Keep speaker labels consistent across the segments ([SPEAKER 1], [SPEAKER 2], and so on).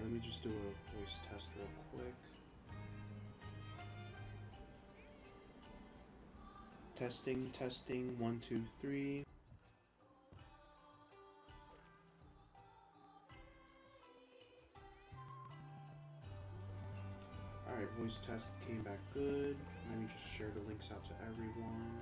[SPEAKER 1] Alright, let me just do a voice test real quick. Testing, testing, 1, 2, 3. Alright, voice test came back good. Let me just share the links out to everyone.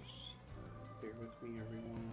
[SPEAKER 1] Just bear with me, everyone.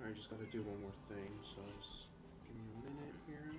[SPEAKER 1] I just gotta do one more thing, so just give me a minute here.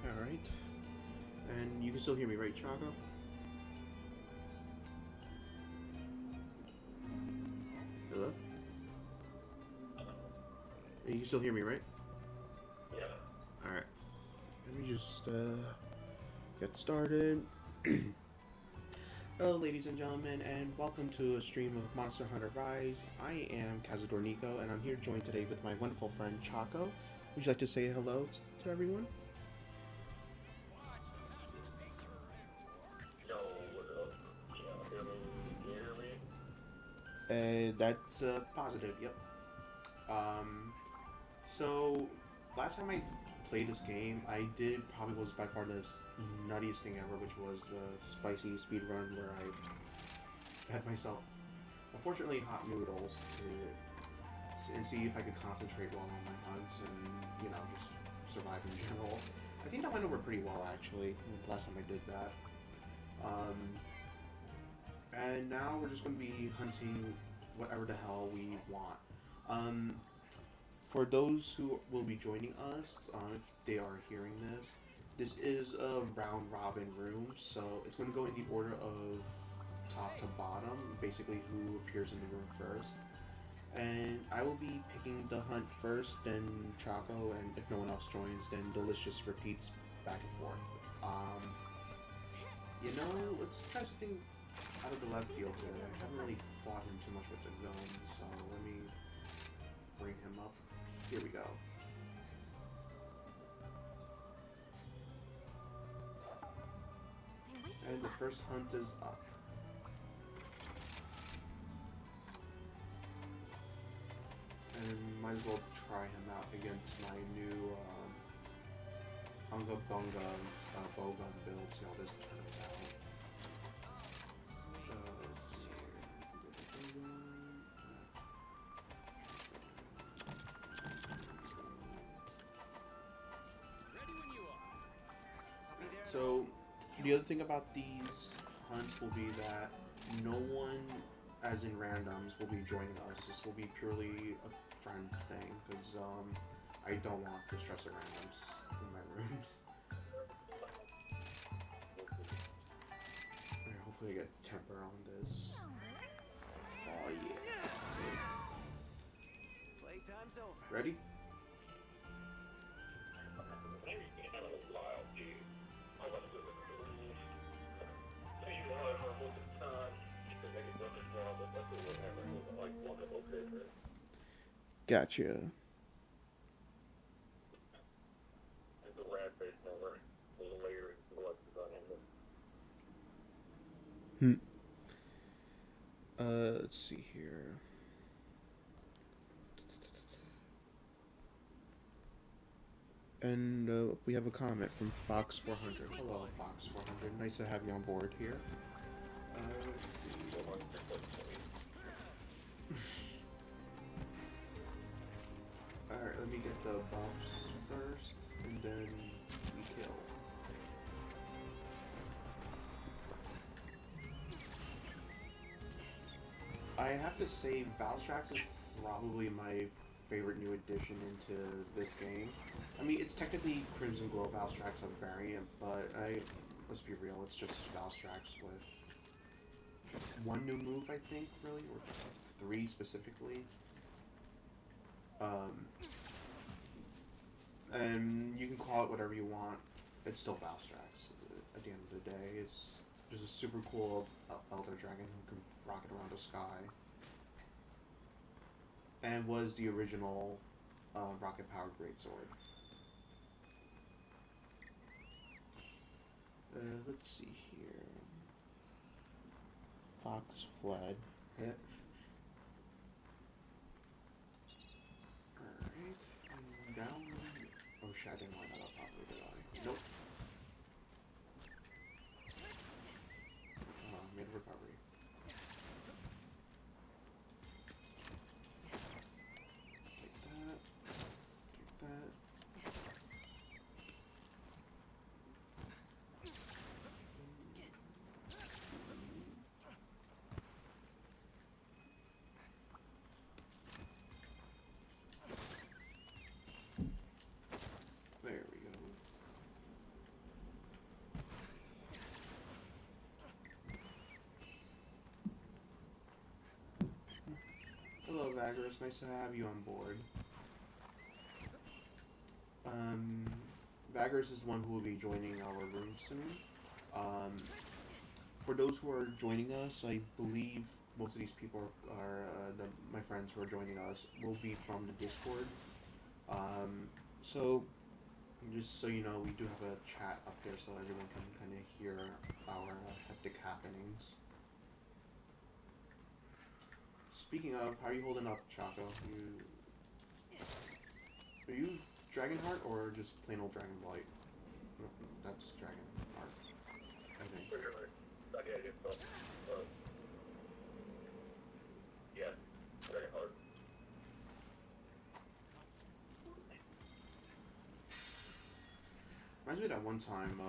[SPEAKER 1] Alright. And you can still hear me, right, Chaco? Hello? You can still hear me, right?
[SPEAKER 2] Yeah.
[SPEAKER 1] Alright. Let me just get started. Hello, ladies and gentlemen, and welcome to a stream of Monster Hunter Rise. I am Cazador Nico, and I'm here joined today with my wonderful friend Chaco. Would you like to say hello to everyone?
[SPEAKER 2] Yo, what up? Can you hear me?
[SPEAKER 1] That's positive, yep. So last time I played this game, I did probably was by far the nuttiest thing ever, which was the spicy speed run where I fed myself, unfortunately, hot noodles and see if I could concentrate while on my hunts and, just survive in general. I think that went over pretty well, actually, the last time I did that. And now we're just going to be hunting whatever the hell we want. For those who will be joining us, if they are hearing this is a round robin room, so it's going to go in the order of top to bottom, basically who appears in the room first. And I will be picking the hunt first, then Choco, and if no one else joins, then Delicious repeats back and forth. You know, let's try something out of the left field today. I haven't really fought him too much with the gun, so let me bring him up. Here we go. And the first hunt is up. And might as well try him out against my new Unga Bunga bowgun build. See how this turns out. Let's see here. So the other thing about these hunts will be that no one, as in randoms, will be joining us. This will be purely a friend thing, because I don't want to stress the randoms in my rooms. Alright, hopefully I get temper on this. Oh yeah.
[SPEAKER 3] Playtime's over.
[SPEAKER 1] Ready? Gotcha. Let's see here. And we have a comment from Fox400. Hello, Fox400. Nice to have you on board here. Let's see. Alright, let me get the buffs first, and then we kill. I have to say, Valstrax is probably my favorite new addition into this game. I mean, it's technically Crimson Glow Valstrax, a variant, but let's be real, it's just Valstrax with one new move, I think, really, or 3 specifically. And you can call it whatever you want. It's still Valstrax. At the end of the day, it's just a super cool Elder Dragon who can rocket around the sky, and was the original rocket-powered greatsword. Let's see here. Fox fled. Hit. Alright, and down. Oh shit, I didn't line that up properly, did I? Nope. Made a recovery. Take that. Take that. There we go. Hello, Vagarus. Nice to have you on board. Vagarus is the one who will be joining our room soon. For those who are joining us, I believe most of these people are my friends who are joining us will be from the Discord. So, just so you know, we do have a chat up there so everyone can kind of hear our hectic happenings. Speaking of, how are you holding up, Choco? Are you Dragonheart or just plain old Dragonblight? No, that's Dragonheart, I think.
[SPEAKER 2] Yeah, Dragonheart.
[SPEAKER 1] Reminds me that one time,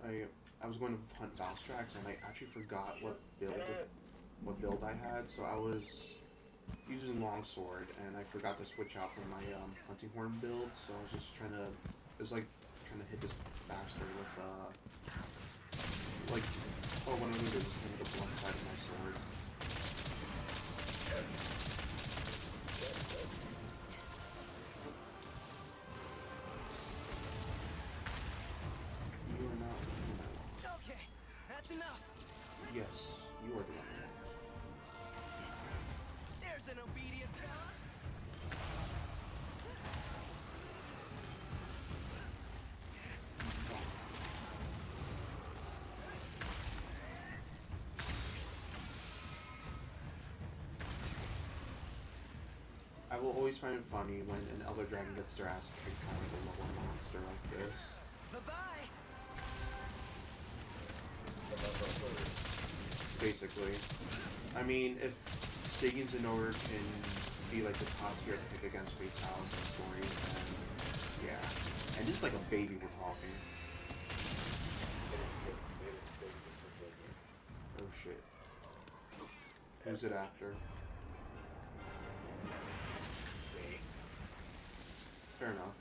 [SPEAKER 1] I was going to hunt Valstrax and I actually forgot what build I had, so I was using Longsword and I forgot to switch out from my Hunting Horn build, so I was just trying to, it was like trying to hit this bastard with like Oh, what I need is just gonna the blunt side of my sword. You are not the one I want.
[SPEAKER 3] Okay, that's enough.
[SPEAKER 1] Yes, you are the one I want.
[SPEAKER 3] There's an obedient fella.
[SPEAKER 1] I will always find it funny when an Elder Dragon gets their ass kicked by like a lower monster like this.
[SPEAKER 3] Bye-bye.
[SPEAKER 1] Basically. I mean, if Stygian Zenora can be like the top tier pick against Fatales and stories, then yeah. And this is like a baby we're talking. Oh shit. Who's it after? Fair enough.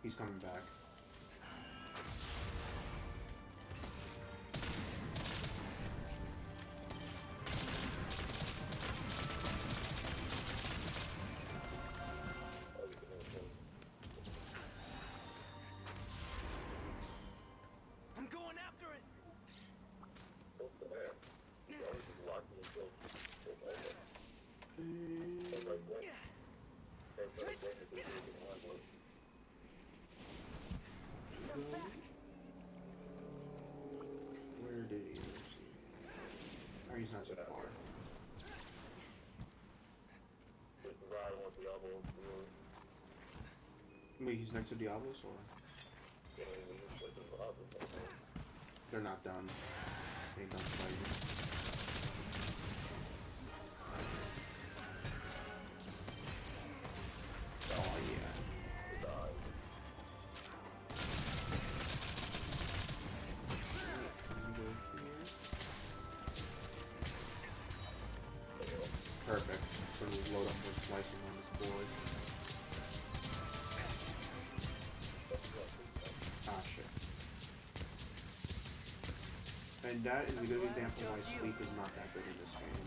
[SPEAKER 1] He's coming back.
[SPEAKER 3] I'm going after it. I'm back.
[SPEAKER 1] Where did he? Oh, he's not so far. Wait, he's next to Diablos, or they're not done? They don't fight. Oh yeah. Perfect. So we load up more slicing on this board. Ah shit. And that is a good example why sleep is not that good in this game.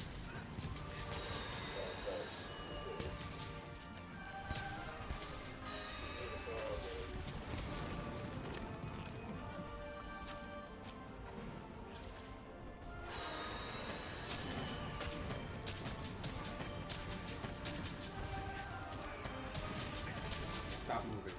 [SPEAKER 1] Stop moving.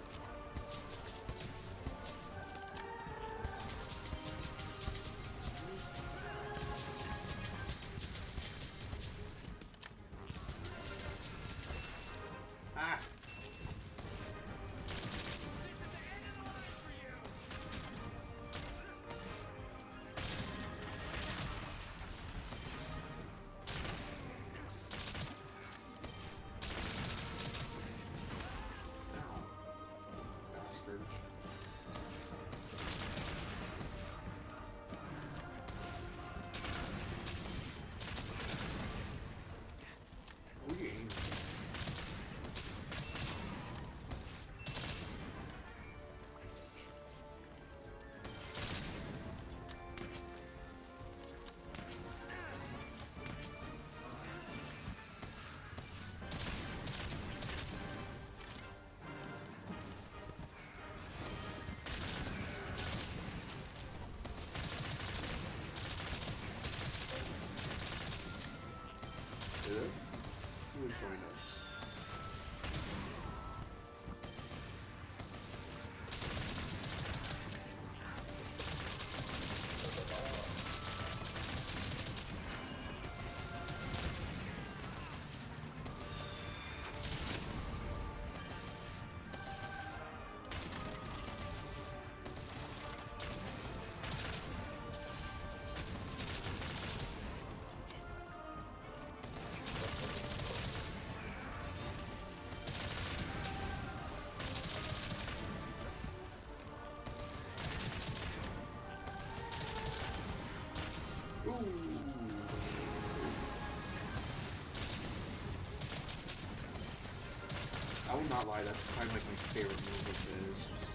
[SPEAKER 1] not lie, that's probably like my favorite move of his. Just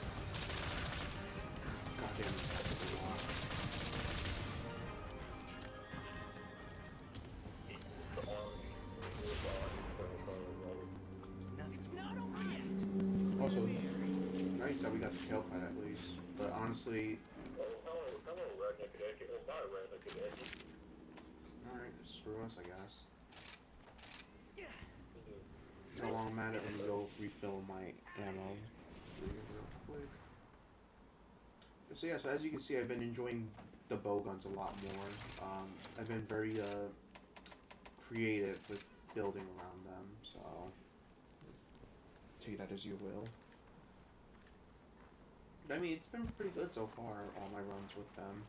[SPEAKER 1] goddamn impressive block.
[SPEAKER 3] Now it's not over yet.
[SPEAKER 1] Also, nice that we got the kill fight at least. But honestly, alright, screw us, I guess. How long I'm at it, let me go refill my ammo. Real quick. So yeah, so as you can see, I've been enjoying the bow guns a lot more. I've been very creative with building around them, so take that as you will. But, I mean, it's been pretty good so far, all my runs with them.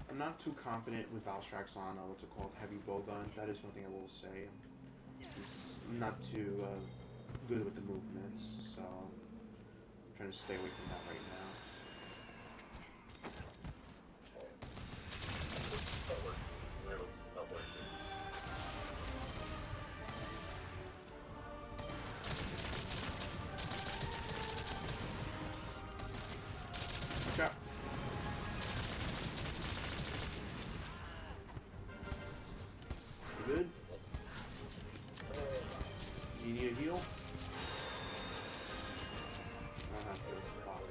[SPEAKER 1] I'm not too confident with Valstrax on what's it called, heavy bowgun. That is one thing I will say. I'm not too good with the movements, so I'm trying to stay away from that right now. Watch out. You good? You need a heal? I don't have to. It's fine.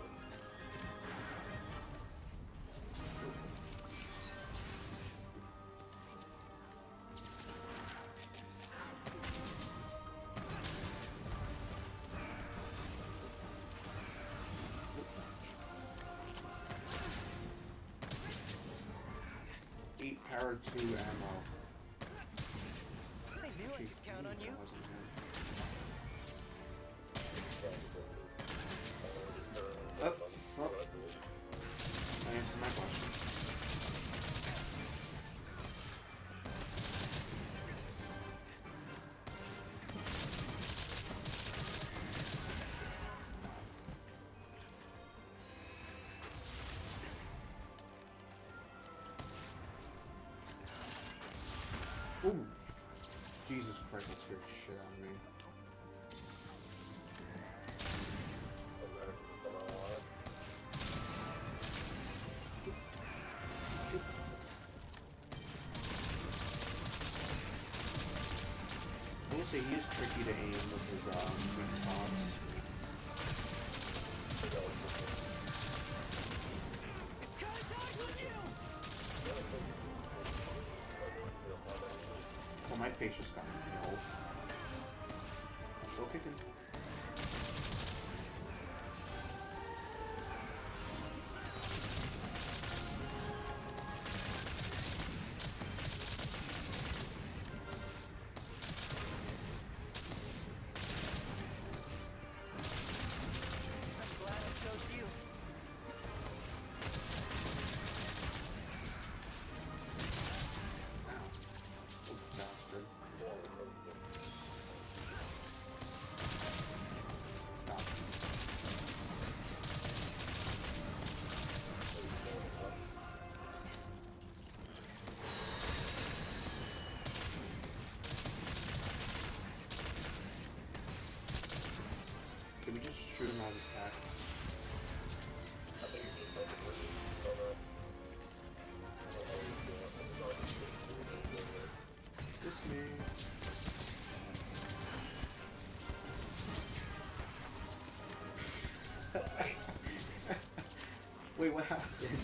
[SPEAKER 1] Power 2 ammo.
[SPEAKER 3] I knew I could count on you.
[SPEAKER 1] Oh. That answers my question. Ooh. Jesus Christ, that scared the shit out of me. I will say he is tricky to aim with his weak spots.
[SPEAKER 3] It's contact with you.
[SPEAKER 1] Well, my face just got nailed. I'm still kicking.
[SPEAKER 3] I'm glad I chose you.
[SPEAKER 1] Oh, bastard. Stop. Did we just shoot him out of his back? This me. Wait, what happened?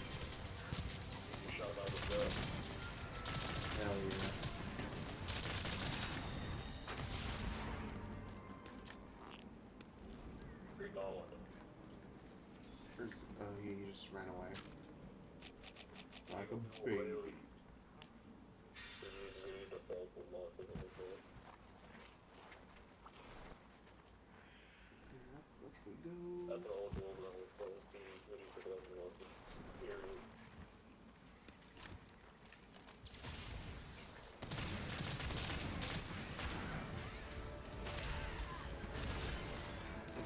[SPEAKER 1] Hell yeah. He just ran away. Like a baby. Up we go.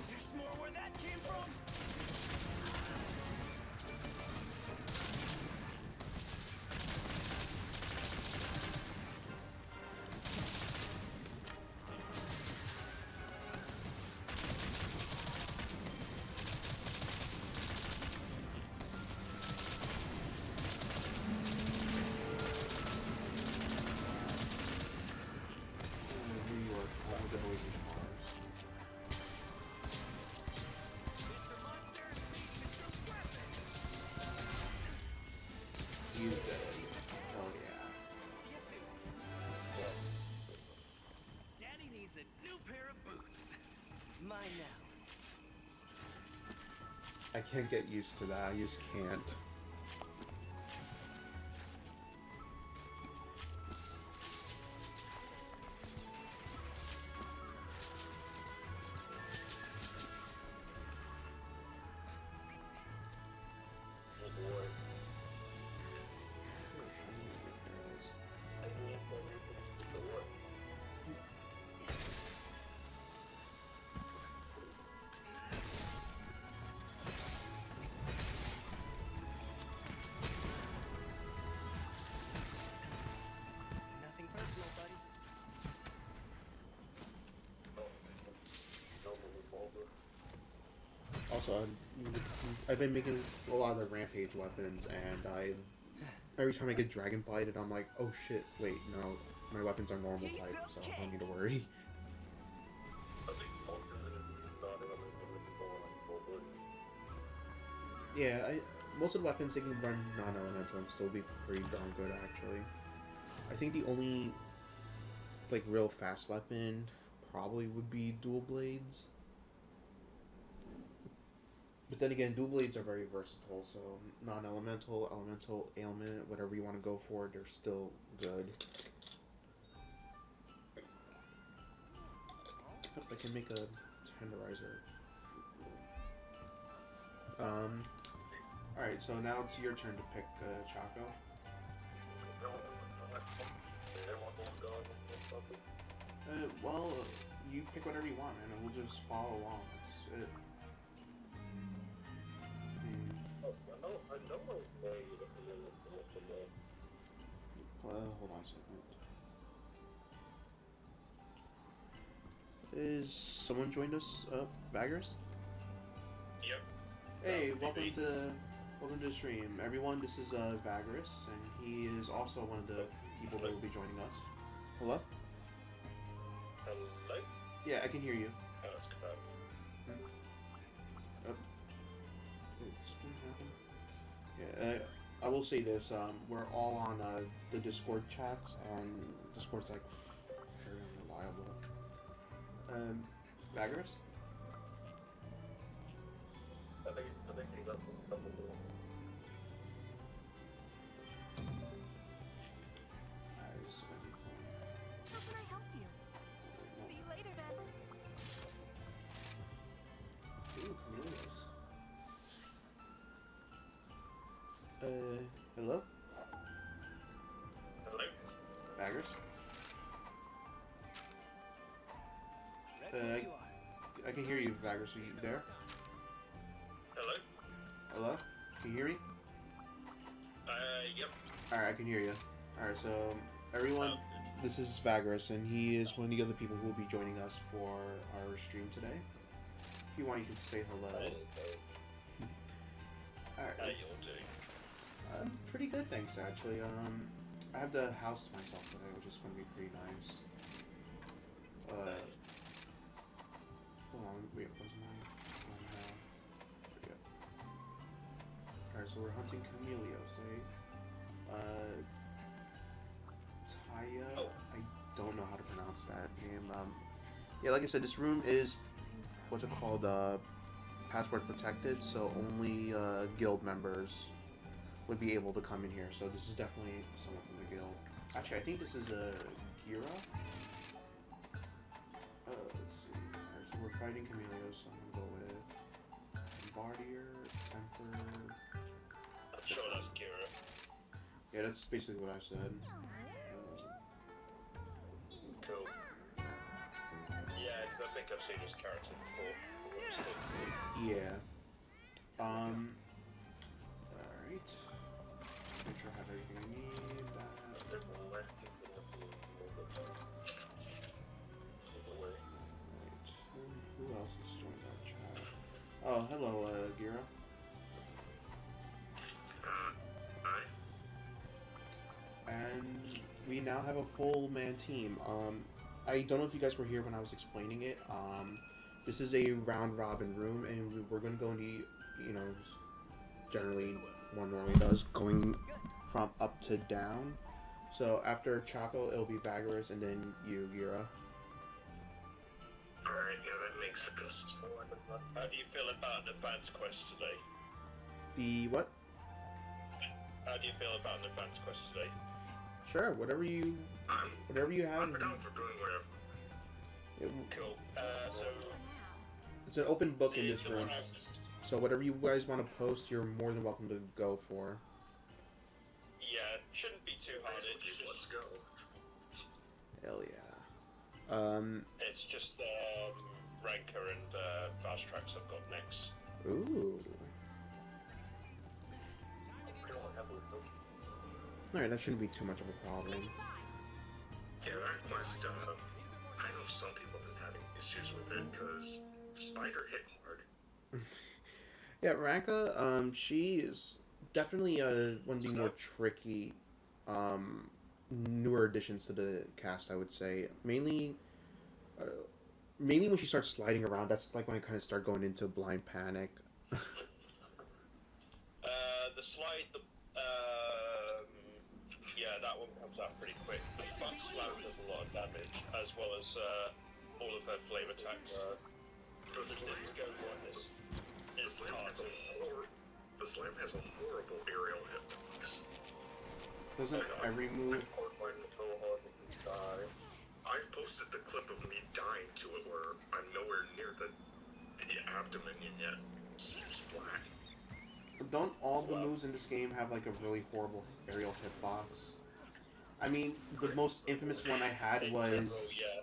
[SPEAKER 3] There's more where that came from.
[SPEAKER 1] You did. Oh yeah.
[SPEAKER 3] See you soon. Daddy needs a new pair of boots. Mine now.
[SPEAKER 1] I can't get used to that. I just can't.
[SPEAKER 2] Oh boy.
[SPEAKER 3] Nothing personal, buddy.
[SPEAKER 1] Also, I've been making a lot of the rampage weapons, and every time I get dragon blighted, I'm like, oh shit, wait, no, my weapons are normal type, so I don't need to worry. Yeah, most of the weapons they can run non-elemental and still be pretty darn good, actually. I think the only like real fast weapon probably would be dual blades. But then again, dual blades are very versatile, so non-elemental, elemental, ailment, whatever you want to go for, they're still good. Yep, I can make a tenderizer. Alright, so now it's your turn to pick Chaco. Well, you pick whatever you want, and we'll just follow along. That's it. Hold on a second. Is someone joined us? Vagrus?
[SPEAKER 2] Yep.
[SPEAKER 1] Hey, welcome to the stream, everyone. This is Vagrus, and he is also one of the people that will be joining us. Hello?
[SPEAKER 2] Hello?
[SPEAKER 1] Yeah, I can hear you.
[SPEAKER 2] Oh, that's good.
[SPEAKER 1] Wait, something happened? Yeah, I will say this. We're all on the Discord chats, and Discord's like very unreliable. Vagrus?
[SPEAKER 2] I think he's up a couple more.
[SPEAKER 1] This is gonna be fun.
[SPEAKER 4] How can I help you? See you later then.
[SPEAKER 1] Ooh, Cornelius. Hello?
[SPEAKER 2] Hello?
[SPEAKER 1] Vagrus?
[SPEAKER 3] Right where you are.
[SPEAKER 1] I can hear you, Vagrus. Are you there?
[SPEAKER 2] Hello?
[SPEAKER 1] Hello? Can you hear me?
[SPEAKER 2] Yep.
[SPEAKER 1] Alright, I can hear you. Alright, so everyone, this is Vagrus, and he is one of the other people who will be joining us for our stream today. If you want, you can say hello. Alright.
[SPEAKER 2] How you all doing?
[SPEAKER 1] Pretty good, thanks, actually. I have the house to myself today, which is going to be pretty nice.
[SPEAKER 2] Nice.
[SPEAKER 1] Hold on, wait, where's mine? Alright, so we're hunting Chameleos, eh? Taya,
[SPEAKER 2] Oh.
[SPEAKER 1] I don't know how to pronounce that name. Yeah, like I said, this room is, what's it called, password protected, so only, guild members would be able to come in here, so this is definitely someone from the guild. Actually, I think this is a Gira. Let's see. Alright, so we're fighting Chameleos, so I'm gonna go with Bombardier, Temper.
[SPEAKER 2] I'm sure that's Kira.
[SPEAKER 1] Yeah, that's basically what I said.
[SPEAKER 2] Cool. Yeah, 'cause I think I've seen this character before.
[SPEAKER 1] Yeah. Alright. Make sure I have everything I need. Right. Who else has joined our chat? Oh, hello, Gira. And we now have a full man team. I don't know if you guys were here when I was explaining it. This is a round robin room, and we're going to go into, you know, just generally one normally does, going from up to down. So after Chaco, it'll be Vagaris, and then you, Gira.
[SPEAKER 5] Alright, yeah, that makes sense.
[SPEAKER 2] How do you feel about an advance quest today?
[SPEAKER 1] The what?
[SPEAKER 2] How do you feel about an advance quest today?
[SPEAKER 1] Sure, whatever you have.
[SPEAKER 5] I'm down for doing whatever.
[SPEAKER 2] Cool. So
[SPEAKER 1] It's an open book in
[SPEAKER 2] The-
[SPEAKER 1] this
[SPEAKER 2] the
[SPEAKER 1] room,
[SPEAKER 2] one I've-
[SPEAKER 1] so whatever you guys want to post, you're more than welcome to go for.
[SPEAKER 2] yeah, it shouldn't be too hard. It's
[SPEAKER 5] Let's
[SPEAKER 2] just
[SPEAKER 5] go.
[SPEAKER 1] Hell yeah.
[SPEAKER 2] it's just Ranker and Fast Tracks I've got next.
[SPEAKER 1] Ooh. Alright, that shouldn't be too much of a problem.
[SPEAKER 5] Yeah, that quest, I know some people have been having issues with it, because Spider hit hard.
[SPEAKER 1] Yeah, Ranka, she is definitely one of the more tricky, newer additions to the cast, I would say. Mainly when she starts sliding around, that's like when I kind of start going into blind panic.
[SPEAKER 2] The slide, yeah, that one comes out pretty quick. The front slam does a lot of damage, as well as all of her flame attacks.
[SPEAKER 5] The
[SPEAKER 2] The
[SPEAKER 5] slam,
[SPEAKER 2] thing goes on this
[SPEAKER 5] the
[SPEAKER 2] is
[SPEAKER 5] slam
[SPEAKER 2] hard.
[SPEAKER 5] has the slam has a horrible aerial hitbox.
[SPEAKER 1] Doesn't every move...
[SPEAKER 5] I've posted the clip of me dying to it where I'm nowhere near the abdomen yet. Splat.
[SPEAKER 1] Don't all the moves in this game have like a really horrible aerial hitbox? I mean, the most infamous one I had
[SPEAKER 2] In
[SPEAKER 1] was...
[SPEAKER 2] general, yeah.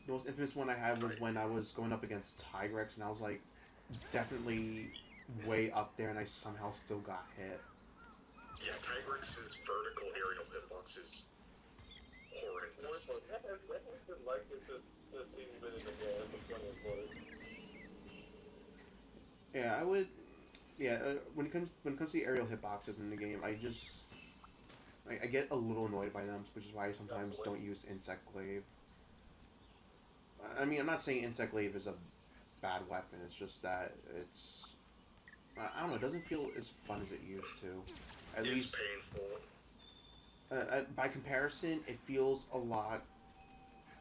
[SPEAKER 1] The most infamous one I had was when I was going up against Tigrex, and I was like, definitely way up there, and I somehow still got hit.
[SPEAKER 5] Yeah, Tigrex's vertical aerial hitbox is horrendous.
[SPEAKER 1] Yeah, I would. Yeah, when it comes to the aerial hitboxes in the game, I get a little annoyed by them, which is why I sometimes don't use Insect Glaive. I mean, I'm not saying Insect Glaive is a bad weapon. It's just that it's, I don't know. It doesn't feel as fun as it used to. At
[SPEAKER 5] It's
[SPEAKER 1] least
[SPEAKER 5] painful.
[SPEAKER 1] by comparison, it feels a lot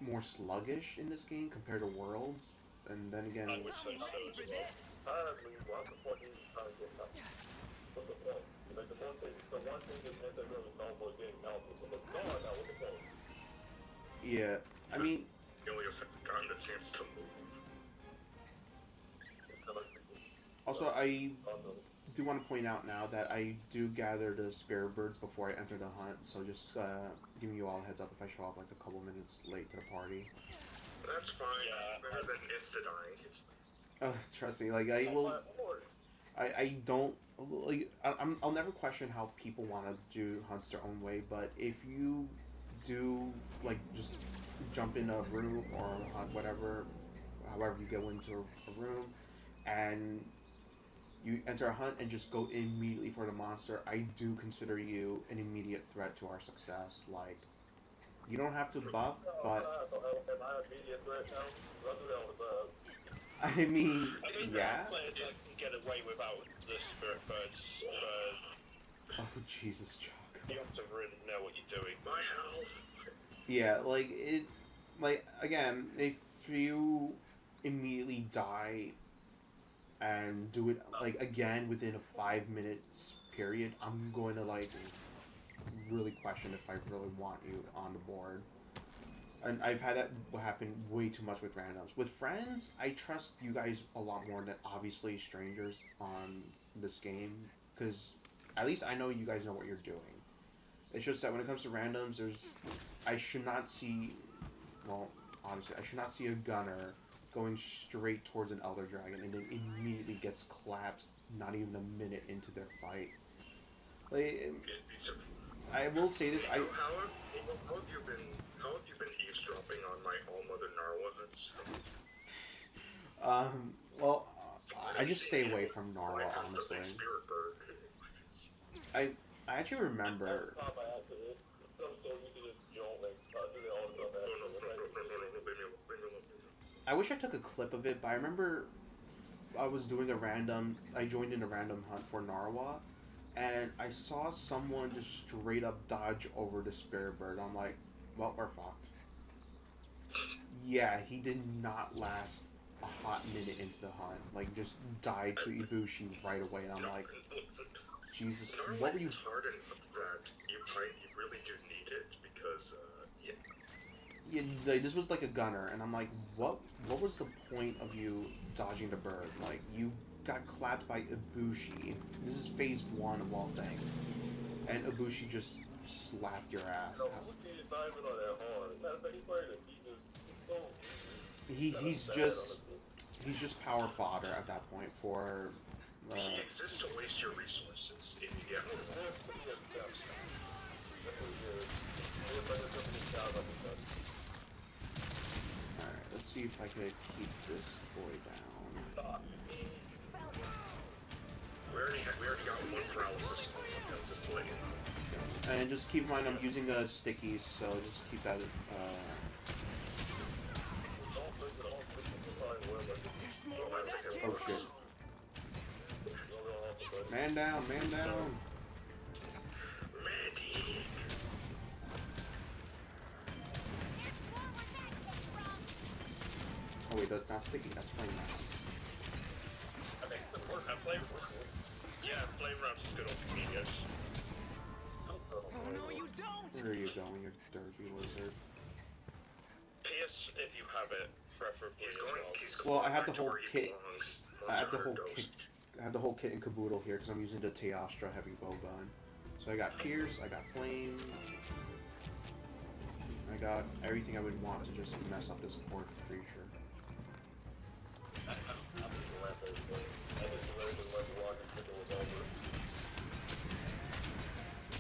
[SPEAKER 1] more sluggish in this game compared to Worlds. And then again,
[SPEAKER 2] I would say so as well.
[SPEAKER 1] yeah. I mean,
[SPEAKER 5] Ilios hasn't gotten a chance to move.
[SPEAKER 1] also I do want to point out now that I do gather the spare birds before I enter the hunt. So just giving you all a heads up if I show up like a couple minutes late to the party.
[SPEAKER 5] That's fine.
[SPEAKER 2] Yeah.
[SPEAKER 5] Better than insta-dying. It's
[SPEAKER 1] Trust me, like I will. I don't like. I'll never question how people want to do hunts their own way, but if you do like just jump in a room or hunt whatever, however you go into a room, and you enter a hunt and just go immediately for the monster, I do consider you an immediate threat to our success. Like, you don't have to buff, but I mean,
[SPEAKER 2] I think
[SPEAKER 1] yeah.
[SPEAKER 2] there are players that can get away without the spirit birds, but
[SPEAKER 1] Oh Jesus, Chuck.
[SPEAKER 2] you have to really know what you're doing.
[SPEAKER 5] my health.
[SPEAKER 1] Yeah, like it, like again, if you immediately die and do it like again within a 5 minute period, I'm going to like really question if I really want you on the board. And I've had that happen way too much with randoms. With friends, I trust you guys a lot more than obviously strangers on this game, because at least I know you guys know what you're doing. It's just that when it comes to randoms, I should not see, well, honestly, I should not see a gunner going straight towards an Elder Dragon and then immediately gets clapped not even a minute into their fight. Like, I will say this,
[SPEAKER 5] How have you been eavesdropping on my All Mother Narwa hunts?
[SPEAKER 1] well, I just stay away from Narwa,
[SPEAKER 5] Why has the big
[SPEAKER 1] honestly.
[SPEAKER 5] spirit bird?
[SPEAKER 1] I actually remember, I wish I took a clip of it, but I remember I was doing I joined in a random hunt for Narwa, and I saw someone just straight up dodge over the Spirit Bird. I'm like, well, we're fucked. Yeah, he did not last a hot minute into the hunt. Like, just died to Ibushi right away, and I'm like, Jesus, what were you...
[SPEAKER 5] It's hard enough that you really do need it, because, yeah.
[SPEAKER 1] Yeah, like, this was like a gunner, and I'm like, what was the point of you dodging the bird? Like, you got clapped by Ibushi. This is phase 1 of all things. And Ibushi just slapped your ass. He's just power fodder at that point for...
[SPEAKER 5] He exists to waste your resources. Yeah.
[SPEAKER 1] Alright, let's see if I could keep this boy down.
[SPEAKER 5] We already got one paralysis on him, just to let you know.
[SPEAKER 1] And just keep in mind, I'm using the stickies, so just keep that, oh shit. Man down, man down.
[SPEAKER 5] Medic.
[SPEAKER 1] Oh wait, that's not sticky, that's flame rounds.
[SPEAKER 2] Flame rounds is good on convenience.
[SPEAKER 3] Oh no, you don't!
[SPEAKER 1] Where are you going, you dirty lizard?
[SPEAKER 2] Pierce, if you have it, preferably
[SPEAKER 5] He's
[SPEAKER 2] as
[SPEAKER 5] going.
[SPEAKER 2] well.
[SPEAKER 5] He's going
[SPEAKER 1] Well, I have
[SPEAKER 5] back
[SPEAKER 1] the
[SPEAKER 5] to
[SPEAKER 1] whole
[SPEAKER 5] where he
[SPEAKER 1] kit.
[SPEAKER 5] belongs.
[SPEAKER 1] I have the
[SPEAKER 5] Monster
[SPEAKER 1] whole
[SPEAKER 5] Hunter
[SPEAKER 1] kit.
[SPEAKER 5] Ghost.
[SPEAKER 1] I have the whole kit and caboodle here because I'm using the Teostra heavy bowgun. So I got Pierce, I got Flame, I got everything I would want to just mess up this poor creature.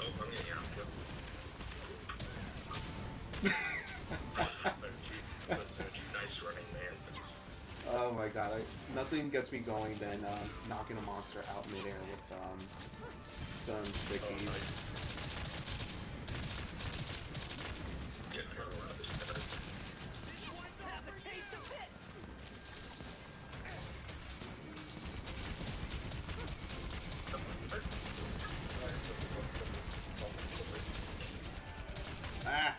[SPEAKER 5] Oh, I'm getting out. Nice running, man.
[SPEAKER 1] Oh my god, nothing gets me going than knocking a monster out midair with some stickies.
[SPEAKER 5] Get her around this better.
[SPEAKER 3] Have a taste of this!
[SPEAKER 1] Ah!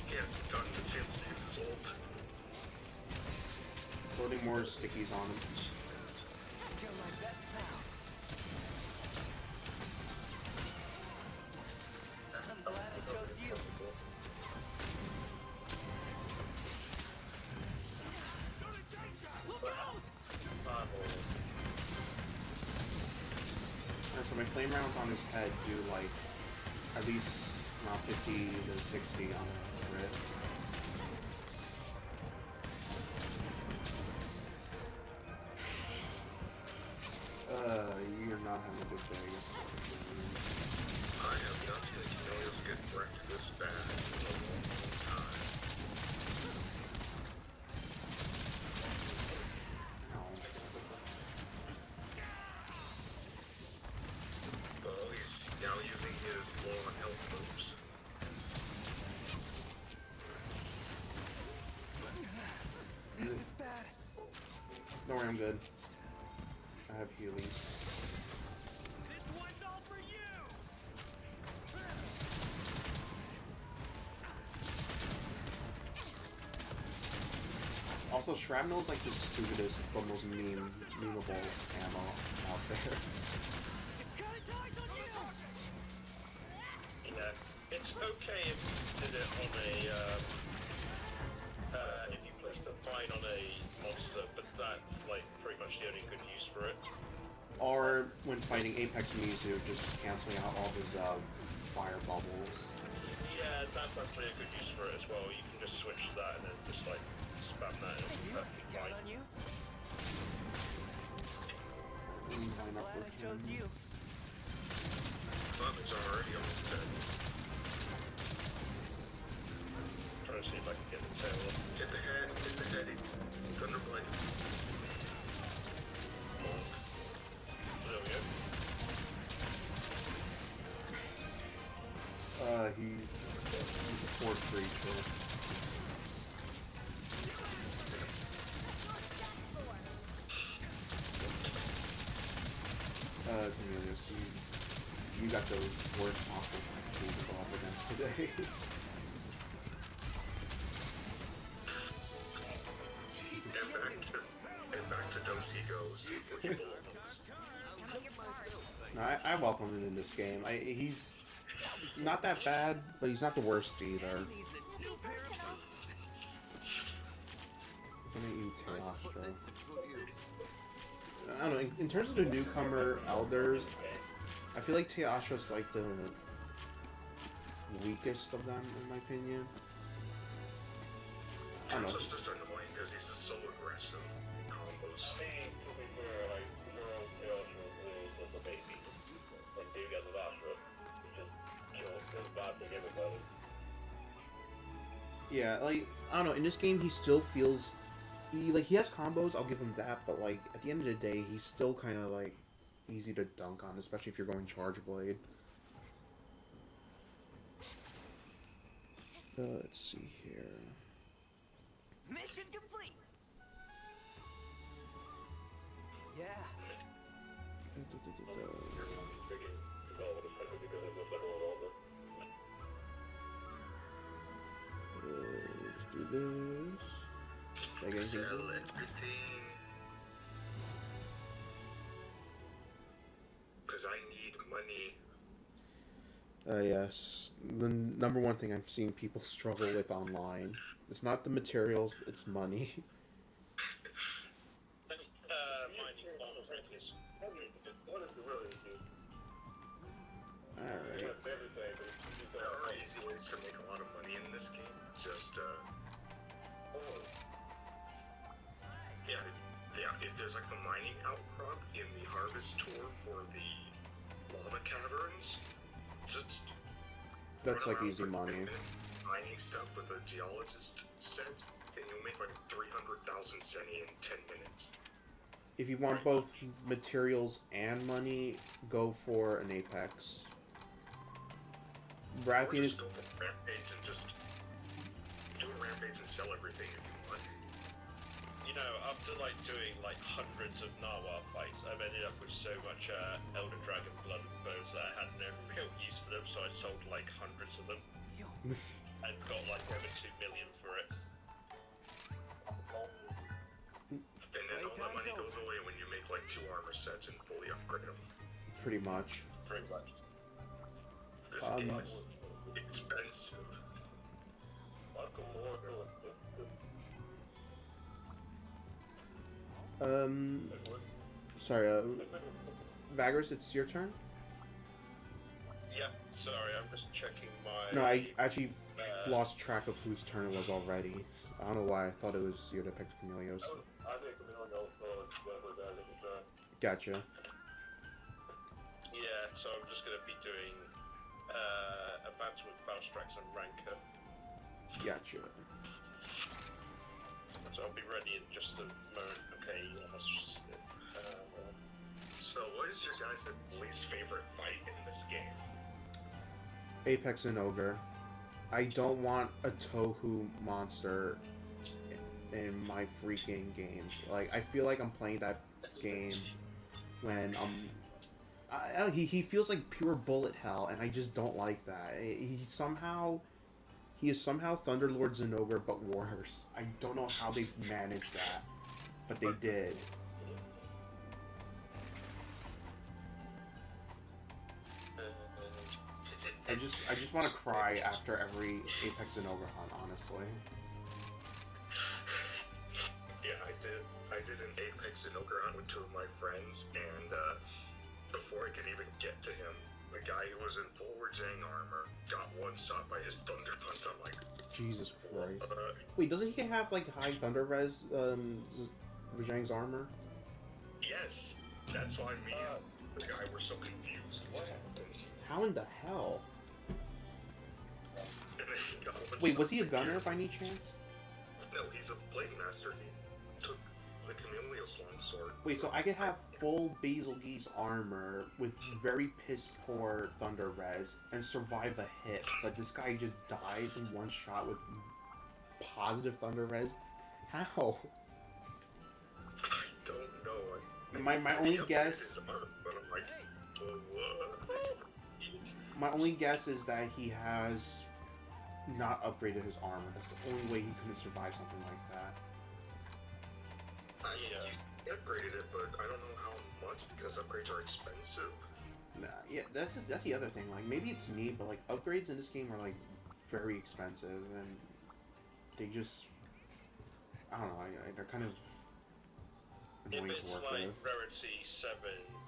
[SPEAKER 5] He hasn't gotten the chance to use his ult.
[SPEAKER 1] Loading more stickies on him.
[SPEAKER 3] You're my best pal. I'm glad I chose you. Look out!
[SPEAKER 1] Alright, so my flame rounds on his head do like at least around 50 to 60 on a crit. You're not having a good day.
[SPEAKER 5] I have not seen a Camellios get wrecked this bad in a long time.
[SPEAKER 1] Ow.
[SPEAKER 5] Well, he's now using his low on health moves.
[SPEAKER 3] This is bad.
[SPEAKER 1] Don't worry, I'm good. I have healing.
[SPEAKER 3] This one's all for you!
[SPEAKER 1] Also, Shrapnel is like the stupidest but most memeable ammo out there.
[SPEAKER 3] It's got its eyes on you!
[SPEAKER 2] Yeah, it's okay if you did it on a, if you placed a mine on a monster, but that's like pretty much the only good use for it.
[SPEAKER 1] Or when fighting Apex Mizu, just canceling out all his fire bubbles.
[SPEAKER 2] Yeah, that's actually a good use for it as well. You can just switch to that and then just like spam that and it'll be perfectly
[SPEAKER 3] Count
[SPEAKER 2] fine.
[SPEAKER 3] on you.
[SPEAKER 1] Line up
[SPEAKER 3] Glad I
[SPEAKER 1] with
[SPEAKER 3] chose
[SPEAKER 1] him.
[SPEAKER 3] you.
[SPEAKER 5] Bob is already almost dead.
[SPEAKER 2] Trying to see if I can get the tail off.
[SPEAKER 5] Hit the head, he's Thunderblade.
[SPEAKER 2] There we go.
[SPEAKER 1] He's a poor creature. Cornelius, got the worst possible team to go up against today. Jesus.
[SPEAKER 5] And back to those he goes, where he belongs.
[SPEAKER 1] No, I welcome him in this game. He's not that bad, but he's not the worst either.
[SPEAKER 4] New personal.
[SPEAKER 1] I'm gonna use Teostro. I don't know, in terms of the newcomer elders, I feel like Teostro's like the weakest of them, in my opinion. I don't know.
[SPEAKER 5] Tesla's just annoying because he's just so aggressive in combos.
[SPEAKER 2] I think, to be fair, like, Girl Teostra is a baby. And you get the last one, which is kills bad thing everybody.
[SPEAKER 1] Yeah, like, I don't know, in this game he still feels... He has combos, I'll give him that, but, like, at the end of the day, he's still kind of, like, easy to dunk on, especially if you're going Charge Blade. Let's see here.
[SPEAKER 3] Mission complete. Yeah.
[SPEAKER 1] Let's do this. Did I get anything?
[SPEAKER 5] Sell everything. Because I need money.
[SPEAKER 1] Yes. The number one thing I'm seeing people struggle with online. It's not the materials, it's money.
[SPEAKER 2] Mining farm trinkets. What is the really do?
[SPEAKER 1] Alright.
[SPEAKER 2] Everything.
[SPEAKER 5] There are easy ways to make a lot of money in this game. Just, yeah, if there's like a mining outcrop in the harvest tour for the lava caverns, just
[SPEAKER 1] That's
[SPEAKER 5] run
[SPEAKER 1] like
[SPEAKER 5] around
[SPEAKER 1] easy
[SPEAKER 5] for 10
[SPEAKER 1] money.
[SPEAKER 5] minutes mining stuff with a geologist set, and you'll make like 300,000 centi in 10 minutes.
[SPEAKER 1] If you want both materials and money, go for an Apex.
[SPEAKER 5] Or
[SPEAKER 1] Brathian is...
[SPEAKER 5] just go for rampage and just do a rampage and sell everything if you want.
[SPEAKER 2] You know, after like doing like hundreds of Narwhal fights, I've ended up with so much Elder Dragon blood bows that I had no real use for them, so I sold like hundreds of them and got like over 2 million for it.
[SPEAKER 5] And then all that money goes away when you make like 2 armor sets and fully upgrade them.
[SPEAKER 1] pretty much.
[SPEAKER 2] Pretty much.
[SPEAKER 5] This game is expensive.
[SPEAKER 1] Sorry, Vagris, it's your turn?
[SPEAKER 2] Yep, sorry, I'm just checking my...
[SPEAKER 1] No, I actually lost track of whose turn it was already. I don't know why, I thought it was you that picked Camelios.
[SPEAKER 2] I think Camille
[SPEAKER 1] Gotcha.
[SPEAKER 2] Yeah, so I'm just going to be doing Advance with Faustrex and Ranker.
[SPEAKER 1] Gotcha.
[SPEAKER 2] So I'll be ready in just a moment. Okay, let's
[SPEAKER 5] So what is your guys' least favorite fight in this game?
[SPEAKER 1] Apex and Ogre. I don't want a Tohu monster in my freaking games. Like, I feel like I'm playing that game when he feels like pure bullet hell, and I just don't like that. He is somehow Thunderlord Zenogre, but worse. I don't know how they managed that, but they did. I just want to cry after every Apex and Ogre hunt, honestly.
[SPEAKER 5] Yeah, I did an Apex and Ogre hunt with 2 of my friends, and before I could even get to him, the guy who was in full Rajang armor got one shot by his Thunder Punch. I'm like,
[SPEAKER 1] Jesus Christ. Wait, doesn't he have like high Thunder Res, Rajang's armor?
[SPEAKER 5] yes, that's why me and the guy were so confused. What happened?
[SPEAKER 1] How in the hell?
[SPEAKER 5] And then he got one
[SPEAKER 1] Wait,
[SPEAKER 5] shot
[SPEAKER 1] was he a
[SPEAKER 5] again.
[SPEAKER 1] gunner by any chance?
[SPEAKER 5] No, he's a Blade Master. He took the Camilleos longsword.
[SPEAKER 1] Wait, so I could have full Basil Geese armor with very piss poor Thunder Res and survive a hit, but this guy just dies in one shot with positive Thunder Res? How?
[SPEAKER 5] I don't know.
[SPEAKER 1] My only guess...
[SPEAKER 5] His armor, but I'm like, well, what?
[SPEAKER 1] My only guess is that he has not upgraded his armor. That's the only way he couldn't survive something like that.
[SPEAKER 5] I mean, he upgraded it, but I don't know how much because upgrades are expensive.
[SPEAKER 1] Nah, yeah, that's the other thing. Like, maybe it's me, but like upgrades in this game are like very expensive, and they just, I don't know. They're kind of
[SPEAKER 2] If
[SPEAKER 1] annoying to
[SPEAKER 2] it's
[SPEAKER 1] work
[SPEAKER 2] like
[SPEAKER 1] with.
[SPEAKER 2] rarity 7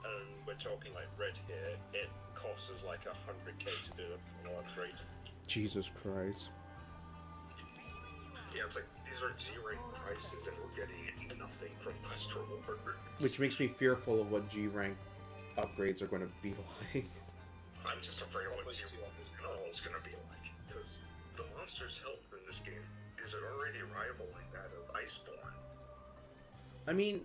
[SPEAKER 2] and we're talking like red here, it costs us like 100k to do an upgrade.
[SPEAKER 1] Jesus Christ.
[SPEAKER 5] Yeah, it's like these are G-rank prices, and we're getting nothing from Astro Wars.
[SPEAKER 1] Which makes me fearful of what G rank upgrades are going to be like.
[SPEAKER 5] I'm just afraid of what G-rank is going to be like, because the monster's health in this game is already rivaling that of Iceborne.
[SPEAKER 1] I mean,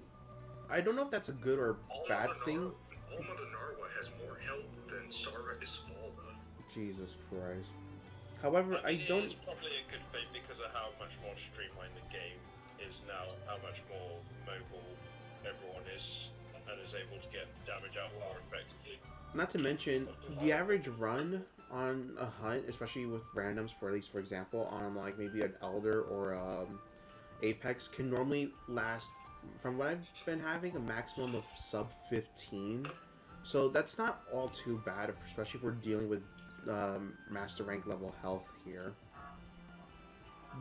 [SPEAKER 1] I don't know if that's a good or bad thing.
[SPEAKER 5] All-Mother Narwa has more health than Sara Isvalda.
[SPEAKER 1] Jesus Christ. However,
[SPEAKER 2] I mean,
[SPEAKER 1] I don't.
[SPEAKER 2] It's probably a good thing because of how much more streamlined the game is now, how much more mobile everyone is, and is able to get damage out more effectively.
[SPEAKER 1] Not to mention, the average run on a hunt, especially with randoms, for example, on like maybe an Elder or Apex, can normally last, from what I've been having, a maximum of sub 15. So that's not all too bad, especially if we're dealing with master rank level health here.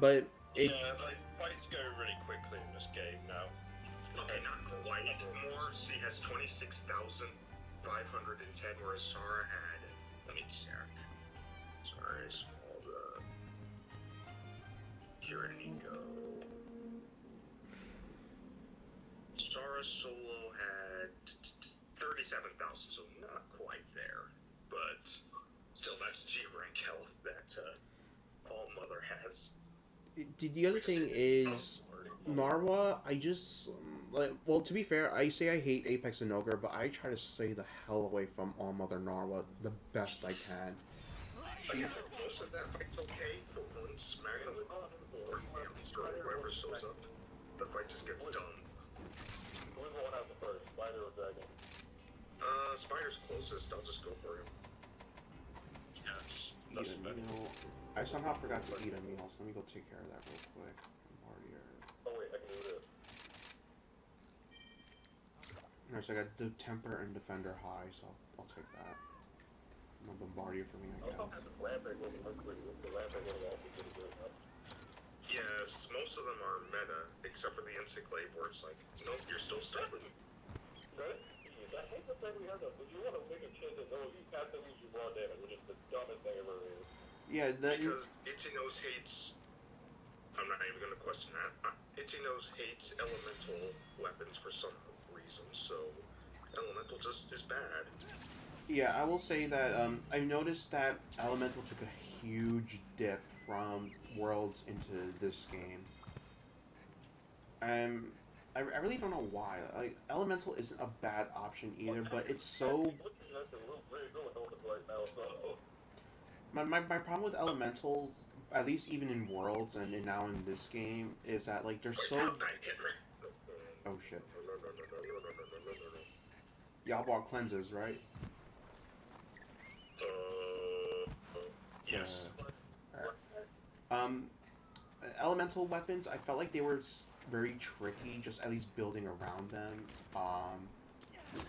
[SPEAKER 1] But it,
[SPEAKER 2] Yeah, like fights go really quickly in this game now.
[SPEAKER 5] Okay, not quite more. She has 26,510, whereas Sara had. Let me check. Sara Isvalda. Here we go. Sara Solo had 37,000, so not quite there. But still, that's G-rank health that All-Mother has.
[SPEAKER 1] the other thing is, Narwa, I just, like, well, to be fair, I say I hate Apex and Ogre, but I try to stay the hell away from All Mother Narwa the best I can.
[SPEAKER 5] Like I said, most of that fight's okay, but once Magnum or whoever shows up, the fight just gets dumb.
[SPEAKER 2] Who's going out first, Spider or Dragon?
[SPEAKER 5] Spider's closest, I'll just go for him.
[SPEAKER 2] Yes.
[SPEAKER 1] Eat a meal. I somehow forgot to eat a meal, so let me go take care of that real quick. Bombardier.
[SPEAKER 2] Oh wait, I can do this.
[SPEAKER 1] Alright, so I got the Temper and Defender high, so I'll take that. No Bombardier for me, I guess.
[SPEAKER 5] Yes, most of them are meta, except for the Encyclade where it's like, nope, you're still stubborn.
[SPEAKER 2] I hate the thing we have though, because you want to make a chance that no, you have to use your raw damage, which is the dumbest thing ever.
[SPEAKER 1] Yeah, that
[SPEAKER 5] Because Itchy-Nose hates... I'm not even going to question that. Itchy-Nose hates elemental weapons for some reason, so elemental just is bad.
[SPEAKER 1] yeah, I will say that I noticed that Elemental took a huge dip from Worlds into this game. I really don't know why. Like, Elemental isn't a bad option either, but it's so... My problem with Elementals, at least even in Worlds and now in this game, is that, like, they're so... Oh, shit. Y'all bought cleansers, right?
[SPEAKER 5] Yes.
[SPEAKER 1] Elemental weapons, I felt like they were very tricky, just at least building around them.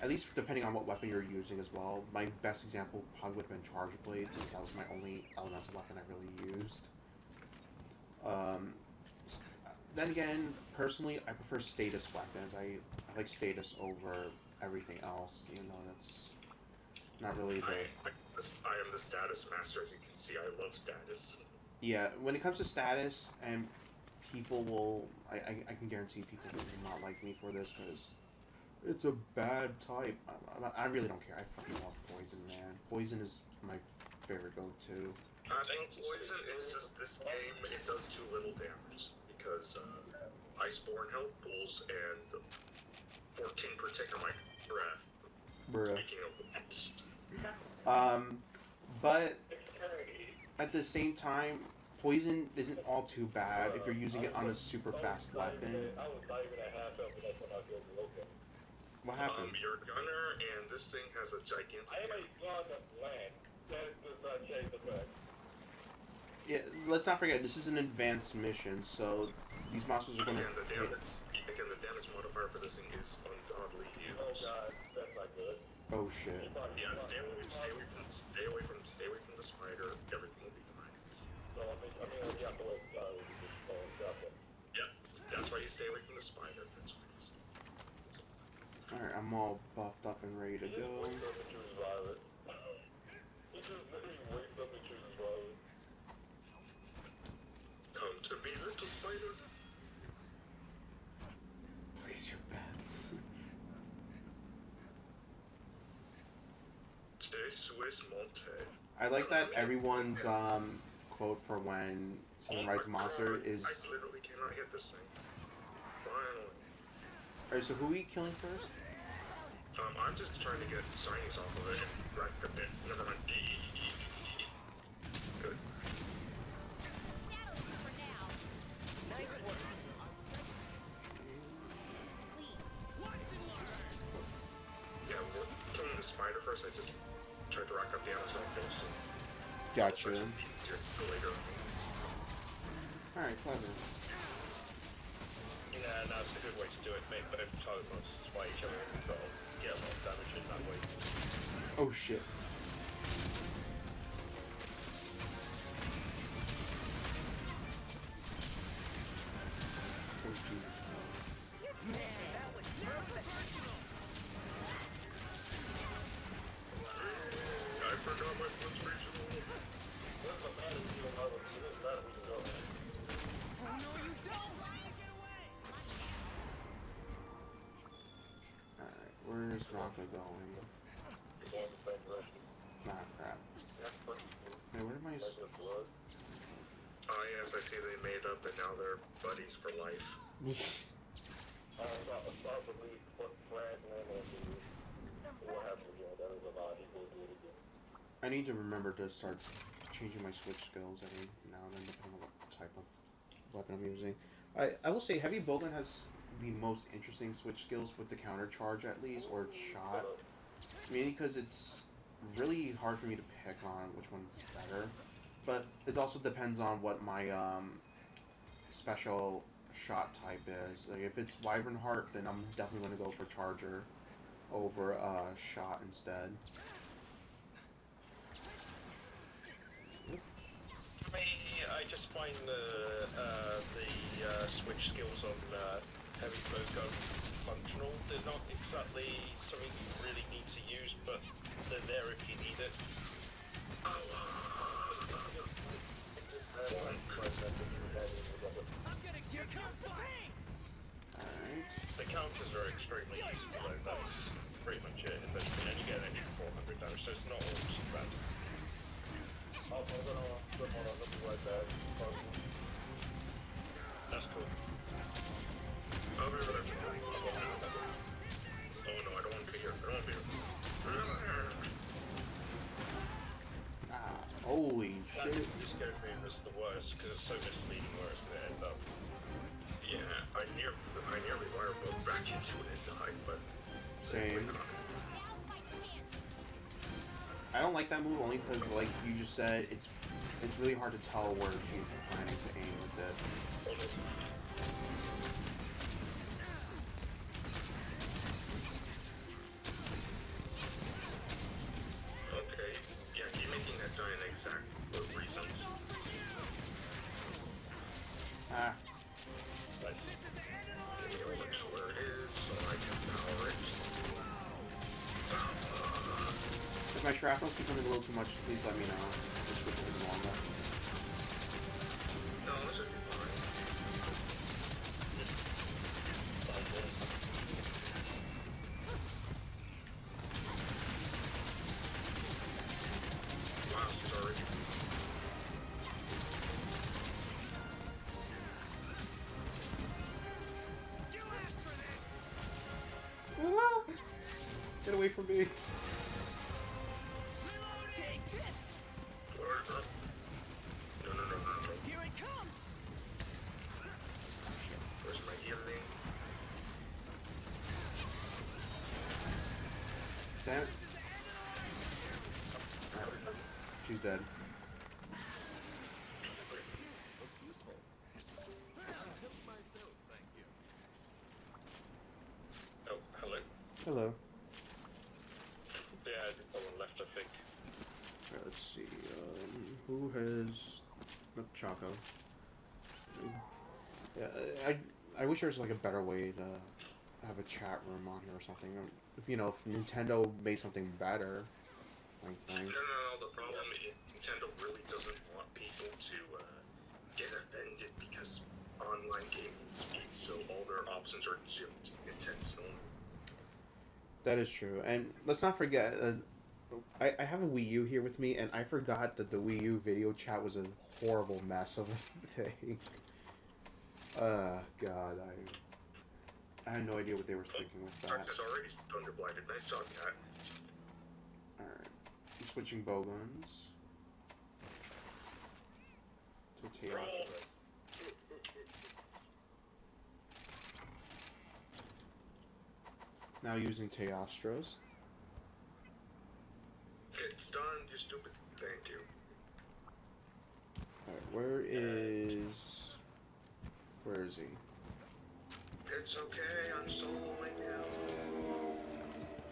[SPEAKER 1] At least depending on what weapon you're using as well. My best example probably would have been Charge Blades, since that was my only elemental weapon I really used. Then again, personally, I prefer status weapons. I like status over everything else, even though that's not really the...
[SPEAKER 5] I am the status master, as you can see. I love status.
[SPEAKER 1] Yeah, when it comes to status, and people will... I can guarantee people will not like me for this, because it's a bad type. I really don't care. I fucking love Poison, man. Poison is my favorite go-to.
[SPEAKER 5] I think Poison, it's just this game, it does too little damage. Because Iceborne health pools and 14 protect on my breath.
[SPEAKER 1] Bruh.
[SPEAKER 5] Speaking of which.
[SPEAKER 1] But at the same time, Poison isn't all too bad if you're using it on a super fast weapon. What happened?
[SPEAKER 5] You're a gunner, and this thing has a gigantic...
[SPEAKER 1] Yeah, let's not forget, this is an advanced mission, so these monsters are gonna
[SPEAKER 5] Again, the
[SPEAKER 1] hit.
[SPEAKER 5] damage modifier for this thing is ungodly huge.
[SPEAKER 2] Oh god, that's not good.
[SPEAKER 1] Oh shit.
[SPEAKER 5] Yeah, stay away from the spider. Everything will be fine.
[SPEAKER 2] No, I mean, you have to let
[SPEAKER 5] Yeah, that's why you stay away from the spider. That's why you stay.
[SPEAKER 1] Alright, I'm all buffed up and ready to go.
[SPEAKER 5] Come to me, little spider.
[SPEAKER 1] Place your bets.
[SPEAKER 5] Stay Swiss Monte.
[SPEAKER 1] I like that everyone's quote for when someone writes monster is.
[SPEAKER 5] I literally cannot hit this thing. Finally.
[SPEAKER 1] Alright, so who are we killing first?
[SPEAKER 5] I'm just trying to get signings off of it. Right, never mind. Good.
[SPEAKER 4] That'll do for now.
[SPEAKER 3] Nice work.
[SPEAKER 4] Sweet.
[SPEAKER 5] Yeah, we're killing the spider first. I just tried to rack up damage on both.
[SPEAKER 1] Gotcha.
[SPEAKER 5] Later.
[SPEAKER 1] Alright, clever.
[SPEAKER 2] Yeah, that's a good way to do it. Make both targets by each other in control. Get a lot of damage in that way.
[SPEAKER 1] Oh shit. Oh Jesus.
[SPEAKER 3] That was perfect.
[SPEAKER 5] I forgot my Blitz regional.
[SPEAKER 3] Oh no, you don't.
[SPEAKER 1] Alright, where's Raka going? Nah, crap. Hey, where am I?
[SPEAKER 5] Ah, yes, I see they made up and now they're buddies for life.
[SPEAKER 1] I need to remember to start changing my switch skills every now and then, depending on what type of weapon I'm using. I will say Heavy Bowgun has the most interesting switch skills with the counter charge, at least, or shot. Mainly because it's really hard for me to pick on which one's better. But it also depends on what my special shot type is. Like if it's Wyvern Heart, then I'm definitely going to go for Charger over shot instead.
[SPEAKER 2] I just find the switch skills on Heavy Bowgun functional. They're not exactly something you really need to use, but they're there if you need it.
[SPEAKER 3] I'm gonna get bang.
[SPEAKER 1] Alright.
[SPEAKER 2] The counters are extremely useful though, that's pretty much it. And then you get an extra 400 damage, so it's not all too bad. That's cool.
[SPEAKER 5] I'll be right back. Oh no, I don't want to be here. I don't want to be here.
[SPEAKER 1] Ah, holy
[SPEAKER 2] That
[SPEAKER 1] shit.
[SPEAKER 2] disco move was the worst because it's so misleading where it's going to end up.
[SPEAKER 5] Yeah, I nearly wirebowed back into it and died, but
[SPEAKER 1] Same.
[SPEAKER 4] Now's my chance.
[SPEAKER 1] I don't like that move only because, like you just said, it's really hard to tell where she's planning to aim with it.
[SPEAKER 5] Okay, yeah, keep making that giant exact for reasons.
[SPEAKER 1] Ah,
[SPEAKER 2] Nice.
[SPEAKER 5] Give me a look where it is so I can power it.
[SPEAKER 1] if my shrapnel's becoming a little too much, please let me know. Just switch it longer.
[SPEAKER 5] No, this should be fine. Wow, she's already.
[SPEAKER 3] You asked for this.
[SPEAKER 1] Ah, get away from me.
[SPEAKER 3] Take this.
[SPEAKER 5] No.
[SPEAKER 3] Here it comes.
[SPEAKER 5] Where's my healing?
[SPEAKER 1] Damn it. Alright. She's dead. Hello.
[SPEAKER 2] Yeah, no one left, I think.
[SPEAKER 1] Alright, let's see. Who has... Oh, Choco. Yeah, I wish there was like a better way to have a chat room on here or something. If you know, if Nintendo made something better, like
[SPEAKER 5] No. The problem is Nintendo really doesn't want people to get offended because online gaming speeds, so all their options are just intentional.
[SPEAKER 1] that is true. And let's not forget, I have a Wii U here with me, and I forgot that the Wii U video chat was a horrible mess of a thing. God, I had no idea what they were thinking with that.
[SPEAKER 5] Dark is already thunderblinded. Nice job, Cat.
[SPEAKER 1] Alright. I'm switching bowguns. To Teos. Now using Teostros.
[SPEAKER 5] It's done, you stupid. Thank you.
[SPEAKER 1] Alright, where is he?
[SPEAKER 5] It's okay, I'm soloing now.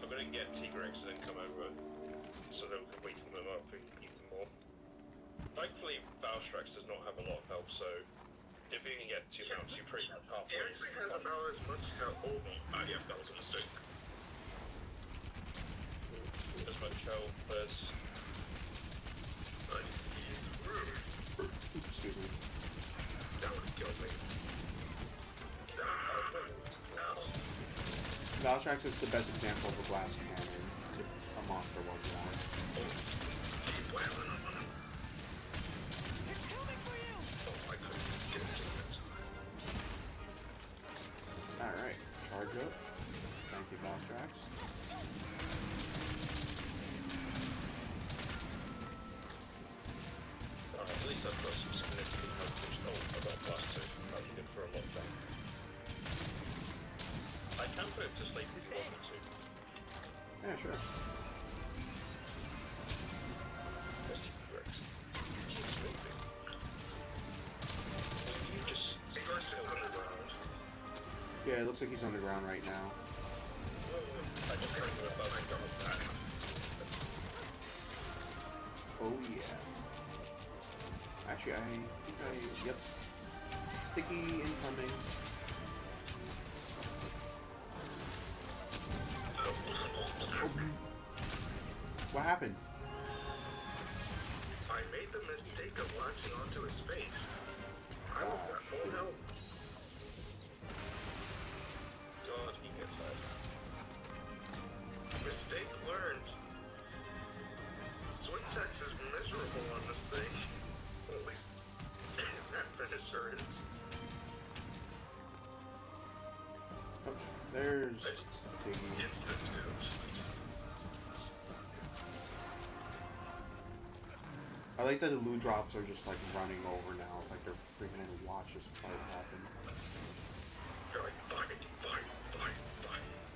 [SPEAKER 2] I'm gonna get Tigrex and then come over so that we can weaken them up even more. Thankfully, Valstrax does not have a lot of health, so if you can get 2 mounts, you're pretty much
[SPEAKER 5] He
[SPEAKER 2] halfway.
[SPEAKER 5] actually has about as much health. Oh, yeah, that was a mistake.
[SPEAKER 2] As much health as...
[SPEAKER 1] Excuse me.
[SPEAKER 5] That would kill me. No.
[SPEAKER 1] Valstrax is the best example of a glass cannon if a monster was one.
[SPEAKER 5] Keep wailing on him.
[SPEAKER 3] They're coming for you!
[SPEAKER 5] Oh, I couldn't get to that time.
[SPEAKER 1] Alright, charge up. Thank you, Valstrax.
[SPEAKER 2] At least I've got some significant health, which I've got plus 2. That'll be good for a lot of time. I can put him to sleep if you want me to.
[SPEAKER 1] Yeah, sure.
[SPEAKER 2] There's T-Rex. Keep sleeping. You just...
[SPEAKER 5] First is underground.
[SPEAKER 1] Yeah, it looks like he's underground right now.
[SPEAKER 5] I just can't go above my dog's side.
[SPEAKER 1] Oh yeah. Actually, yep. Sticky incoming. What happened?
[SPEAKER 5] I made the mistake of latching onto his face. I was at full health.
[SPEAKER 2] God, he gets hurt.
[SPEAKER 5] Mistake learned. Swintex is miserable on this thing. At least that finisher is.
[SPEAKER 1] Oh, there's
[SPEAKER 5] It's
[SPEAKER 1] Sticky.
[SPEAKER 5] Institute. Just instance.
[SPEAKER 1] I like that the loot drops are just like running over now. It's like they're freaking in to watch this fight happen.
[SPEAKER 5] You're like, fight.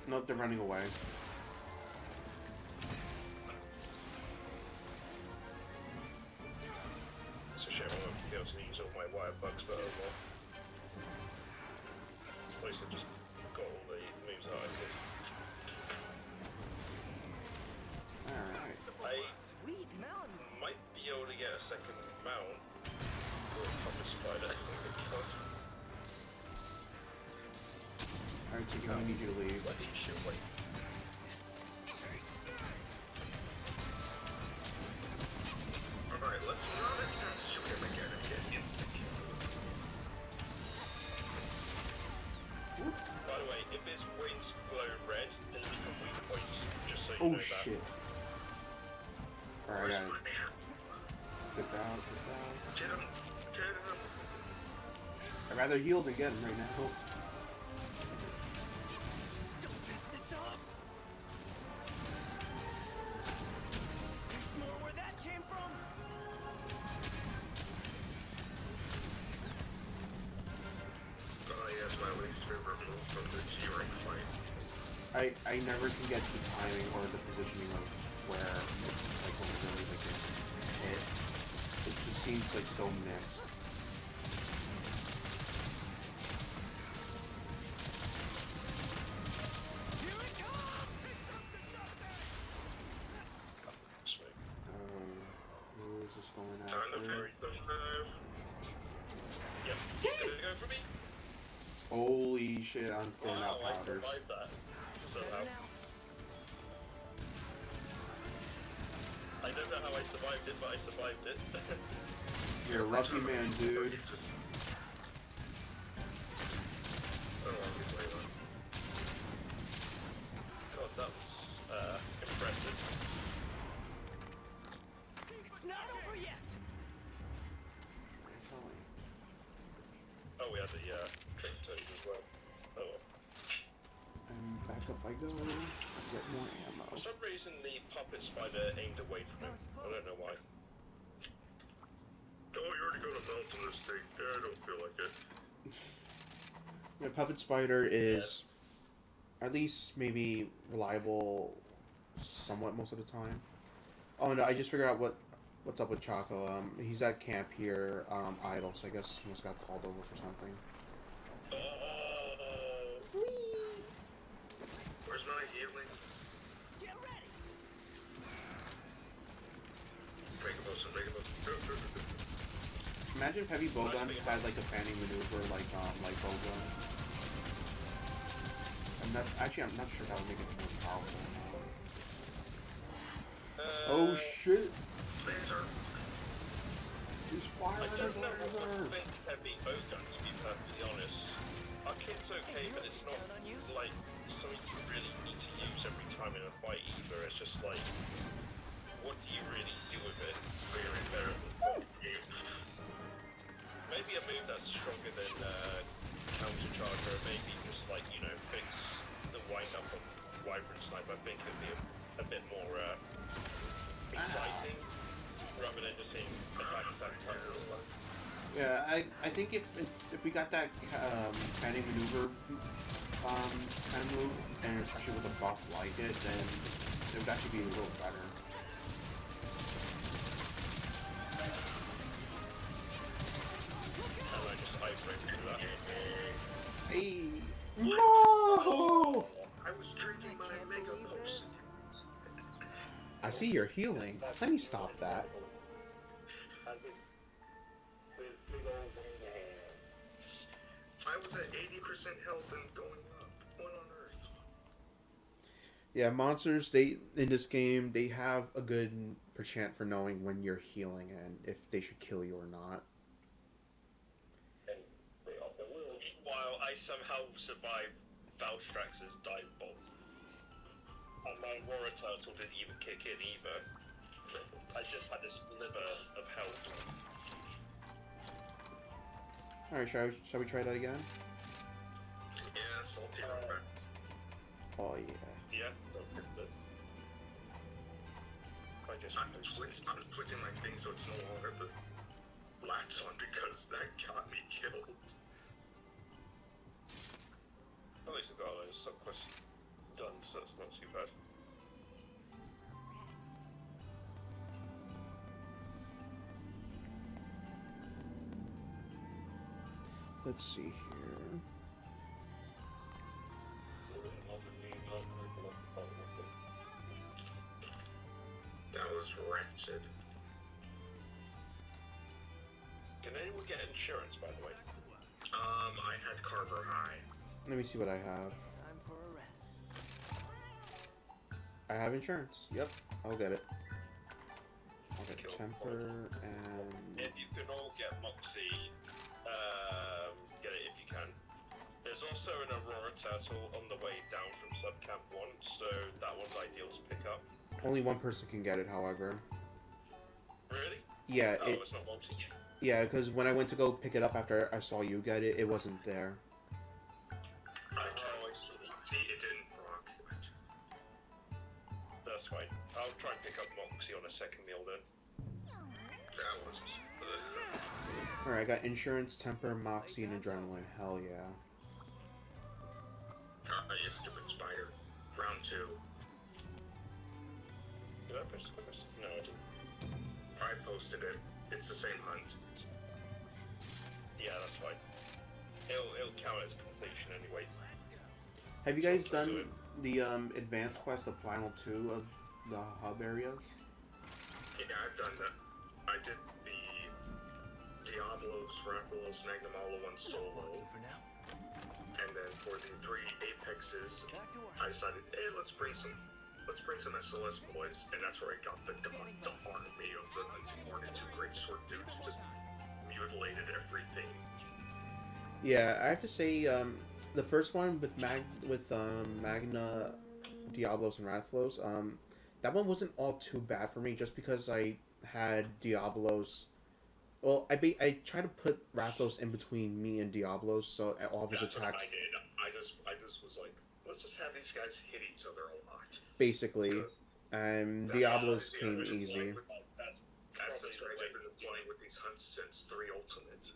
[SPEAKER 1] Nope, they're running away.
[SPEAKER 2] It's a shame I won't be able to use all my wire bugs, but oh well. At least I just got all the moves that I could.
[SPEAKER 1] Alright.
[SPEAKER 2] I
[SPEAKER 3] Sweet mountain!
[SPEAKER 2] might be able to get a second mount or a puppet spider.
[SPEAKER 1] Alright, Sticky, I need you to leave.
[SPEAKER 2] Bloody shit, wait.
[SPEAKER 5] Alright, let's not attack shoot him again and get instant kill.
[SPEAKER 2] By the way, if his wings glow red, they become weak points, just so you
[SPEAKER 1] Oh
[SPEAKER 2] know that.
[SPEAKER 1] shit. Alright,
[SPEAKER 5] Where's
[SPEAKER 1] guys.
[SPEAKER 5] my man?
[SPEAKER 1] Get down.
[SPEAKER 5] Get him.
[SPEAKER 1] I'd rather heal than get him right now.
[SPEAKER 3] Don't mess this up! There's more where that came from!
[SPEAKER 5] Oh, yes, my least favorite move from the G-Rank fight.
[SPEAKER 1] I never can get the timing or the positioning of where it's like when it really like hit. It just seems like so mixed.
[SPEAKER 3] Here it comes!
[SPEAKER 5] Find the very alive.
[SPEAKER 2] Yep. Gonna go for me?
[SPEAKER 1] Holy shit, I'm throwing
[SPEAKER 2] Wow,
[SPEAKER 1] out
[SPEAKER 2] I
[SPEAKER 1] powders.
[SPEAKER 2] survived that. Somehow. I don't know how I survived it, but I survived it.
[SPEAKER 1] You're a lucky man, dude.
[SPEAKER 5] Just... Oh, obviously,
[SPEAKER 2] God, that was impressive.
[SPEAKER 3] It's not over yet.
[SPEAKER 2] Oh, we had the trick toad as well. Oh well.
[SPEAKER 1] And back up I go. Get more ammo.
[SPEAKER 2] For some reason, the puppet spider aimed away from him. I don't know why.
[SPEAKER 5] Oh, you already got a mount on this thing. Yeah, I don't feel like it.
[SPEAKER 1] The puppet spider is at least maybe reliable somewhat most of the time. Oh no, I just figured out what's up with Choco. He's at camp here, idle, so I guess he must got called over for something.
[SPEAKER 5] Oh. Where's my healing?
[SPEAKER 3] Get ready.
[SPEAKER 5] Make a motion, make a motion.
[SPEAKER 1] Imagine if Heavy Bowgun had like a fanning maneuver like Bowgun. I'm not sure that would make it more powerful. Oh shit!
[SPEAKER 5] Laser.
[SPEAKER 1] He's firing
[SPEAKER 2] I
[SPEAKER 1] his
[SPEAKER 2] don't know what
[SPEAKER 1] laser!
[SPEAKER 2] fits Heavy Bowgun, to be perfectly honest. Our kit's okay, but it's not like something you really need to use every time in a fight either. It's just like, what do you really do with it?
[SPEAKER 5] Very bearable.
[SPEAKER 2] Maybe a move that's stronger than counter charge, or maybe just like, you know, fix the wind up of Wyvern Sniper. I think it'd be a bit more exciting rather than just seeing the back attack type of stuff.
[SPEAKER 1] Yeah, I think if we got that fanning maneuver kind of move, and especially with a buff like it, then it would actually be a little better.
[SPEAKER 2] And I just iframe through that.
[SPEAKER 1] Hey! No!
[SPEAKER 5] I was drinking my mega potion.
[SPEAKER 1] I see you're healing. Let me stop that.
[SPEAKER 5] I was at 80% health and going up. What on earth?
[SPEAKER 1] Yeah, monsters, they in this game, they have a good perchance for knowing when you're healing and if they should kill you or not.
[SPEAKER 2] While I somehow survived Valstrax's dive bomb. And my Aurora Turtle didn't even kick in either. I just had a sliver of health.
[SPEAKER 1] Alright, shall we try that again?
[SPEAKER 5] Yeah, salty rock.
[SPEAKER 1] Oh yeah.
[SPEAKER 2] Yeah, that's good. I just
[SPEAKER 5] I'm switching my thing so it's no longer the latch on because that got me killed.
[SPEAKER 2] at least I got those sub-quests done, so that's not too bad.
[SPEAKER 1] Let's see here.
[SPEAKER 5] That was wretched.
[SPEAKER 2] Can anyone get insurance, by the way?
[SPEAKER 5] I had Carver High.
[SPEAKER 1] Let me see what I have.
[SPEAKER 3] Time for a rest.
[SPEAKER 1] I have insurance. Yep, I'll get it. I'll get
[SPEAKER 2] Cool.
[SPEAKER 1] temper and
[SPEAKER 2] If you can all get Moxie, get it if you can. There's also an Aurora Turtle on the way down from Subcamp 1, so that one's ideal to pick up.
[SPEAKER 1] only one person can get it. However,
[SPEAKER 2] Really?
[SPEAKER 1] yeah,
[SPEAKER 2] Oh, it's not multi yet.
[SPEAKER 1] yeah, because when I went to go pick it up after I saw you get it, it wasn't there.
[SPEAKER 5] I
[SPEAKER 2] Oh, I see.
[SPEAKER 5] see, it didn't rock.
[SPEAKER 2] That's fine. I'll try and pick up Moxie on a second meal then.
[SPEAKER 5] That was.
[SPEAKER 1] All right, I got insurance, temper, moxie, and adrenaline. Hell yeah.
[SPEAKER 5] You stupid spider. Round 2.
[SPEAKER 2] Did I press this? No, I didn't.
[SPEAKER 5] I posted it. It's the same hunt.
[SPEAKER 2] Yeah, that's fine. It'll count as completion anyway.
[SPEAKER 1] Have you guys
[SPEAKER 2] So I'll do
[SPEAKER 1] done the advanced quest, the final 2 of the hub areas?
[SPEAKER 5] Yeah, I've done that. I did the Diablos, Rathalos, Magnamalo, and Solo.
[SPEAKER 3] Walking for now.
[SPEAKER 5] And then for the 3 Apexes,
[SPEAKER 3] Back to work.
[SPEAKER 5] I decided, hey, let's bring some SLS boys, and that's where I got the army of the Antiquarian 2 great sword dudes who just mutilated everything.
[SPEAKER 1] Yeah, I have to say, the first one with Magna, Diablos, and Rathalos, that one wasn't all too bad for me, just because I had Diablos. Well, I tried to put Rathalos in between me and Diablos, so all of his
[SPEAKER 5] That's what
[SPEAKER 1] attacks.
[SPEAKER 5] I did. I just was like, let's just have these guys hit each other a lot.
[SPEAKER 1] Basically, and
[SPEAKER 5] That's
[SPEAKER 1] Diablos
[SPEAKER 5] how
[SPEAKER 1] came
[SPEAKER 5] I've been
[SPEAKER 1] easy.
[SPEAKER 5] playing with-
[SPEAKER 2] That's
[SPEAKER 5] That's the
[SPEAKER 2] probably
[SPEAKER 5] strategy
[SPEAKER 2] way
[SPEAKER 5] I've been playing with these hunts since 3 Ultimate.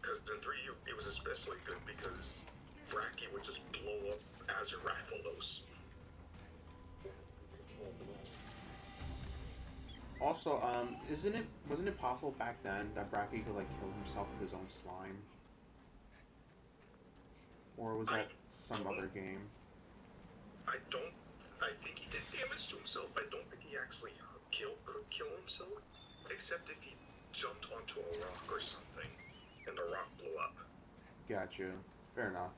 [SPEAKER 5] Because in 3 it was especially good because Bracky would just blow up as a Rathalos.
[SPEAKER 1] Also, wasn't it possible back then that Bracky could like kill himself with his own slime? Or was that some other game?
[SPEAKER 5] I think he did damage to himself. I don't think he actually could kill himself, except if he jumped onto a rock or something, and the rock blew up.
[SPEAKER 1] Gotcha. Fair enough.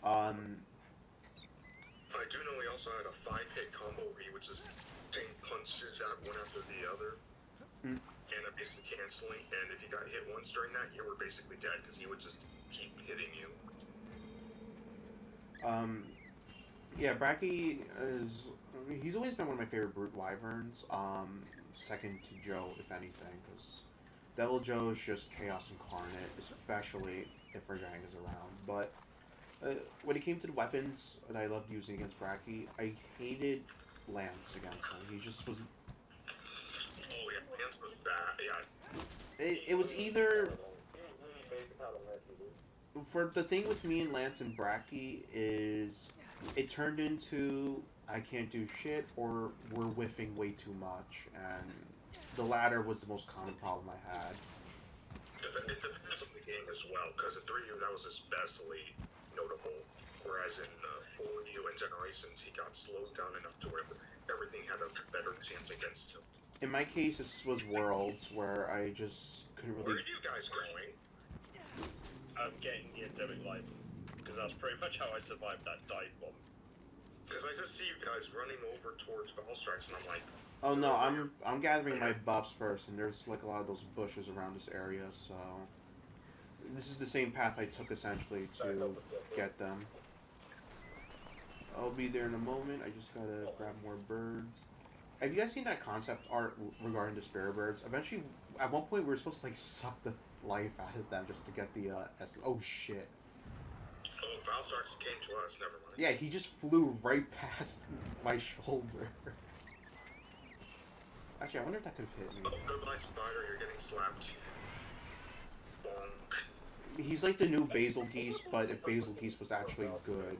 [SPEAKER 5] I do know he also had a 5-hit combo where he would just tank punches out one after the other, and basically canceling. And if you got hit once during that, you were basically dead because he would just keep hitting you.
[SPEAKER 1] Yeah, Bracky is. He's always been one of my favorite Brute Wyverns. Second to Joe, if anything, because Devil Joe is just chaos incarnate, especially if Rajang is around. But when it came to the weapons that I loved using against Bracky, I hated Lance against him. He just was.
[SPEAKER 5] Oh yeah, Lance was bad. Yeah.
[SPEAKER 1] It was either. For the thing with me and Lance and Bracky is, it turned into I can't do shit or we're whiffing way too much, and the latter was the most common problem I had.
[SPEAKER 5] It depends on the game as well, because in 3U that was especially notable, whereas in 4U and Generations he got slowed down enough to where everything had a better chance against him.
[SPEAKER 1] In my case, this was Worlds, where I just couldn't
[SPEAKER 5] Where
[SPEAKER 1] really.
[SPEAKER 5] are you guys going?
[SPEAKER 2] I'm getting the endemic life because that's pretty much how I survived that dive bomb.
[SPEAKER 5] Because I just see you guys running over towards Valstrax, and I'm like,
[SPEAKER 1] Oh no, I'm gathering my buffs first, and there's like a lot of those bushes around this area, so this is the same path I took essentially to get them. I'll be there in a moment. I just gotta grab more birds. Have you guys seen that concept art regarding the Spirit Birds? Eventually, at one point, we were supposed to like suck the life out of them just to get the oh shit.
[SPEAKER 5] oh, Valstrax came to us, never mind.
[SPEAKER 1] Yeah, he just flew right past my shoulder. Actually, I wonder if that could have hit me.
[SPEAKER 5] Oh, goodbye, Spider, you're getting slapped. Bonk.
[SPEAKER 1] He's like the new Basil Geese, but if Basil Geese was actually good.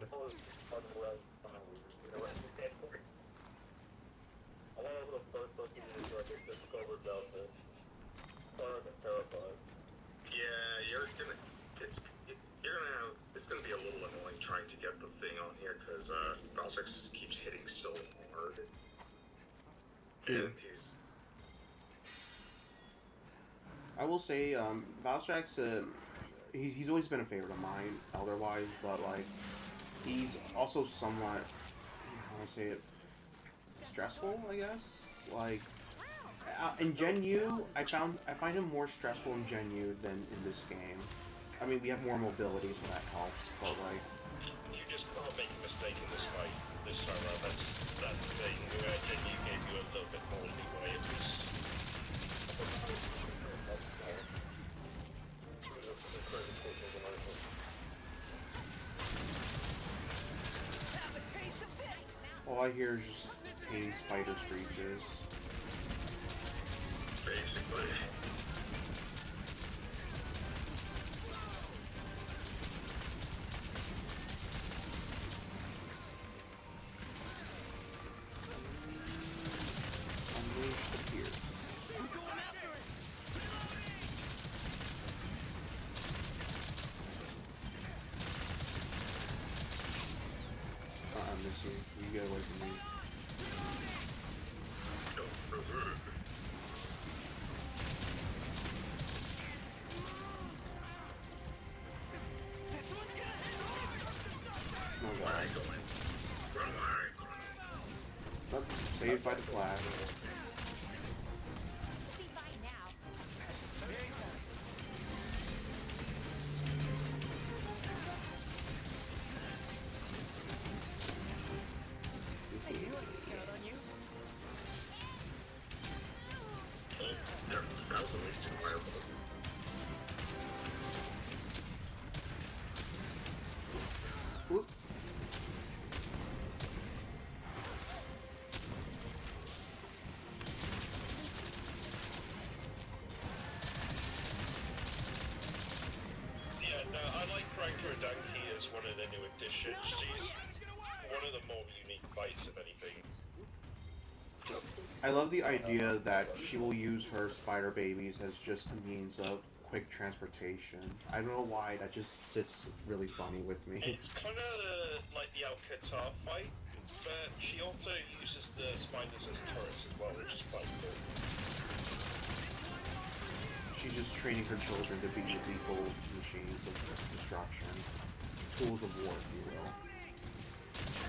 [SPEAKER 5] Yeah, it's gonna be a little annoying trying to get the thing on here, because Valstrax just keeps hitting so hard. And he's...
[SPEAKER 1] I will say, Valstrax, he's always been a favorite of mine, elder-wise, but like, he's also somewhat, how do I say it, stressful, I guess? Like, in Gen U, I find him more stressful in Gen U than in this game. I mean, we have more mobility, so that helps, but like...
[SPEAKER 2] You just can't make a mistake in this fight this time around. That's the thing. Gen U gave you a little bit more leeway. It was...
[SPEAKER 3] Have a taste of this.
[SPEAKER 1] All I hear is just pain spider screeches.
[SPEAKER 5] basically...
[SPEAKER 1] Unleash the Pierce.
[SPEAKER 3] I'm going after it.
[SPEAKER 1] I miss you. You get away from me. Saved by the flash.
[SPEAKER 4] Be fine now.
[SPEAKER 5] There, that was at least viable.
[SPEAKER 1] Whoop.
[SPEAKER 2] Yeah, no, I like Franco Danke as one of the new additions. She's one of the more unique fights, if anything.
[SPEAKER 1] I love the idea that she will use her spider babies as just a means of quick transportation. I don't know why, that just sits really funny with me.
[SPEAKER 2] It's kind of like the Al-Qatar fight, but she also uses the spiders as turrets as well, which is quite cool.
[SPEAKER 1] She's just training her children to be lethal machines of destruction. Tools of war, if you will.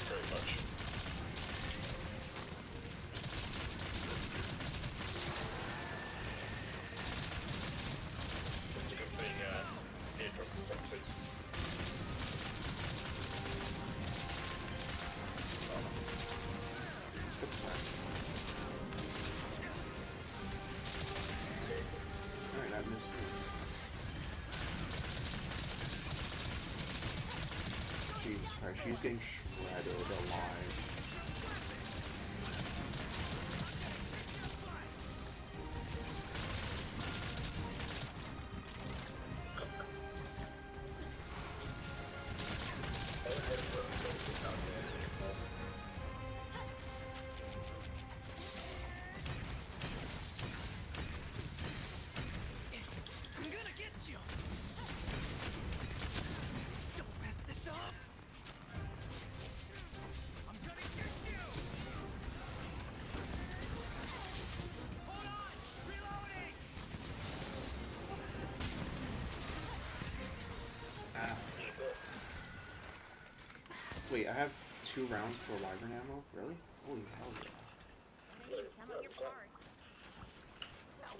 [SPEAKER 2] Very much. It's a good thing, airdrop protected.
[SPEAKER 1] Oops, sorry. Alright, I missed it. Jesus Christ, she's getting shredded alive.
[SPEAKER 3] I'm gonna get you. Don't mess this up. I'm gonna get you. Hold on. Reloading.
[SPEAKER 1] Ah. Wait, I have 2 rounds for Wyvern ammo? Really? Holy hell yeah.
[SPEAKER 4] I need some of your parts.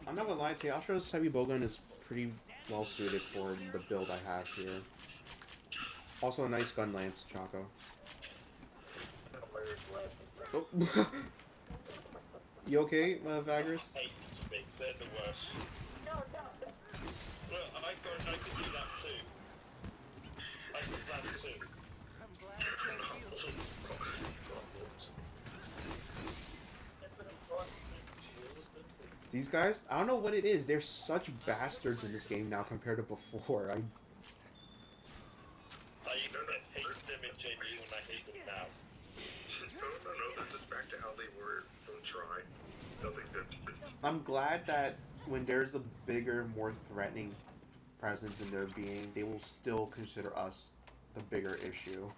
[SPEAKER 1] I'm not gonna lie, Teatro's heavy bowgun is pretty well suited for the build I have here. Also a nice gun lance, Choco. Oh. You okay, Vagrus?
[SPEAKER 2] I hate these, they're the worst. Well, I could do that too. I could that too.
[SPEAKER 3] I'm glad I killed you.
[SPEAKER 5] Problems.
[SPEAKER 1] These guys, I don't know what it is. They're such bastards in this game now compared to before.
[SPEAKER 2] I hate them in JD when I hate them now.
[SPEAKER 5] No, they're just back to how they were from Try. Nothing different.
[SPEAKER 1] I'm glad that when there's a bigger, more threatening presence in their being, they will still consider us the bigger issue.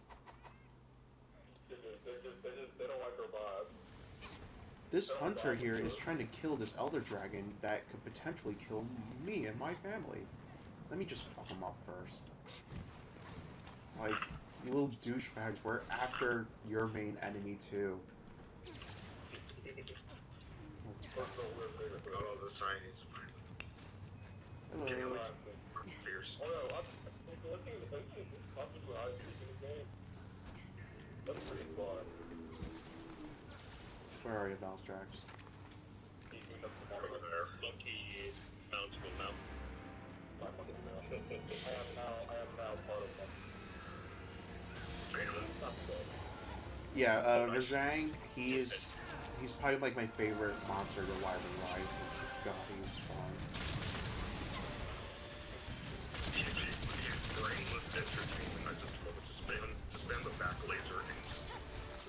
[SPEAKER 2] They don't like our vibe.
[SPEAKER 1] This hunter here is trying to kill this elder dragon that could potentially kill me and my family. Let me just fuck him up first. Like, you little douchebags, we're after your main enemy too.
[SPEAKER 5] Got all the signings finally. Can you
[SPEAKER 1] Hello.
[SPEAKER 5] like fierce?
[SPEAKER 2] Oh no, I'm looking at the pictures. It's possibly how I speak in the game. That's pretty fun.
[SPEAKER 1] Where are you, Valstrax?
[SPEAKER 5] Over there.
[SPEAKER 2] Lucky is mountable now. I am now part of that.
[SPEAKER 1] Yeah, Rajang, he's probably like my favorite monster to Wyvern ride. God, he's fun.
[SPEAKER 5] He's brainless entertainment. I just love it. Just spam the back laser and just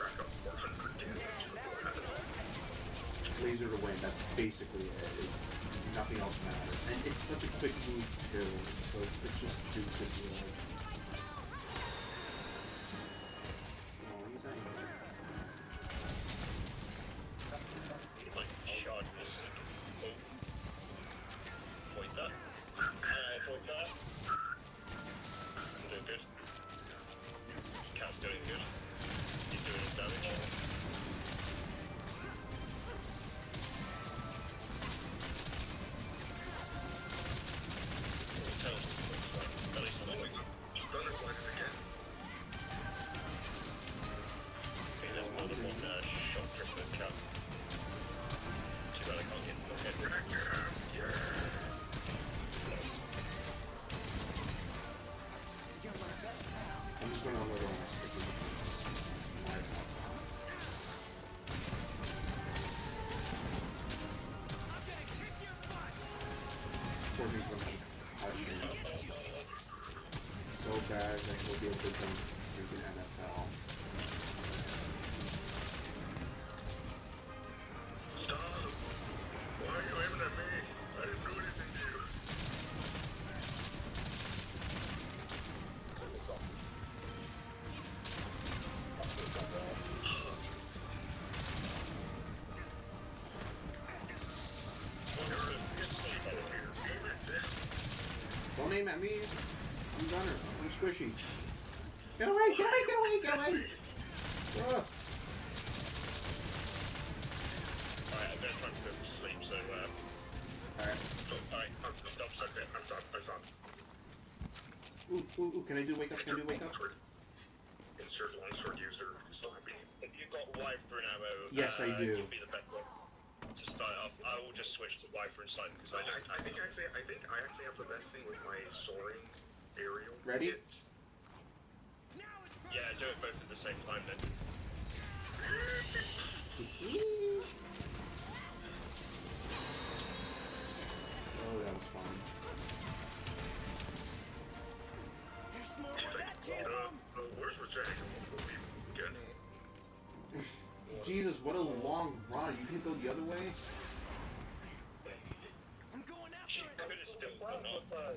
[SPEAKER 5] rack up 400 damage with the blast.
[SPEAKER 1] Laser to win, that's basically it. Nothing else matters. And it's such a quick move too, so it's just stupid, really. Oh, he's not here.
[SPEAKER 2] Like, charge this second. Oh. Avoid that. Avoid that. I'm doing good. Cat's doing good. He's doing his damage.
[SPEAKER 1] as I will be able to jump freaking NFL.
[SPEAKER 5] Stop! Why are you aiming at me? I didn't do anything to you.
[SPEAKER 1] Don't aim at me. I'm Gunner. I'm squishy. Get away! Get away! Get away! Get away! Ugh.
[SPEAKER 2] Alright, I'm gonna try to go to sleep, so,
[SPEAKER 1] Alright.
[SPEAKER 2] alright, stop,
[SPEAKER 5] I'm sorry.
[SPEAKER 1] Ooh, can I do wake up? Can I do wake up?
[SPEAKER 5] Insert longsword user slapping.
[SPEAKER 2] If you've got Wyvern ammo,
[SPEAKER 1] Yes, I do.
[SPEAKER 2] you'll be the best one to start off. I will just switch to Wyvern side because I don't.
[SPEAKER 5] I think I actually have the best thing with my soaring aerial.
[SPEAKER 1] Ready?
[SPEAKER 5] hit.
[SPEAKER 2] Yeah, do it both at the same time then.
[SPEAKER 1] Oh, that was fun.
[SPEAKER 3] There's more
[SPEAKER 5] He's
[SPEAKER 3] where
[SPEAKER 5] like,
[SPEAKER 3] that came from.
[SPEAKER 5] where's Rajang? Good.
[SPEAKER 1] Jesus, what a long run. You can go the other way?
[SPEAKER 3] I'm going
[SPEAKER 2] She
[SPEAKER 3] after it.
[SPEAKER 2] could have still gone on.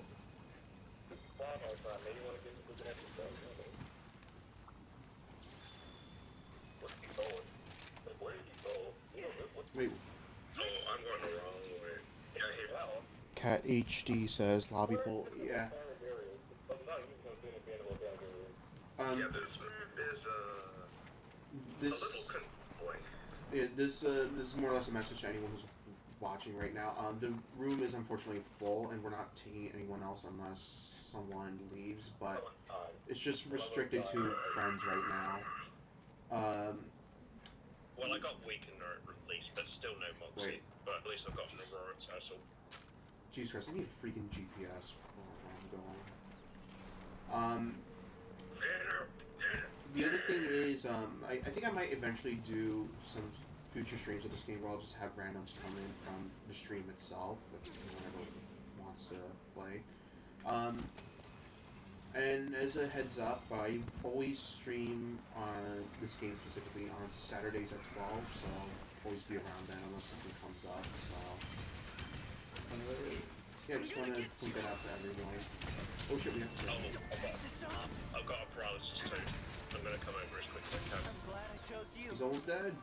[SPEAKER 1] Wait.
[SPEAKER 5] Oh, I'm going the wrong way. Yeah, I hate myself.
[SPEAKER 1] Cat HD says lobby full. Yeah.
[SPEAKER 5] Yeah, this map is a little
[SPEAKER 1] This
[SPEAKER 5] controlling.
[SPEAKER 1] yeah, this is more or less a message to anyone who's watching right now. The room is unfortunately full, and we're not taking anyone else unless someone leaves. But it's just restricted to friends right now.
[SPEAKER 2] Well, I got Weakener at least, but still no Moxie.
[SPEAKER 1] Wait.
[SPEAKER 2] But at least I've got an Aurora Tassel.
[SPEAKER 1] Jesus Christ, I need a freaking GPS for where I'm going. The other thing is, I think I might eventually do some future streams of this game where I'll just have randoms come in from the stream itself, if anyone ever wants to play. And as a heads up, I always stream on this game specifically on Saturdays at 12, so I'll always be around then unless something comes up, so... yeah, just want to point that out to everyone. Oh shit, we have to...
[SPEAKER 2] I've got a paralysis too. I'm gonna come over as quick as I can.
[SPEAKER 3] I'm glad I chose you.
[SPEAKER 1] He's almost dead.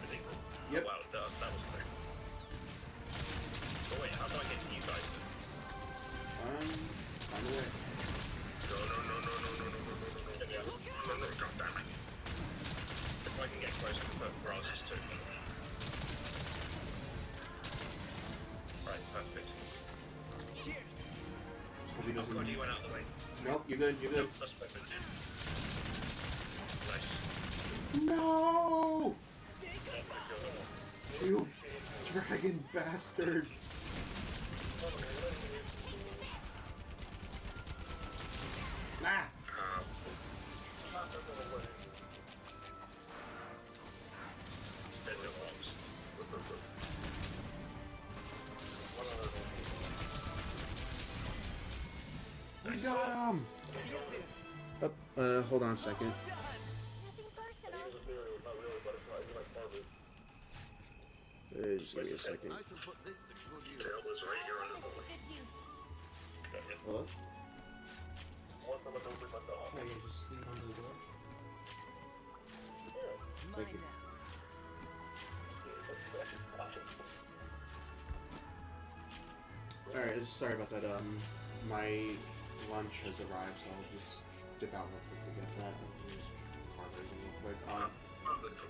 [SPEAKER 2] Really?
[SPEAKER 1] Yep.
[SPEAKER 2] Wow, that was quick. Oh wait, how do I get to you guys?
[SPEAKER 1] Find a way.
[SPEAKER 5] No, God damn it.
[SPEAKER 2] If I can get close, I can put paralysis too. Right, perfect.
[SPEAKER 3] Cheers.
[SPEAKER 1] Just hope he
[SPEAKER 2] Oh
[SPEAKER 1] doesn't...
[SPEAKER 2] god, you went out the way.
[SPEAKER 1] Nope, you're good, you're good.
[SPEAKER 2] Nope, that's perfect. Nice.
[SPEAKER 1] No!
[SPEAKER 3] Say goodbye.
[SPEAKER 1] You dragon bastard! Ah!
[SPEAKER 2] Spin the box.
[SPEAKER 1] We got him!
[SPEAKER 3] See you soon.
[SPEAKER 1] Hold on a second.
[SPEAKER 3] Done.
[SPEAKER 4] Nothing personal.
[SPEAKER 1] Just give me a second.
[SPEAKER 5] Tail was right here on the
[SPEAKER 4] This
[SPEAKER 5] board.
[SPEAKER 4] is good use.
[SPEAKER 1] Hello? Yeah, just leave on the door.
[SPEAKER 3] Mine
[SPEAKER 1] you.
[SPEAKER 3] now.
[SPEAKER 1] Alright, sorry about that. My lunch has arrived, so I'll just dip out real quick to get that. And just carve everything real quick.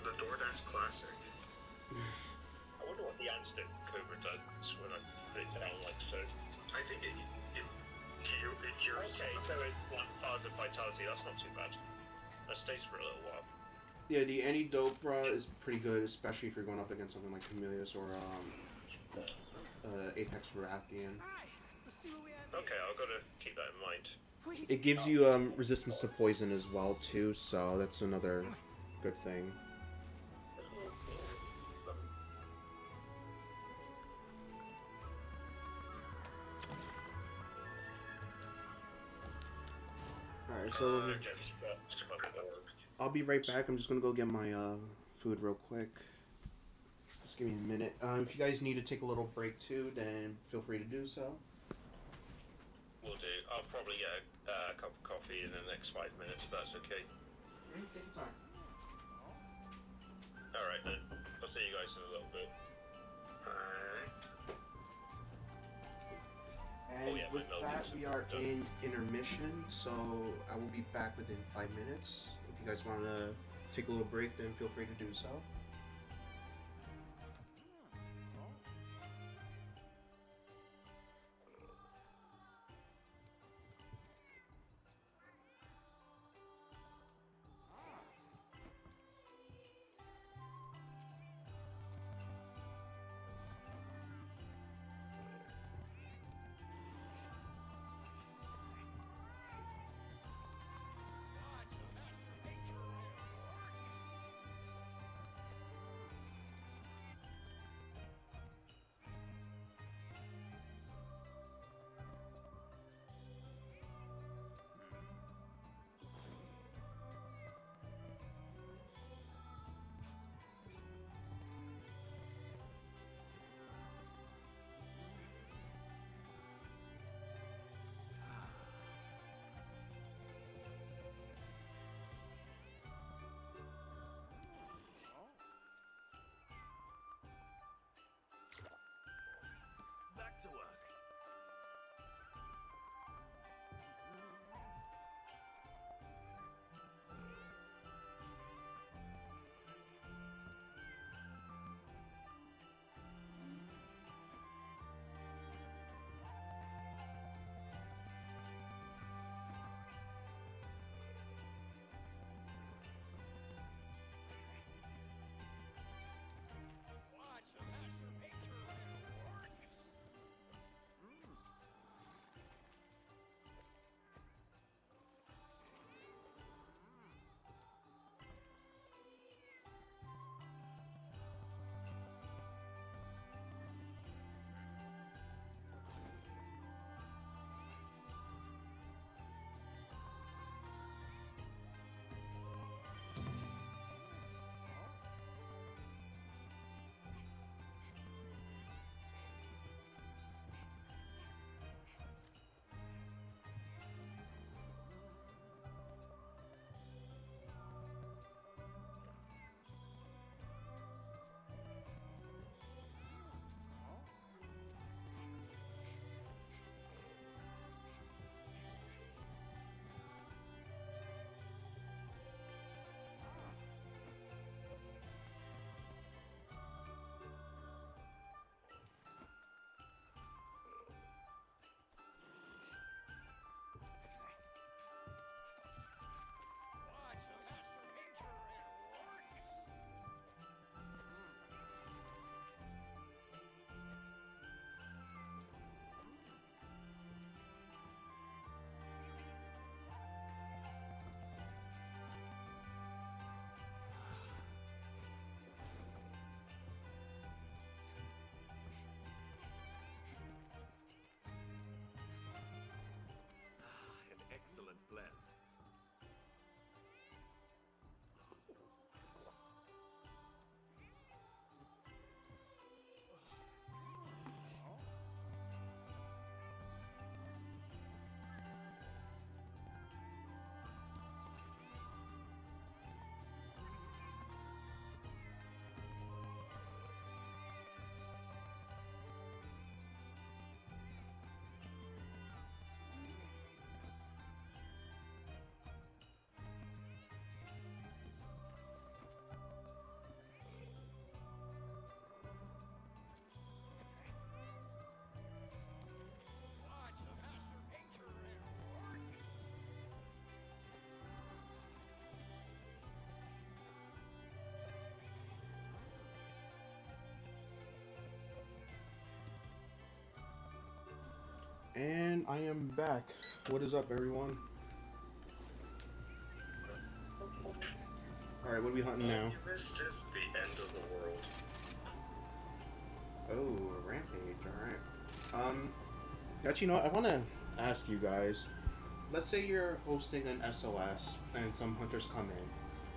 [SPEAKER 5] The DoorDash Classic.
[SPEAKER 2] I wonder what the instant Cobra does when I put it down like so.
[SPEAKER 5] I think it cures.
[SPEAKER 2] Okay, so it's like bars of vitality, that's not too bad. That stays for a little while.
[SPEAKER 1] Yeah, the Anidopra is pretty good, especially if you're going up against something like Camillus or Apex Rathian.
[SPEAKER 3] Alright, let's see what we have.
[SPEAKER 2] Okay, I've got to keep that in mind.
[SPEAKER 3] Wait.
[SPEAKER 1] It gives you resistance to poison as well too, so that's another good thing. Alright, so
[SPEAKER 2] Okay, that's my bad.
[SPEAKER 1] I'll be right back. I'm just gonna go get my food real quick. Just give me a minute. If you guys need to take a little break too, then feel free to do so.
[SPEAKER 2] Will do. I'll probably get a cup of coffee in the next 5 minutes, if that's okay.
[SPEAKER 1] Take your time.
[SPEAKER 2] Alright then. I'll see you guys in a little bit.
[SPEAKER 5] Alright.
[SPEAKER 1] And
[SPEAKER 2] yeah, my
[SPEAKER 1] with
[SPEAKER 2] milk
[SPEAKER 1] that,
[SPEAKER 2] is
[SPEAKER 1] we are
[SPEAKER 2] done.
[SPEAKER 1] in intermission, so I will be back within 5 minutes. If you guys want to take a little break, then feel free to do so.
[SPEAKER 3] Back to work. Watch the master picture at work. Watch the master picture at work.
[SPEAKER 6] An excellent blend.
[SPEAKER 3] Watch the master picture at work.
[SPEAKER 1] And I am back. What is up, everyone? Alright, what are we hunting now?
[SPEAKER 5] You missed is the end of the world.
[SPEAKER 1] Oh, a rampage, alright. Actually, you know what? I want to ask you guys, let's say you're hosting an SOS and some hunters come in,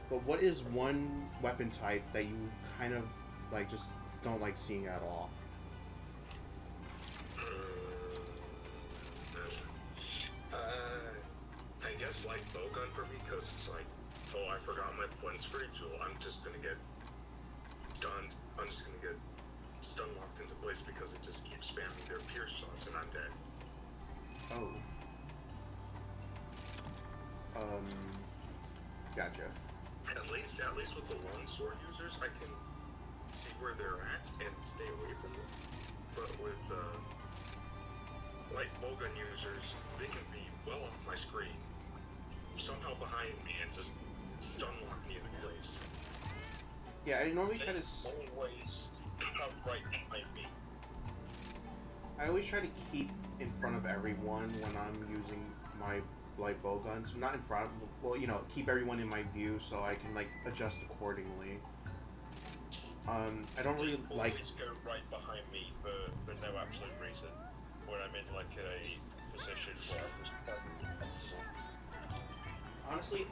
[SPEAKER 1] but what is one weapon type that you kind of like just don't like seeing at all?
[SPEAKER 5] I guess like bowgun for me, because it's like, oh, I forgot my flinch free tool. I'm just gonna get stunned. I'm just gonna get stun locked into place because it just keeps spamming their pierce shots and I'm dead.
[SPEAKER 1] Oh. Gotcha.
[SPEAKER 5] At least with the longsword users, I can see where they're at and stay away from them. But with light bowgun users, they can be well off my screen, somehow behind me, and just stun lock me into place.
[SPEAKER 1] Yeah, I normally try
[SPEAKER 2] They
[SPEAKER 1] to.
[SPEAKER 2] always come right behind me.
[SPEAKER 1] I always try to keep in front of everyone when I'm using my light bowgun. So not in front. Well, you know, keep everyone in my view so I can like adjust accordingly. I don't really
[SPEAKER 2] They
[SPEAKER 1] like.
[SPEAKER 2] always go right behind me for no absolute reason. When I'm in like a position where I'm just
[SPEAKER 1] Honestly,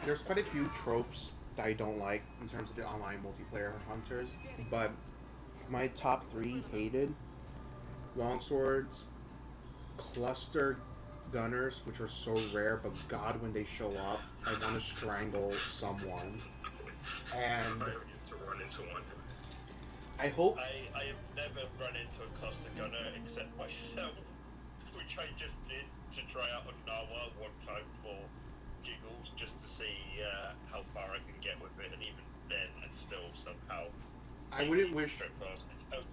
[SPEAKER 1] there's quite a few tropes that I don't like in terms of the online multiplayer hunters, but my top 3 hated: longswords, cluster gunners, which are so rare, but God, when they show up, I want to strangle someone. And
[SPEAKER 5] I have yet to run into one.
[SPEAKER 1] I hope
[SPEAKER 2] I have never run into a cluster gunner except myself, which I just did to try out on Nawa one time for giggles, just to see how far I can get with it, and even then I still somehow
[SPEAKER 1] I wouldn't wish
[SPEAKER 2] trip past it.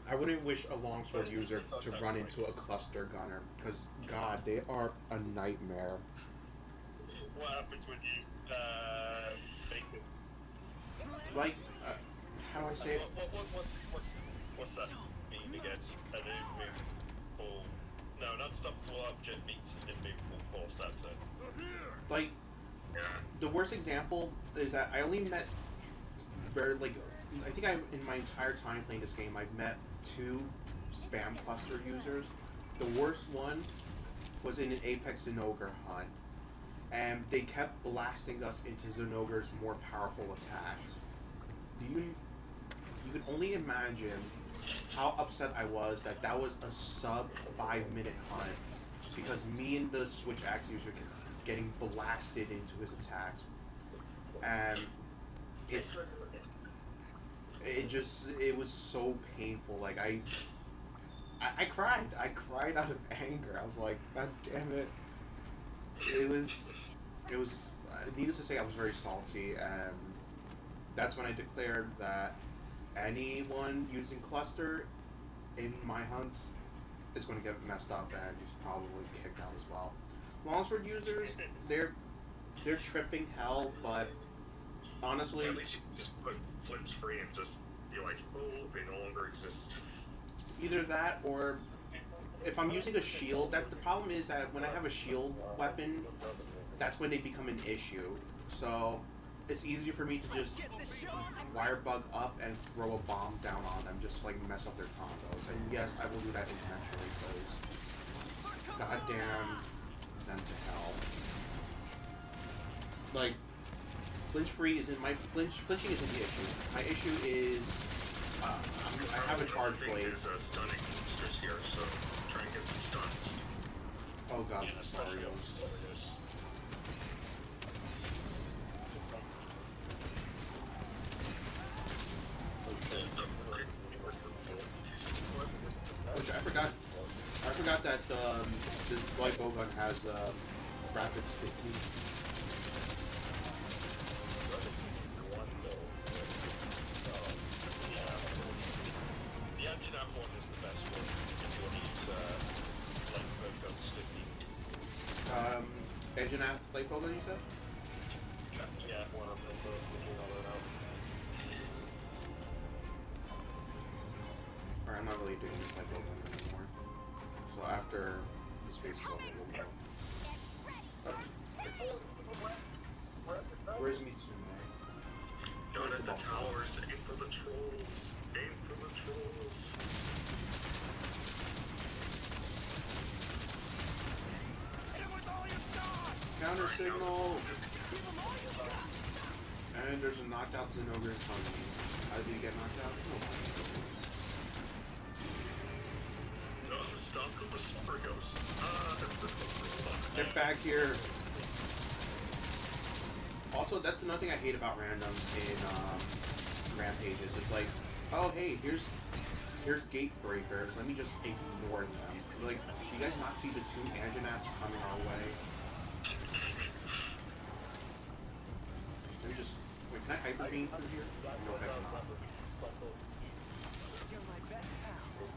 [SPEAKER 1] I wouldn't wish a longsword user to run into a cluster gunner, because God, they are a nightmare.
[SPEAKER 2] What happens when you make it?
[SPEAKER 1] Like, how do I say it?
[SPEAKER 2] What's that mean again? An immovable... No, an unstoppable object meets an immovable force, that's it.
[SPEAKER 1] Like,
[SPEAKER 5] Yeah.
[SPEAKER 1] the worst example is that I only met I think in my entire time playing this game, I've met 2 spam cluster users. The worst one was in an Apex Zenogre hunt, and they kept blasting us into Zenogre's more powerful attacks. You can only imagine how upset I was that was a sub 5-minute hunt, because me and the Switch Axe user kept getting blasted into his attacks, and it was so painful. Like I cried out of anger. I was like, God damn it. It was needless to say, I was very salty, and that's when I declared that anyone using cluster in my hunts is going to get messed up and just probably kicked out as well. Longsword users, they're tripping hell, but honestly,
[SPEAKER 5] At least you can just put flinch free and just be like, oh, they no longer exist.
[SPEAKER 1] either that or if I'm using a shield, the problem is that when I have a shield weapon, that's when they become an issue. So it's easier for me to just wire bug up and throw a bomb down on them, just like mess up their combos. And yes, I will do that intentionally because goddamn them to hell. Like, flinching isn't the issue. My issue is I have a charge blade.
[SPEAKER 5] Is stunning monsters here, so try and get some stuns.
[SPEAKER 1] Oh god,
[SPEAKER 2] Yeah, especially
[SPEAKER 1] Mario.
[SPEAKER 2] on Solidus.
[SPEAKER 1] Which I forgot that this light bowgun has rapid sticking.
[SPEAKER 2] The Anjanath one is the best one if you want to use like bowgun sticky.
[SPEAKER 1] Anjanath light bowgun, you said?
[SPEAKER 2] Yeah, one of them.
[SPEAKER 1] Alright, I'm not really doing this light bowgun anymore. So after this phase is over, we'll go. Where's Mitsume?
[SPEAKER 5] Not at the towers, aim for the trolls. Aim for the trolls.
[SPEAKER 1] Counter signal! And there's a knocked out Zenogre coming. How did he get knocked out?
[SPEAKER 5] No, stop the Sorgos.
[SPEAKER 1] Get back here! Also, that's another thing I hate about randoms in Rampages. It's like, oh hey, here's gate breakers. Let me just ignore them. It's like, do you guys not see the 2 Anjanaps coming our way? Let me just wait. Can I hyper beam through here? No, I cannot.
[SPEAKER 3] You're my best pal.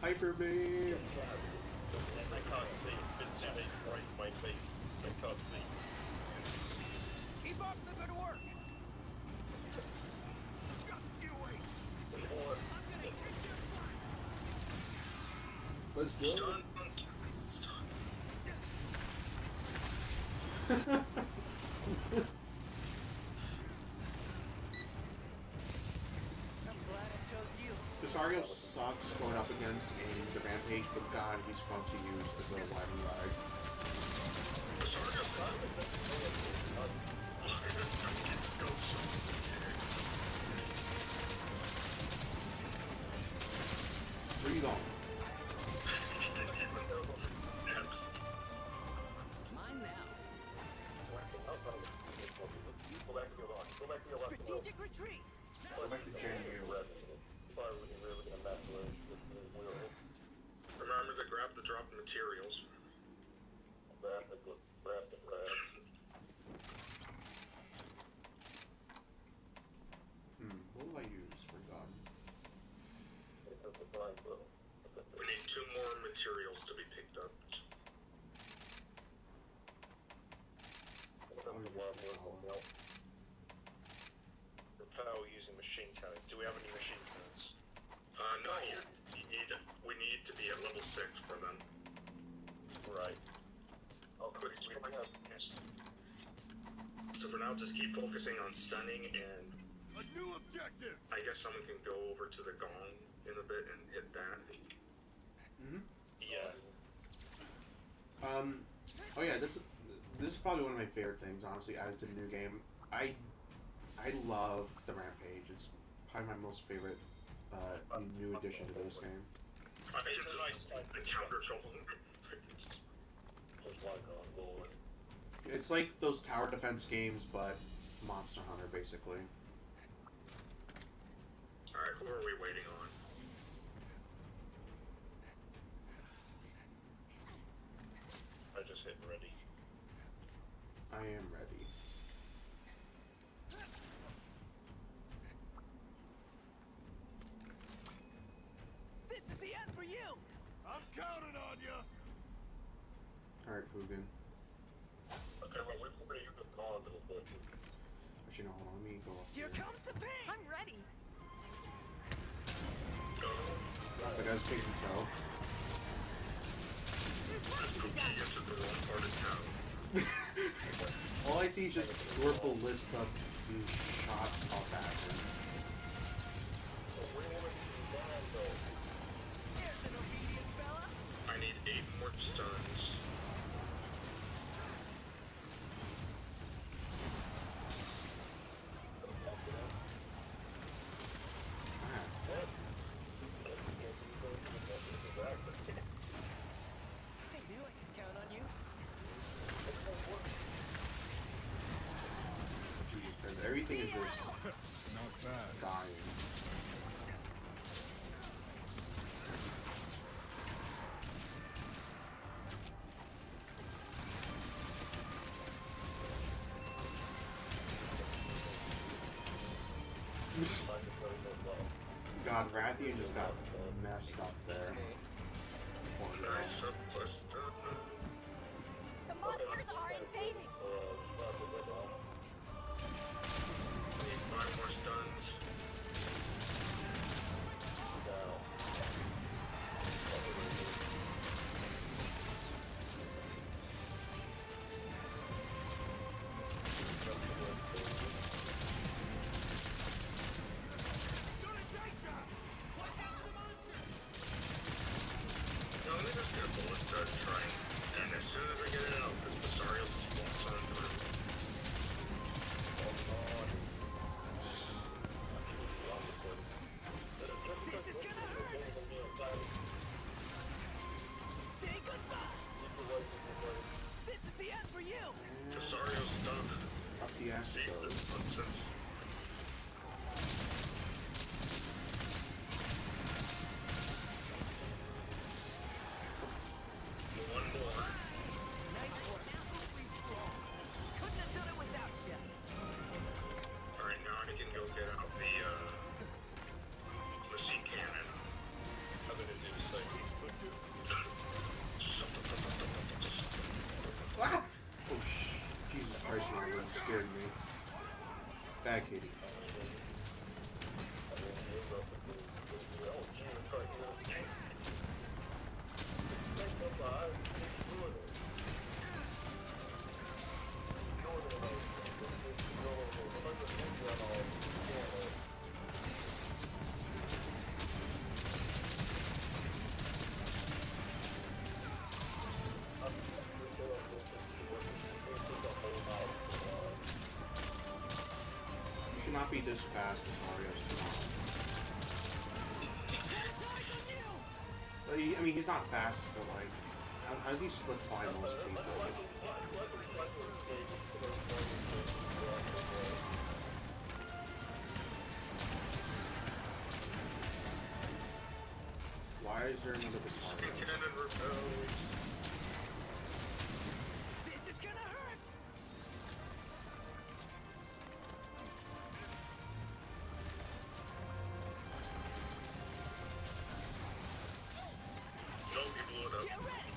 [SPEAKER 1] Hyper beam.
[SPEAKER 2] I can't see. It's too late right in my face. I can't see.
[SPEAKER 3] Keep up the good work. Just you wait.
[SPEAKER 1] Let's go.
[SPEAKER 5] Stun. Stun.
[SPEAKER 3] I'm glad I chose you.
[SPEAKER 1] Cesario sucks going up against in the Rampage, but god, he's fun to use as a wide ride.
[SPEAKER 5] The Sorgos it's still so
[SPEAKER 1] Where are you going?
[SPEAKER 5] he didn't even know. Abs.
[SPEAKER 3] Mine now. Strategic retreat.
[SPEAKER 1] Go back to January.
[SPEAKER 5] Remember to grab the drop materials.
[SPEAKER 1] What will I use for God?
[SPEAKER 5] We need 2 more materials to be picked up.
[SPEAKER 2] Repel using machine cannon. Do we have any machine cannons?
[SPEAKER 5] Not yet. We need to be at level 6 for them.
[SPEAKER 2] Right.
[SPEAKER 5] So for now, just keep focusing on stunning, and
[SPEAKER 6] A new objective!
[SPEAKER 5] I guess someone can go over to the gong in a bit and hit that.
[SPEAKER 2] Yeah.
[SPEAKER 1] Oh yeah, this is probably one of my favorite things, honestly, added to the new game. I love the Rampage. It's probably my most favorite new addition to this game.
[SPEAKER 5] I think
[SPEAKER 2] It's a nice
[SPEAKER 5] like the counter gong.
[SPEAKER 1] It's like those tower defense games, but Monster Hunter, basically.
[SPEAKER 5] Alright, who are we waiting on?
[SPEAKER 2] I just hit ready.
[SPEAKER 1] I am ready.
[SPEAKER 3] This is the end for you.
[SPEAKER 6] I'm counting on you!
[SPEAKER 1] Alright, Fugen. Actually, no, hold on, let me go up
[SPEAKER 3] Here
[SPEAKER 1] here.
[SPEAKER 3] comes the pain.
[SPEAKER 4] I'm ready.
[SPEAKER 1] The guy's taking toe.
[SPEAKER 5] This movie gets to the wrong part of town.
[SPEAKER 1] All I see is just your ballista being shot off at him.
[SPEAKER 3] There's an obedient fella.
[SPEAKER 5] I need 8 more stuns.
[SPEAKER 3] I knew I could count on you.
[SPEAKER 1] Jesus Christ, everything is just
[SPEAKER 6] Not bad.
[SPEAKER 1] dying. God, Rathian just got messed up there. Poor girl.
[SPEAKER 5] Nice surplus.
[SPEAKER 4] The monsters are invading.
[SPEAKER 5] Need 5 more stuns. No, let me just get a ballista and try and as soon as I get it out, this Basario's Cease this nonsense. One more.
[SPEAKER 3] Nice work. Couldn't have done it without you.
[SPEAKER 5] Alright, now I can go get out the machine cannon.
[SPEAKER 2] I'm gonna do so.
[SPEAKER 1] Ah! Oh, Jesus Christ, man, that scared me. Bad kitty. You should not be this fast as Mario's tomorrow. I mean, he's not fast, but like, how does he slip by most people? Why is there another
[SPEAKER 5] Machine
[SPEAKER 1] Bizarro?
[SPEAKER 5] cannon repels.
[SPEAKER 3] This is gonna hurt.
[SPEAKER 5] Nope, he blew it up.
[SPEAKER 3] Get ready.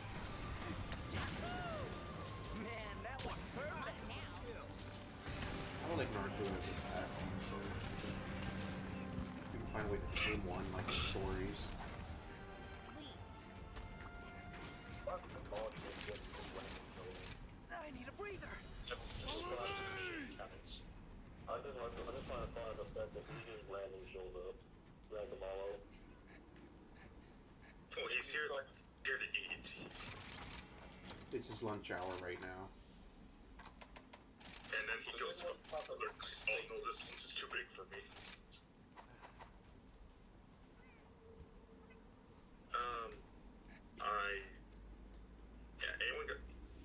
[SPEAKER 3] Man, that was perfect.
[SPEAKER 1] I don't like Naruto as an attack, so you can find a way to tame one, like in stories.
[SPEAKER 3] I need a breather.
[SPEAKER 5] Oh, he's here to eat.
[SPEAKER 1] It's his lunch hour right now.
[SPEAKER 5] And then he goes, oh no, this is too big for me.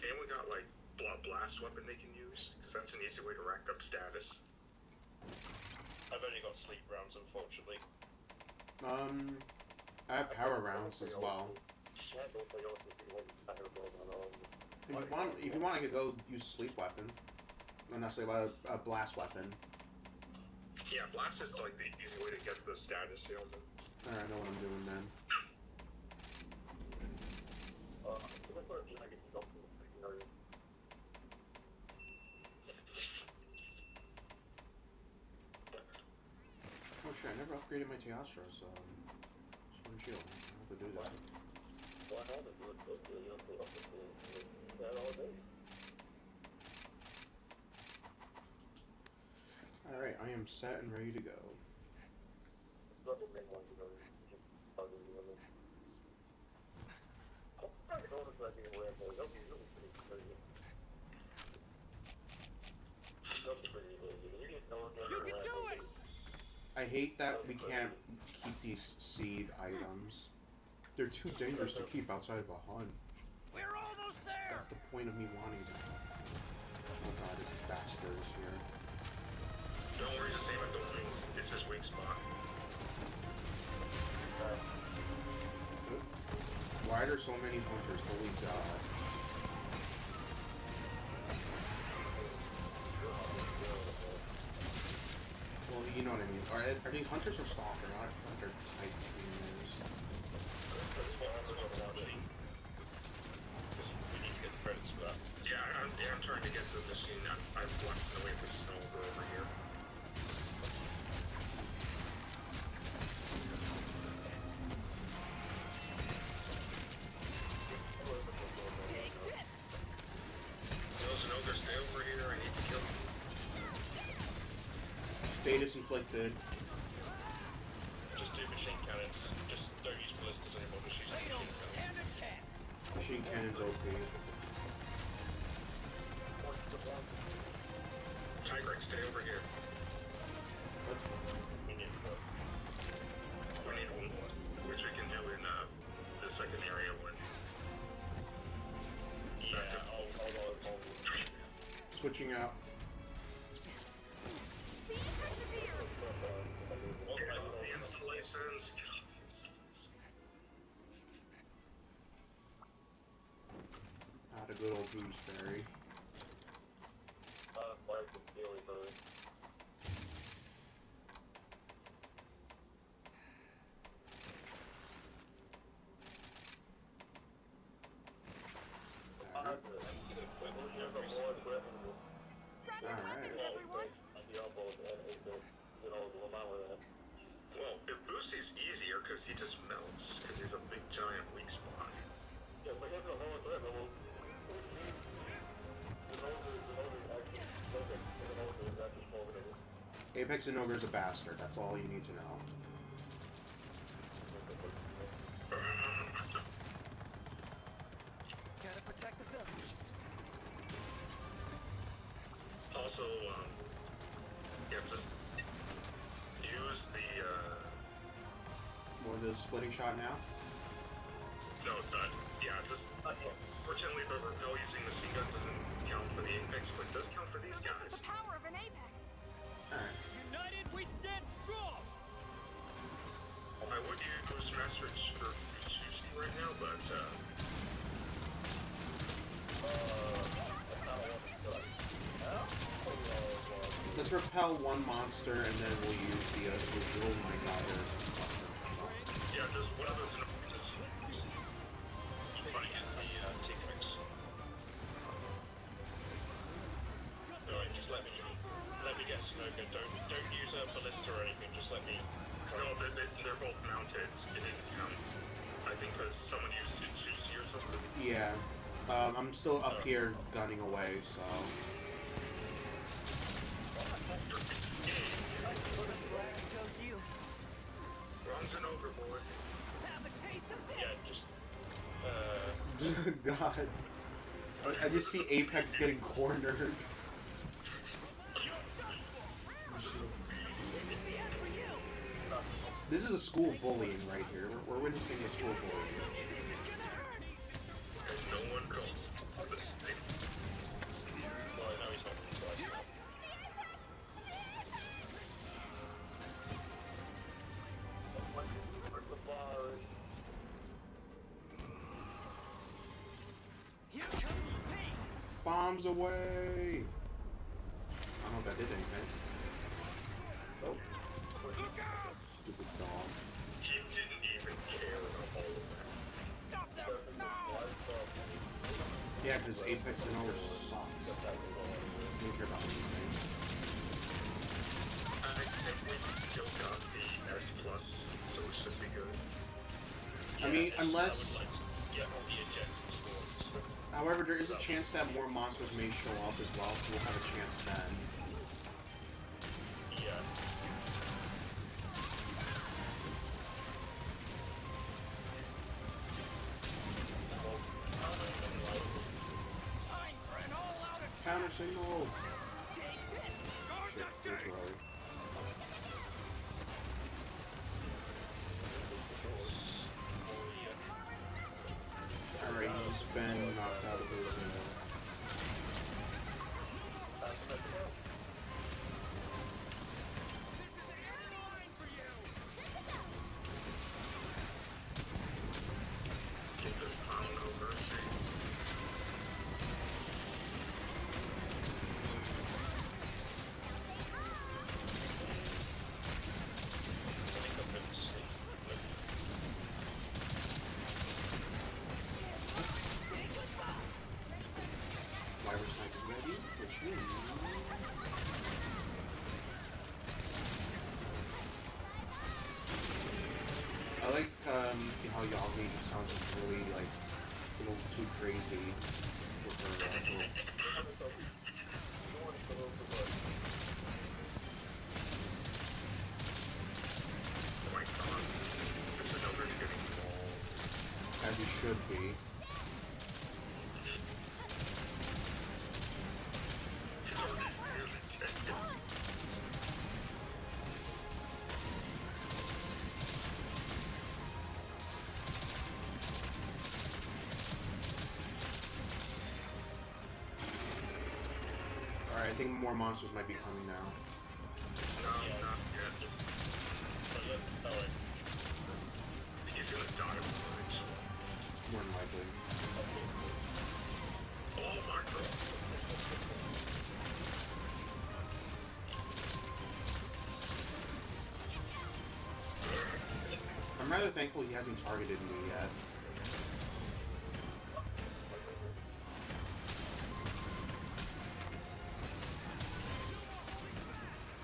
[SPEAKER 5] Anyone got like blast weapon they can use? Because that's an easy way to rack up status.
[SPEAKER 2] I've only got sleep rounds, unfortunately.
[SPEAKER 1] I have power rounds as well. If you want, I could go use sleep weapon. Not necessarily a blast weapon.
[SPEAKER 5] Yeah, blast is like the easy way to get the status ailment.
[SPEAKER 1] Alright, I know what I'm doing then. Oh shit, I never upgraded my Teostro's sword and shield. I have to do that. Alright, I am set and ready to go.
[SPEAKER 3] You can do it.
[SPEAKER 1] I hate that we can't keep these seed items. They're too dangerous to keep outside of a hunt.
[SPEAKER 3] We're almost there.
[SPEAKER 1] That's the point of me wanting them. Oh god, this bastard is here.
[SPEAKER 5] Don't worry, just aim at the wings. It's his weak spot.
[SPEAKER 1] Why are there so many hunters? Holy god. Well, you know what I mean. Are these hunters or stalker? I don't know if they're type humans.
[SPEAKER 2] We need to get the credits for that.
[SPEAKER 5] Yeah, I'm trying to get the machine. I'm blasting away at the snow over here.
[SPEAKER 3] Take this.
[SPEAKER 5] Those an ogre, stay over here. I need to kill him.
[SPEAKER 1] Status inflicted.
[SPEAKER 2] Just do machine cannons. Just don't use ballistas anymore, just use machine cannons.
[SPEAKER 3] And a chat.
[SPEAKER 1] Machine cannon's OP.
[SPEAKER 5] Tigrex, stay over here.
[SPEAKER 2] We need to go.
[SPEAKER 5] We need one more, which we can do in the second area one.
[SPEAKER 2] Yeah, I'll
[SPEAKER 1] Switching out. good old gooseberry.
[SPEAKER 5] Like the Daily Bird.
[SPEAKER 1] Alright.
[SPEAKER 5] Well, Ibusi's easier because he just melts, because he's a big giant weak spot. Yeah, but having a lower threat level.
[SPEAKER 1] Apex and Ogre's a bastard. That's all you need to know.
[SPEAKER 3] Gotta protect the village.
[SPEAKER 5] Also, yeah, just use the,
[SPEAKER 1] More the splitting shot now?
[SPEAKER 5] no, yeah, just, fortunately the repel using machine gun doesn't count for the Apex, but it does count for these
[SPEAKER 4] This is
[SPEAKER 5] guys.
[SPEAKER 4] the power of an apex.
[SPEAKER 1] Alright.
[SPEAKER 3] United, we stand strong.
[SPEAKER 5] I would use Master or Sushi right now, but,
[SPEAKER 1] Let's repel one monster and then we'll use the oh my god, there's a cluster.
[SPEAKER 5] yeah, just one of those, just,
[SPEAKER 2] You trying to get the T-Rex? Alright, just let me get Snogo. Don't use a ballista or anything. Just let me.
[SPEAKER 5] no, they're both mounted, so it didn't count. I think because someone used Sushi or something.
[SPEAKER 1] Yeah. I'm still up here gunning away, so.
[SPEAKER 3] Chose you.
[SPEAKER 5] Ron's an ogre boy.
[SPEAKER 3] Have a taste of this.
[SPEAKER 2] Yeah, just.
[SPEAKER 1] God. I just see Apex getting cornered. This is a school bullying right here. We're witnessing a school bullying.
[SPEAKER 5] And no one goes on this thing.
[SPEAKER 2] Well, I know he's not twice now.
[SPEAKER 3] Here comes the pain.
[SPEAKER 1] Bombs away! I don't know if that did anything. Oh. Stupid dog.
[SPEAKER 5] He didn't even care about all of that.
[SPEAKER 3] Stop them now.
[SPEAKER 1] Yeah, because Apex and Over sucks. Don't care about anything.
[SPEAKER 5] I think we still got the S plus, so it should be good.
[SPEAKER 1] I mean,
[SPEAKER 2] I
[SPEAKER 1] unless.
[SPEAKER 2] would like to get all the ejected swords.
[SPEAKER 1] However, there is a chance that more monsters may show up as well, so we'll have a chance then.
[SPEAKER 2] Yeah.
[SPEAKER 3] Time for an all-out attack.
[SPEAKER 1] Counter signal!
[SPEAKER 3] Take this.
[SPEAKER 1] Shit, too early. Alright, he's been knocked out of his.
[SPEAKER 5] Give this pile no mercy.
[SPEAKER 2] I think I'm going to sleep.
[SPEAKER 1] Wyvern sniper ready, which means. I like how Yagi sounds really like a little too crazy with her little.
[SPEAKER 5] Oh my gosh. This number's getting mauled.
[SPEAKER 1] As he should be.
[SPEAKER 5] He's already nearly dead.
[SPEAKER 1] Alright, I think more monsters might be coming now.
[SPEAKER 5] No, not yet. Just,
[SPEAKER 2] Alright.
[SPEAKER 5] he's gonna die from rage.
[SPEAKER 1] More than likely. I'm rather thankful he hasn't targeted me yet.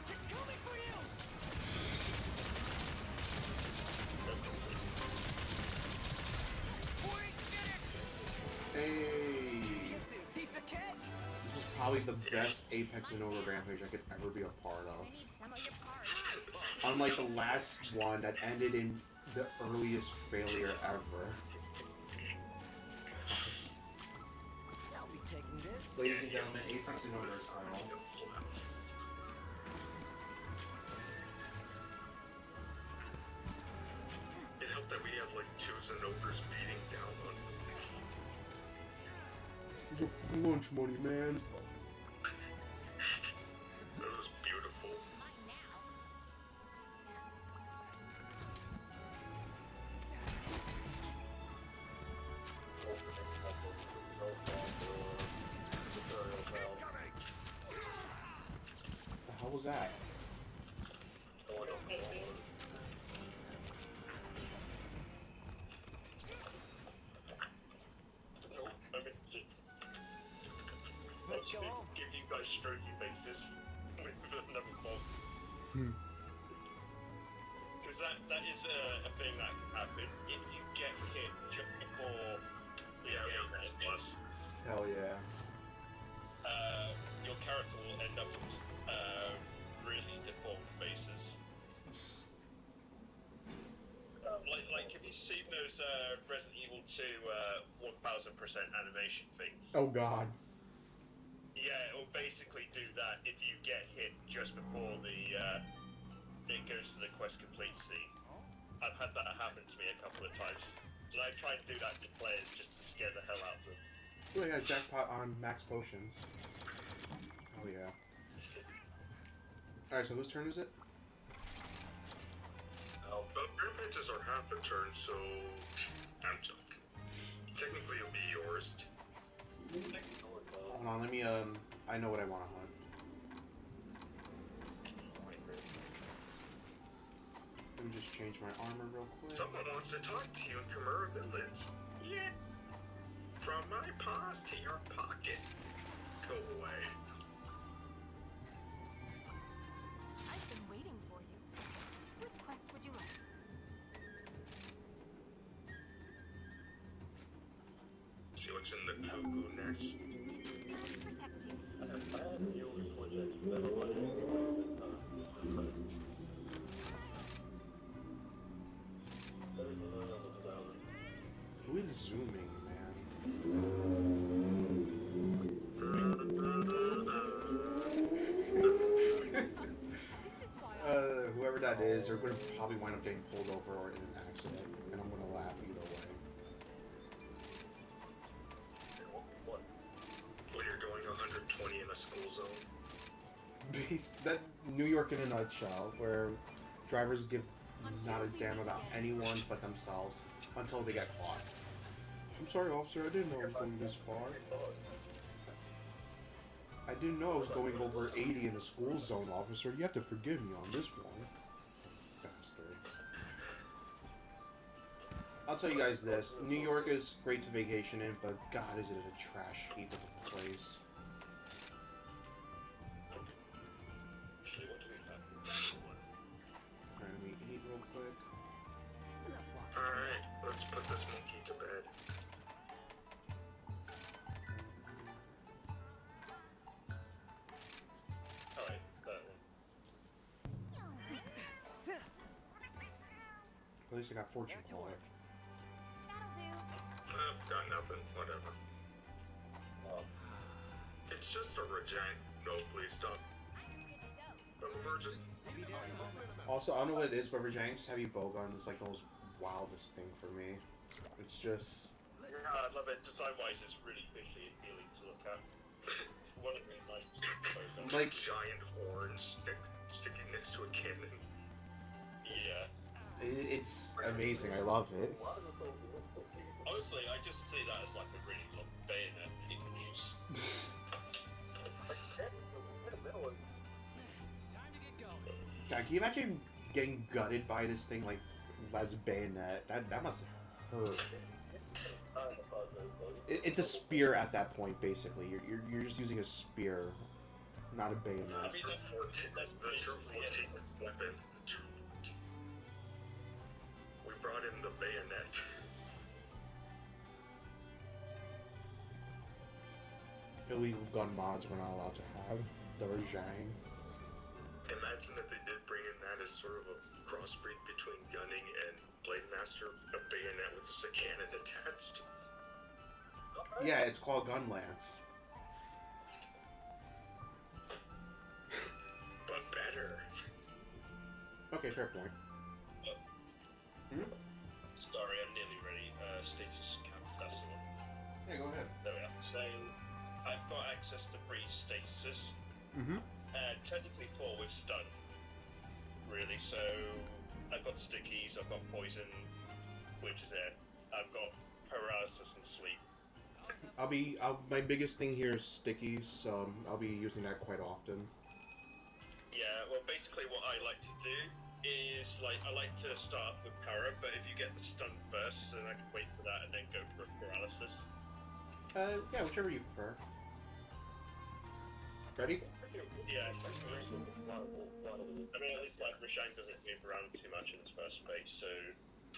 [SPEAKER 3] It's coming for you! Point, get it!
[SPEAKER 1] Hey!
[SPEAKER 3] Piece of cake!
[SPEAKER 1] This was probably the best Apex and Over Rampage I could ever be a part of.
[SPEAKER 4] I need some of your parts.
[SPEAKER 1] Unlike the last one that ended in the earliest failure ever.
[SPEAKER 3] I'll be taking this.
[SPEAKER 1] Ladies and gentlemen, Apex and Over is final.
[SPEAKER 5] It helped that we had like two Zenogres beating down on him.
[SPEAKER 1] It's a fucking lunch money, man.
[SPEAKER 5] It was beautiful.
[SPEAKER 4] Mine now.
[SPEAKER 1] The hell was that?
[SPEAKER 2] No, I missed it.
[SPEAKER 3] Let's go home.
[SPEAKER 2] Give you guys strokey faces with another bomb. Because that is a thing that can happen. If you get hit just before the
[SPEAKER 5] Yeah,
[SPEAKER 2] game
[SPEAKER 5] yeah,
[SPEAKER 2] ends,
[SPEAKER 5] plus.
[SPEAKER 1] Hell yeah.
[SPEAKER 2] your character will end up with really deformed faces. Like, have you seen those Resident Evil 2 1000% animation things?
[SPEAKER 1] Oh god.
[SPEAKER 2] Yeah, it will basically do that if you get hit just before it goes to the quest complete scene. I've had that happen to me a couple of times. And I try and do that to players just to scare the hell out of them.
[SPEAKER 1] Oh yeah, jackpot on max potions. Oh yeah. Alright, so whose turn is it?
[SPEAKER 5] Rampages are half a turn, so I'm junk. Technically, it'll be yours.
[SPEAKER 1] Hold on, let me, I know what I want to hunt. Let me just change my armor real quick.
[SPEAKER 5] Someone wants to talk to you in Kimura Village. Yeah. From my paws to your pocket. Go away.
[SPEAKER 4] I've been waiting for you. Which quest would you like?
[SPEAKER 5] See what's in the cuckoo nest.
[SPEAKER 4] It's protect you.
[SPEAKER 1] Who is zooming, man?
[SPEAKER 4] This is why I
[SPEAKER 1] Whoever that is, they're gonna probably wind up getting pulled over or in an accident, and I'm gonna laugh either way.
[SPEAKER 5] Well, you're going 120 in a school zone.
[SPEAKER 1] That New York in a nutshell, where drivers give not a damn about anyone but themselves until they get caught. I'm sorry, officer, I didn't know I was going this far. I didn't know I was going over 80 in a school zone, officer. You have to forgive me on this one. Bastard. I'll tell you guys this. New York is great to vacation in, but God, is it a trash heap of a place.
[SPEAKER 2] Actually, what do we have?
[SPEAKER 1] Alright, let me eat real quick.
[SPEAKER 5] Alright, let's put this monkey to bed.
[SPEAKER 2] Alright, that one.
[SPEAKER 1] At least I got fortune point.
[SPEAKER 4] that'll do.
[SPEAKER 5] Got nothing. Whatever. It's just a reject. No, please stop. I'm a virgin.
[SPEAKER 1] Also, I don't know what it is, but Virginia's heavy bowgun is like the most wildest thing for me. It's just...
[SPEAKER 2] Yeah, I love it. Design-wise, it's really visually appealing to look at. One of the really nice programs.
[SPEAKER 1] Like,
[SPEAKER 5] Giant horns sticking next to a cannon.
[SPEAKER 2] Yeah.
[SPEAKER 1] it's amazing. I love it.
[SPEAKER 2] Honestly, I just see that as like a really long bayonet that you can use.
[SPEAKER 3] Time to get going.
[SPEAKER 1] God, can you imagine getting gutted by this thing like as a bayonet. That must hurt. It's a spear at that point, basically. You're just using a spear, not a bayonet.
[SPEAKER 2] I mean,
[SPEAKER 5] The 14th, the true 14th weapon. The true 14th. We brought in the bayonet.
[SPEAKER 1] Illegal gun mods we're not allowed to have. The Rajang.
[SPEAKER 5] Imagine if they did bring in that as sort of a crossbreed between gunning and blade master, a bayonet with just a cannon attached.
[SPEAKER 1] Yeah, it's called Gun Lance.
[SPEAKER 5] But better.
[SPEAKER 1] Okay, fair point.
[SPEAKER 2] Sorry, I'm nearly ready. Status cap, that's the one.
[SPEAKER 1] Yeah, go ahead.
[SPEAKER 2] There we are. So, I've got access to 3 statuses.
[SPEAKER 1] Mm-hmm.
[SPEAKER 2] Technically 4 with stun. Really, so I've got stickies, I've got poison, which is it. I've got paralysis and sleep.
[SPEAKER 1] My biggest thing here is stickies, so I'll be using that quite often.
[SPEAKER 2] Yeah, well, basically what I like to do is, like, I like to start off with para, but if you get the stun first, then I can wait for that and then go for paralysis.
[SPEAKER 1] Yeah, whichever you prefer. Ready?
[SPEAKER 2] Yeah, it's like, I mean, at least, like, Rashang doesn't move around too much in his first phase, so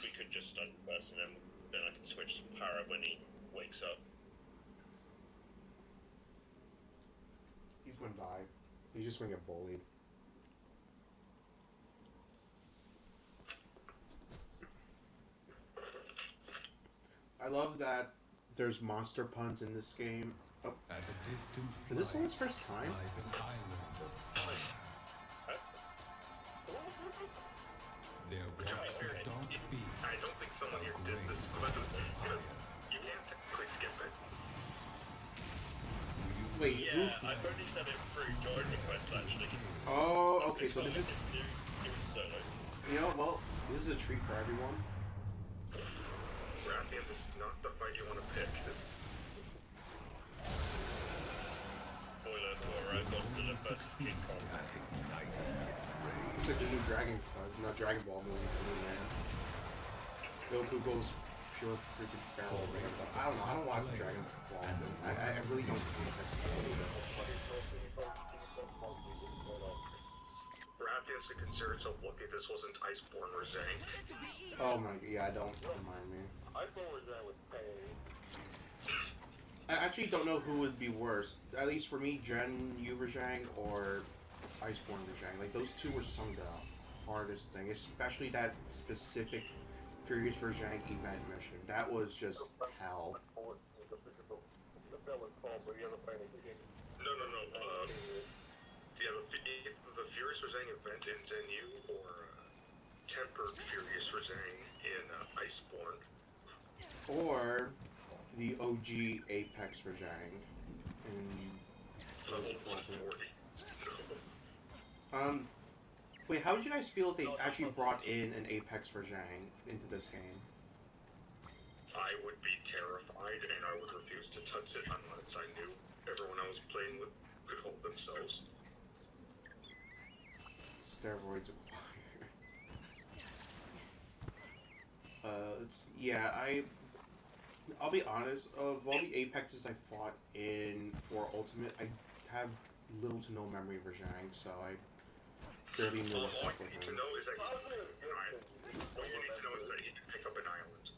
[SPEAKER 2] we could just stun first, and then I can switch to para when he wakes up.
[SPEAKER 1] He's gonna die. He's just gonna get bullied. I love that there's monster puns in this game. Oh,
[SPEAKER 7] At a distant
[SPEAKER 1] is this
[SPEAKER 7] flight
[SPEAKER 1] someone's first time?
[SPEAKER 7] lies an island of fire. There walks a dark beast.
[SPEAKER 5] I don't think someone here did this because you can't technically skip it.
[SPEAKER 1] Wait,
[SPEAKER 2] Yeah, I've only done it through join requests, actually.
[SPEAKER 1] Oh, okay, so this is...
[SPEAKER 2] Do it solo.
[SPEAKER 1] You know, well, this is a treat for everyone.
[SPEAKER 5] Rathian, this is not the fight you want to pick.
[SPEAKER 2] Spoiler for Godzilla vs. King Kong.
[SPEAKER 7] At igniting its rage.
[SPEAKER 1] It's like the new Dragon Club, not Dragon Ball movie for me, man. Goku goes pure freaking feral. I don't know, I don't watch Dragon Ball. I really don't see it.
[SPEAKER 5] Rathian should consider itself lucky this wasn't Iceborne Rosang.
[SPEAKER 1] Oh my, yeah, don't remind me.
[SPEAKER 2] I thought Rosang was pain.
[SPEAKER 1] I actually don't know who would be worse. At least for me, Gen Yu Rajang or Iceborne Rajang. Like, those two were some of the hardest thing. Especially that specific Furious Rajang event mission. That was just hell.
[SPEAKER 5] No. Yeah, the Furious Rosang event in Zenyu or Tempered Furious Rosang in Iceborne.
[SPEAKER 1] Or the OG Apex Rajang.
[SPEAKER 5] Level 140. No.
[SPEAKER 1] Wait, how did you guys feel if they actually brought in an Apex Rajang into this game?
[SPEAKER 5] I would be terrified and I would refuse to touch it unless I knew everyone I was playing with could hold themselves.
[SPEAKER 1] Steroids acquired. I'll be honest, of all the Apexes I fought in for Ultimate, I have little to no memory of Rajang, so I barely knew what's
[SPEAKER 5] All
[SPEAKER 1] up
[SPEAKER 5] you
[SPEAKER 1] with
[SPEAKER 5] need to
[SPEAKER 1] him.
[SPEAKER 5] know is that he can pick up an island. All you need to know is that he can pick up an island.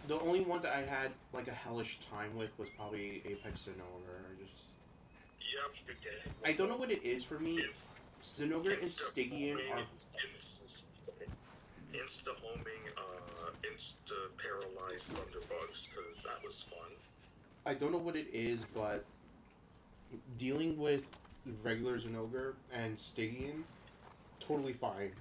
[SPEAKER 1] The only one that I had like a hellish time with was probably Apex Zenogre.
[SPEAKER 5] Yep.
[SPEAKER 1] I don't know what it is for me.
[SPEAKER 5] It's
[SPEAKER 1] Zenogre and Stygian are...
[SPEAKER 5] Insta-homing, insta-paralyzed thunderbugs, because that was fun.
[SPEAKER 1] I don't know what it is, but dealing with regular Zenogre and Stygian, totally fine.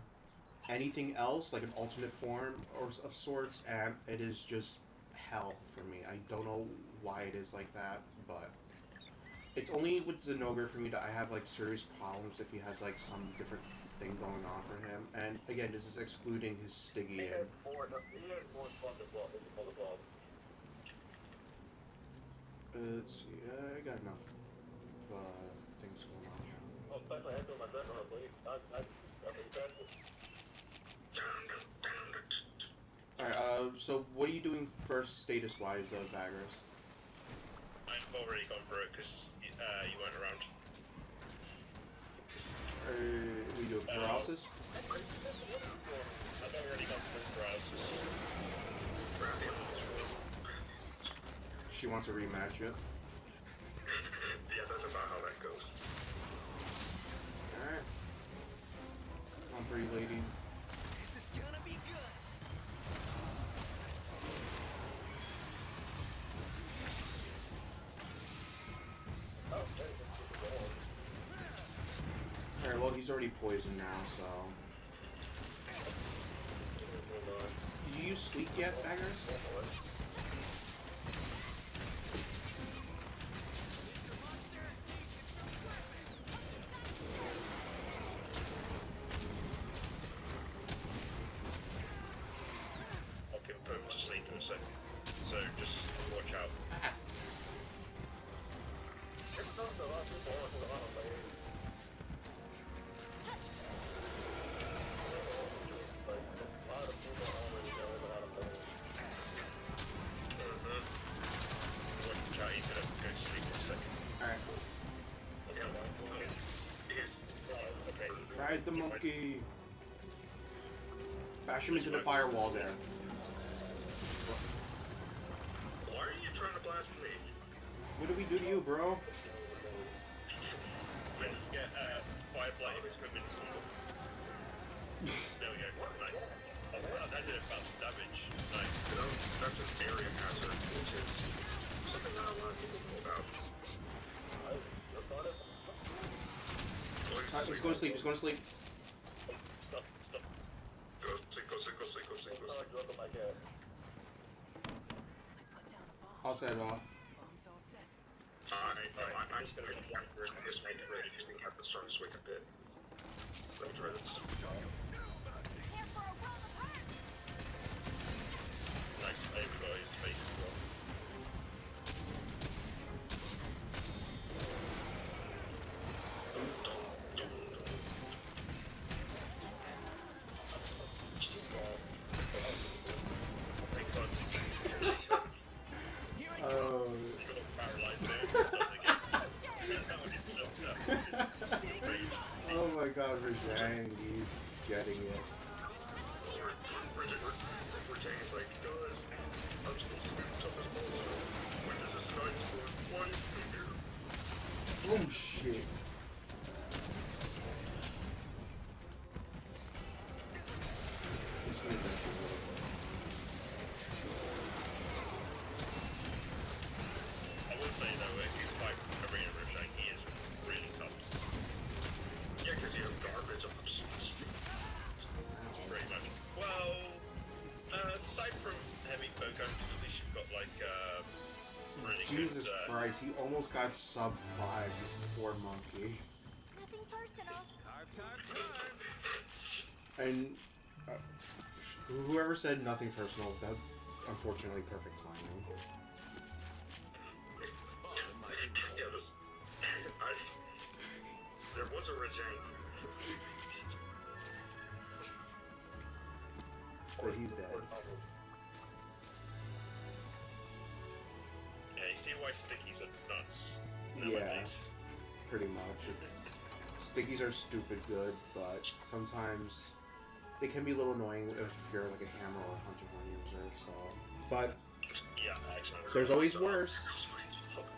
[SPEAKER 1] Anything else, like an alternate form or of sorts, and it is just hell for me. I don't know why it is like that, but it's only with Zenogre for me that I have like serious problems if he has like some different thing going on for him. And again, this is excluding his Stygian. Let's see, I got enough things going on here. Alright, so what are you doing first status-wise, Bagras?
[SPEAKER 2] I've already gone through it because you weren't around.
[SPEAKER 1] We do paralysis?
[SPEAKER 2] I've already gone through paralysis.
[SPEAKER 1] She wants a rematch, yep.
[SPEAKER 5] Yeah, that's about how that goes.
[SPEAKER 1] Alright. On three, lady.
[SPEAKER 3] This is gonna be good.
[SPEAKER 1] Alright, well, he's already poisoned now, so... Did you use sleep yet, Baggers?
[SPEAKER 2] I can put him to sleep in a second. So just watch out. Watch out, he's gonna go to sleep in a second.
[SPEAKER 1] Alright.
[SPEAKER 5] He's
[SPEAKER 2] Okay.
[SPEAKER 1] Ride the monkey! Bash him into the firewall there.
[SPEAKER 5] why are you trying to blast me?
[SPEAKER 1] What did we do to you, bro?
[SPEAKER 2] Let's get Fireblade to come installed. There we go. Nice. Oh wow, that did about damage. Nice.
[SPEAKER 5] You know, that's an area hazard, which is something not a lot of people know about.
[SPEAKER 1] He's going to sleep, he's going to sleep.
[SPEAKER 2] Stop.
[SPEAKER 5] Go sleep, go sleep, go sleep, go sleep, go sleep.
[SPEAKER 3] Put down a bomb.
[SPEAKER 1] I'll set it off.
[SPEAKER 3] Bomb's all set.
[SPEAKER 5] I just gonna have to start to swing a bit. Let me try this.
[SPEAKER 4] Prepare for a world of hurt.
[SPEAKER 2] Nice. There we go. His face as well. Thank God.
[SPEAKER 1] Oh.
[SPEAKER 2] You got paralyzed there. That one is knocked out.
[SPEAKER 1] Oh my god, Rajang, he's getting it.
[SPEAKER 5] Retain's like, guys, I'm supposed to be the toughest boss. When does this night sport? Why are you here?
[SPEAKER 1] Oh shit. Just gonna dash a little bit.
[SPEAKER 2] I will say though, if you fight Arena Roshan, he is really tough.
[SPEAKER 5] Yeah, because you have garbage options.
[SPEAKER 2] Pretty much. Well, aside from heavy bowguns, at least you've got like really
[SPEAKER 1] Jesus
[SPEAKER 2] good.
[SPEAKER 1] Christ, he almost got sub 5, this poor monkey.
[SPEAKER 4] Nothing personal.
[SPEAKER 1] And whoever said nothing personal, that unfortunately perfect timing.
[SPEAKER 5] Yeah, this. There was a Rajang.
[SPEAKER 1] But he's dead.
[SPEAKER 2] Yeah, you see why stickies are nuts.
[SPEAKER 1] Yeah.
[SPEAKER 2] Nowadays.
[SPEAKER 1] Pretty much. Stickies are stupid good, but sometimes they can be a little annoying if you're like a hammer or hunting horn user, so. But
[SPEAKER 2] Yeah, actually.
[SPEAKER 1] there's always worse.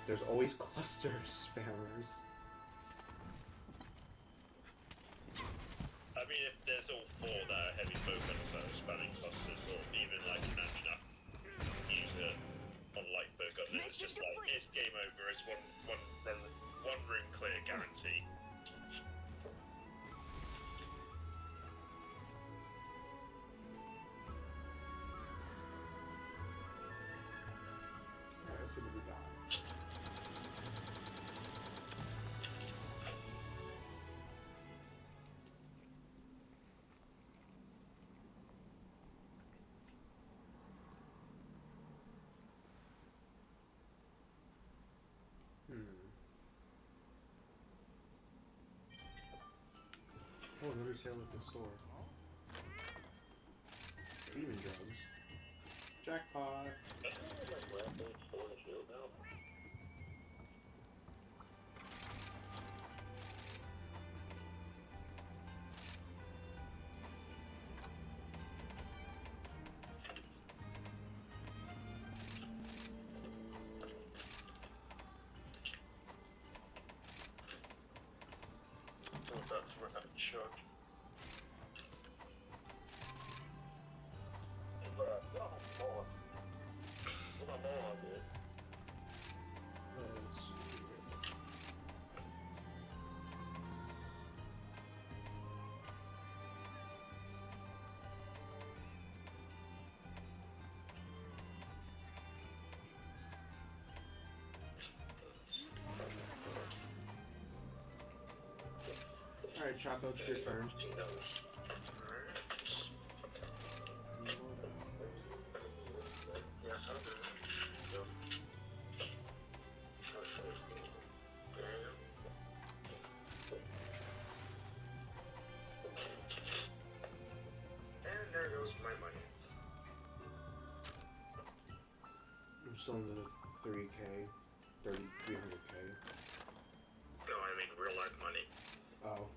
[SPEAKER 1] There's always cluster spammers.
[SPEAKER 2] I mean, if there's all four that are heavy bowguns that are spamming clusters, or even like an Anjana user on light bowgun, then it's just like, it's game over. It's one room clear guarantee.
[SPEAKER 1] Alright, so what we got? Oh, another sale at the store. Even drugs. Jackpot.
[SPEAKER 2] Oh, that's right, sure.
[SPEAKER 1] Let's see. Alright, Choco, it's your turn.
[SPEAKER 5] Yes, I'll do it. And there goes my money.
[SPEAKER 1] I'm still into the 3K, 300K.
[SPEAKER 5] No, I mean real life money.
[SPEAKER 1] Oh.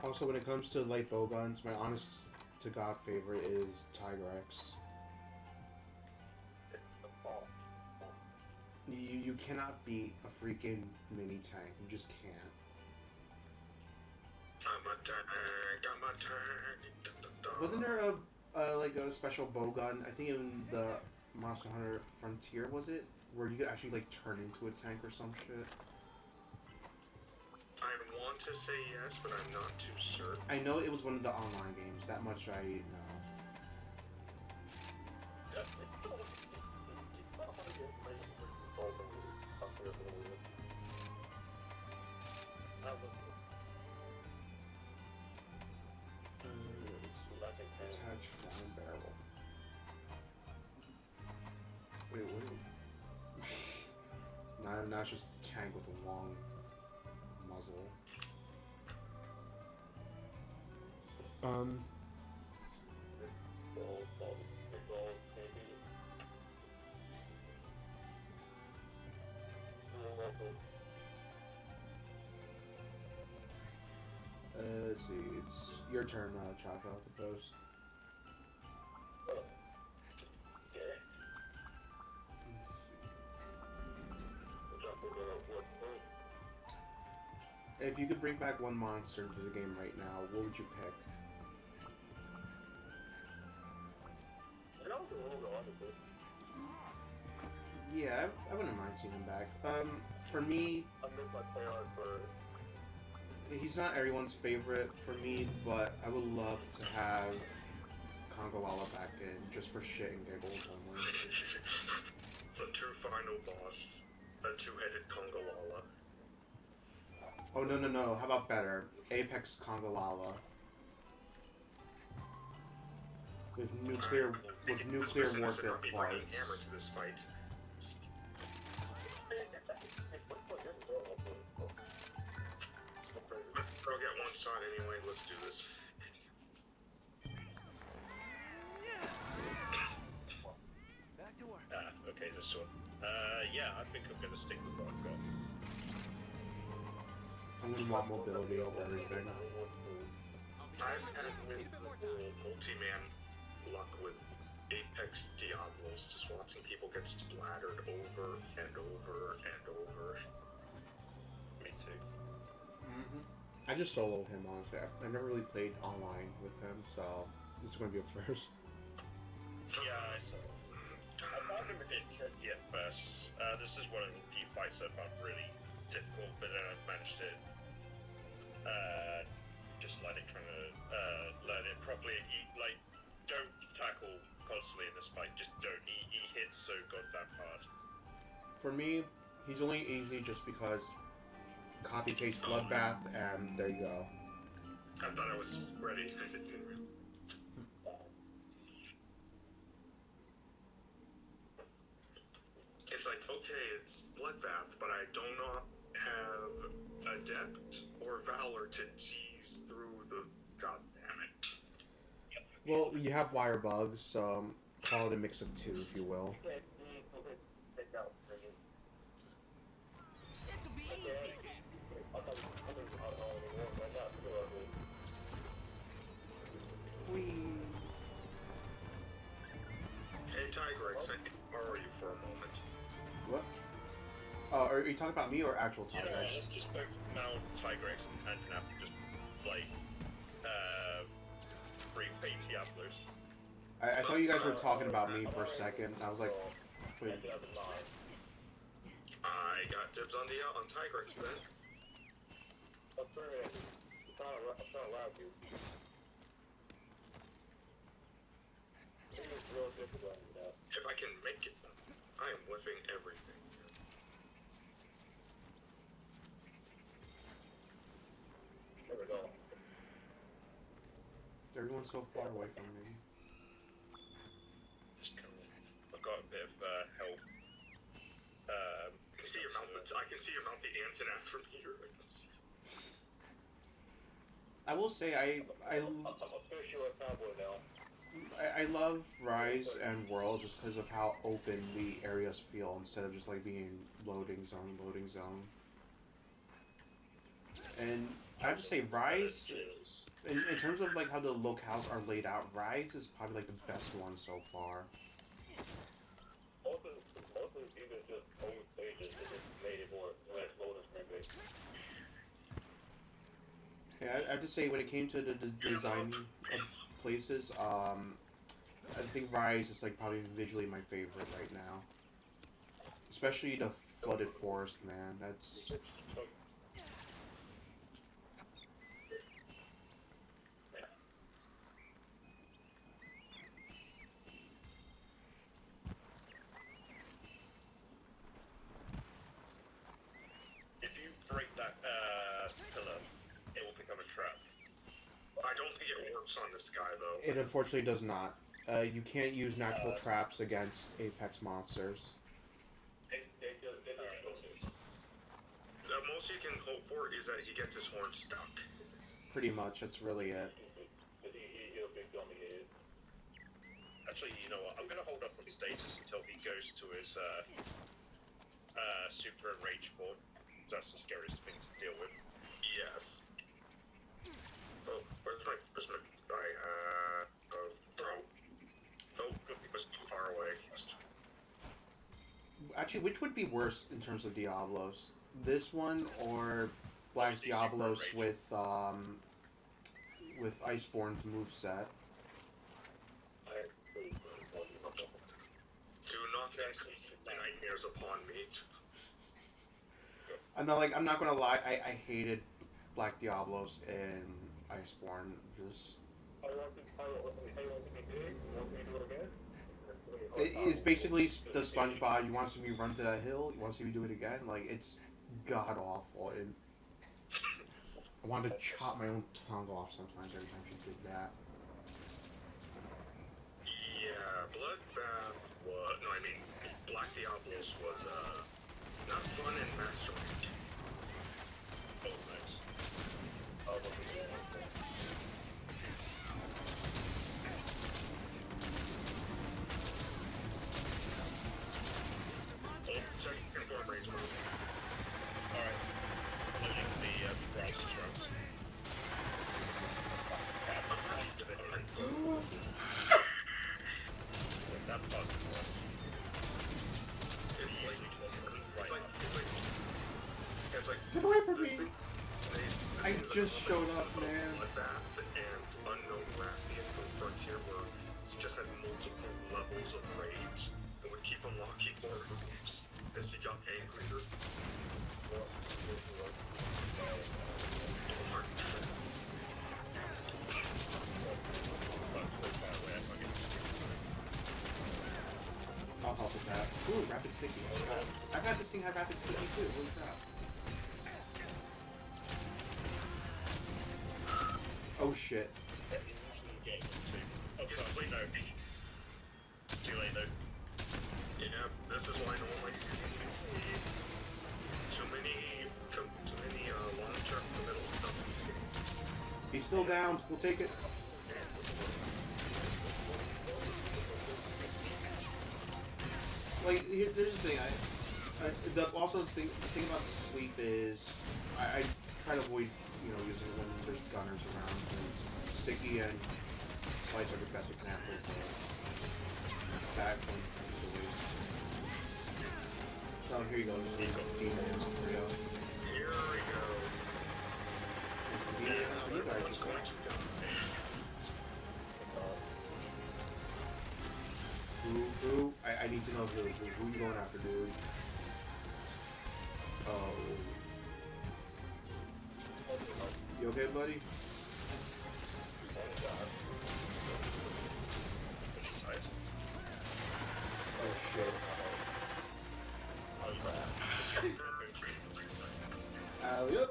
[SPEAKER 1] Also, when it comes to light bow guns, my honest to God favorite is Tigrex. You cannot beat a freaking mini tank. You just can't.
[SPEAKER 5] I'm a tank, I'm a tank. Da, da, da.
[SPEAKER 1] Wasn't there like a special bow gun? I think in the Monster Hunter Frontier, was it, where you could actually like turn into a tank or some shit?
[SPEAKER 5] I want to say yes, but I'm not too certain.
[SPEAKER 1] I know it was one of the online games. That much I know. Attach long barrel. Wait, what? Now it's just tank with a long muzzle. Let's see, it's your turn now, Choco, the post. If you could bring back one monster into the game right now, what would you pick? Yeah, I wouldn't mind seeing him back. For me, he's not everyone's favorite for me, but I would love to have Kongolala back in, just for shit and giggles only.
[SPEAKER 5] The true final boss, a two-headed Kongolala.
[SPEAKER 1] Oh, no. How about better? Apex Kongolala. With nuclear warfare flights.
[SPEAKER 5] Hammer to this fight. I'll get one shot anyway. Let's do this.
[SPEAKER 3] Back to work.
[SPEAKER 2] Okay, this one. Yeah, I think I'm gonna stick with what I've got.
[SPEAKER 1] I'm gonna want mobility over everything.
[SPEAKER 5] I've had multi-man luck with Apex Diablos, just watching people get splattered over and over and over.
[SPEAKER 2] Me too.
[SPEAKER 1] I just soloed him, honestly. I never really played online with him, so this is gonna be a first.
[SPEAKER 2] Yeah, I saw it. I found him a bit tricky at first. This is one of the few fights I found really difficult, but then I've managed to just trying to learn it properly. Don't tackle constantly in this fight. Just don't. He hits so goddamn hard.
[SPEAKER 1] For me, he's only easy just because copy paste bloodbath, and there you go.
[SPEAKER 5] I thought I was ready. I didn't. it's Bloodbath, but I do not have Adept or Valor to tease through the. God damn it.
[SPEAKER 1] Well, you have wire bugs, so call it a mix of two, if you will.
[SPEAKER 3] This'll be easy.
[SPEAKER 5] Hey, Tigrex, I can borrow you for a moment.
[SPEAKER 1] What? Are you talking about me or actual
[SPEAKER 2] You know,
[SPEAKER 1] Tigrex?
[SPEAKER 2] let's just both mount Tigrex and have to just play free play Diablos.
[SPEAKER 1] I thought you guys were talking about me for a second. I was like, wait.
[SPEAKER 5] I got dibs on Tigrex then. If I can make it, I am whiffing everything.
[SPEAKER 1] Everyone's so far away from me.
[SPEAKER 2] Just come in. I've got a bit of health.
[SPEAKER 5] I can see your mount. I can see your mount the Antonath from here. I can see.
[SPEAKER 1] I will say I love Rise and World just because of how open the areas feel instead of just like being loading zone. And I have to say Rise, in terms of like how the locales are laid out, Rise is probably like the best one so far. Yeah, I have to say when it came to the design of places, I think Rise is like probably visually my favorite right now. Especially the flooded forest, man. That's
[SPEAKER 2] If you break that pillar, it will become a trap.
[SPEAKER 5] I don't think it works on this guy though.
[SPEAKER 1] it. Unfortunately, does not. You can't use natural traps against Apex monsters.
[SPEAKER 5] The most you can hope for is that he gets his horn stuck.
[SPEAKER 1] Pretty much, that's really it.
[SPEAKER 2] Actually, you know what? I'm gonna hold off on status until he goes to his super enraged board. That's the scariest thing to deal with.
[SPEAKER 5] Yes. Oh, where's my throw? Oh, he was too far away.
[SPEAKER 1] Actually, which would be worse in terms of Diablos? This one or Black Diablos with Iceborne's moveset?
[SPEAKER 5] Do not inflict nightmares upon me.
[SPEAKER 1] I'm not gonna lie, I hated Black Diablos and Iceborne. Just it's basically the SpongeBob. You want to see me run to that hill? You want to see me do it again? Like, it's god awful. And I wanted to chop my own tongue off sometimes every time she did that.
[SPEAKER 5] Yeah, Bloodbath was. No, I mean, Black Diablos was, not fun in Master Rank.
[SPEAKER 2] Oh, nice.
[SPEAKER 5] Second form range move.
[SPEAKER 2] Alright. Including the price shrubs. That bug was.
[SPEAKER 5] It's like
[SPEAKER 1] Get away from
[SPEAKER 5] this
[SPEAKER 1] me!
[SPEAKER 5] thing- this
[SPEAKER 1] I
[SPEAKER 5] thing is
[SPEAKER 1] just
[SPEAKER 5] a
[SPEAKER 1] showed
[SPEAKER 5] combination
[SPEAKER 1] up,
[SPEAKER 5] of
[SPEAKER 1] man.
[SPEAKER 5] Bloodbath and Unknown Rathian from Frontier, where he just had multiple levels of rage and would keep unlocking more moves as he got angrier.
[SPEAKER 1] I'll help with that. Ooh, rapid sticky. I've had this thing have rapid sticky too. Holy crap. Oh shit.
[SPEAKER 2] Oh, sorry, no. It's too late though.
[SPEAKER 5] Yeah, this is why no one likes using CP. Too many long-term committal stuff in this game.
[SPEAKER 1] He's still down. We'll take it. Like, there's the thing. The thing about sleep is, I try to avoid, using it when there's gunners around. And Sticky and Slice are the best examples of that going to waste. Oh, here you go. Just need demon ammo. Here you go.
[SPEAKER 5] Here we go.
[SPEAKER 1] And some demon ammo for you guys.
[SPEAKER 5] Everyone's going to die.
[SPEAKER 1] Who? I need to know who you going after, dude. Oh. You okay, buddy? Oh shit. Yep.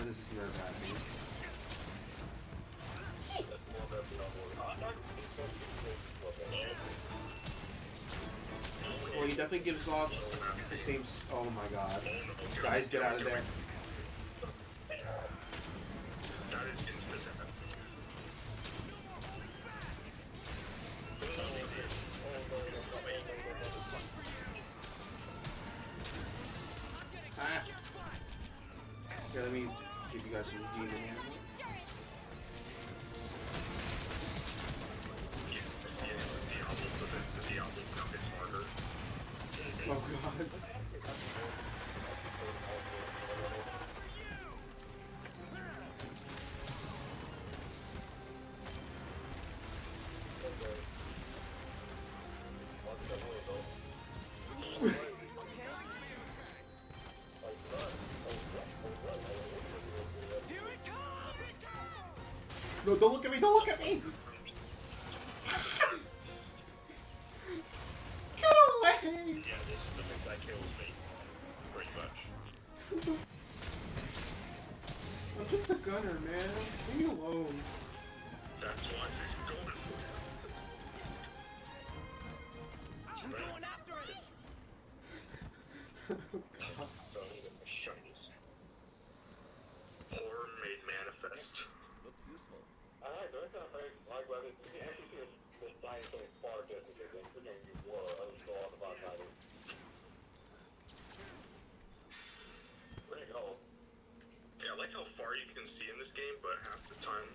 [SPEAKER 1] This is nerve wracking. Well, he definitely gives off the same. Oh my god. Guys, get out of there.
[SPEAKER 5] That is instant death.
[SPEAKER 1] Ah. Here, let me give you guys some demon ammo.
[SPEAKER 5] The Diablo's now hits harder.
[SPEAKER 1] Oh god. No, don't look at me, don't look at me! Get away!
[SPEAKER 2] Yeah, this is the thing that kills me, pretty much.
[SPEAKER 1] I'm just a gunner, man. Leave me alone.
[SPEAKER 5] That's why she's going for it.
[SPEAKER 3] I'm going after it.
[SPEAKER 5] Horror made manifest. Yeah, I like how far you can see in this game, but half the time,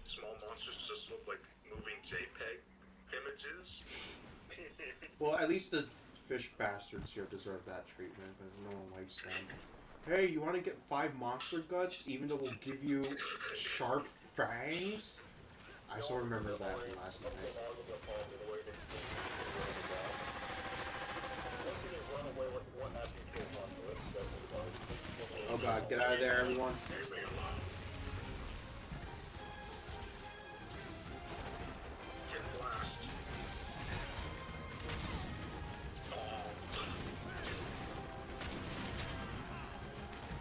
[SPEAKER 5] small monsters just look like moving JPEG images.
[SPEAKER 1] Well, at least the fish bastards here deserve that treatment, because no one likes them. Hey, you want to get 5 monster guts, even though we'll give you sharp fangs? I still remember that from last night. Oh god, get out of there, everyone.
[SPEAKER 5] Leave me alone. Get blast.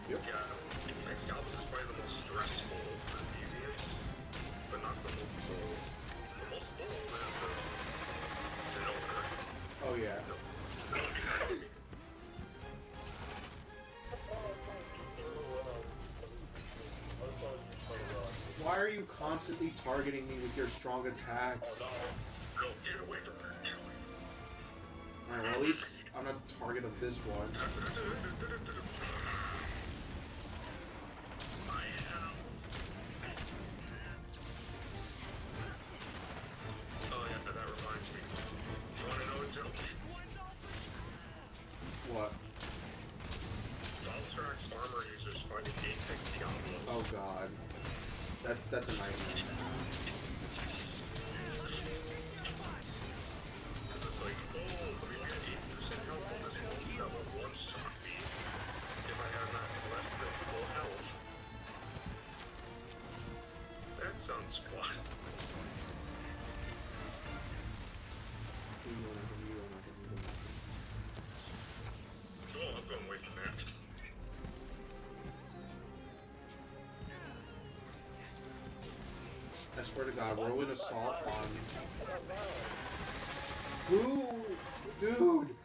[SPEAKER 1] Yep.
[SPEAKER 5] Yeah, Exalbus is probably the most stressful deviants, but not the most bold. The most bold is Zenobia.
[SPEAKER 1] Oh yeah. Why are you constantly targeting me with your strong attacks?
[SPEAKER 5] Go, get away from her.
[SPEAKER 1] Alright, well at least I'm not the target of this one.
[SPEAKER 5] My health. Oh yeah, that reminds me. Do you want to know a joke?
[SPEAKER 1] What?
[SPEAKER 5] Valstrax's armor users fighting Apex Diablos.
[SPEAKER 1] Oh god. That's a nightmare.
[SPEAKER 5] Because it's like, oh, I mean, we had 8% health on this one, that will one-shot me if I had not less than full health. That sounds fun. Oh, I'm going away from that.
[SPEAKER 1] I swear to God, whirlwind assault on. Ooh, dude.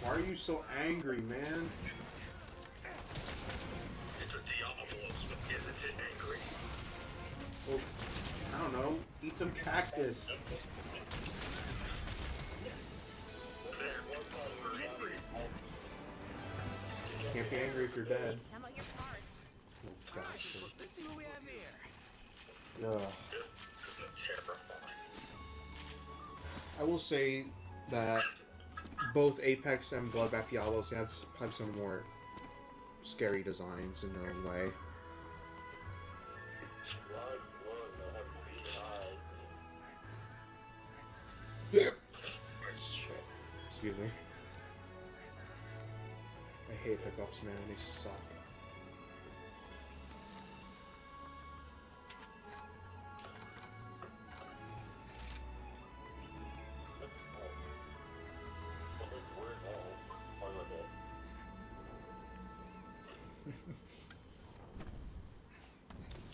[SPEAKER 1] Why are you so angry, man?
[SPEAKER 5] It's a Diablos, but isn't it angry?
[SPEAKER 1] Well, I don't know. Eat some cactus. Can't be angry if you're dead.
[SPEAKER 4] Some of your cards.
[SPEAKER 1] Oh, gosh.
[SPEAKER 3] Let's see what we have here.
[SPEAKER 1] Ugh.
[SPEAKER 5] This is terrifying.
[SPEAKER 1] I will say that both Apex and Bloodbath Diablos had probably some more scary designs in their own way. Shit. Excuse me. I hate hiccups, man. They suck.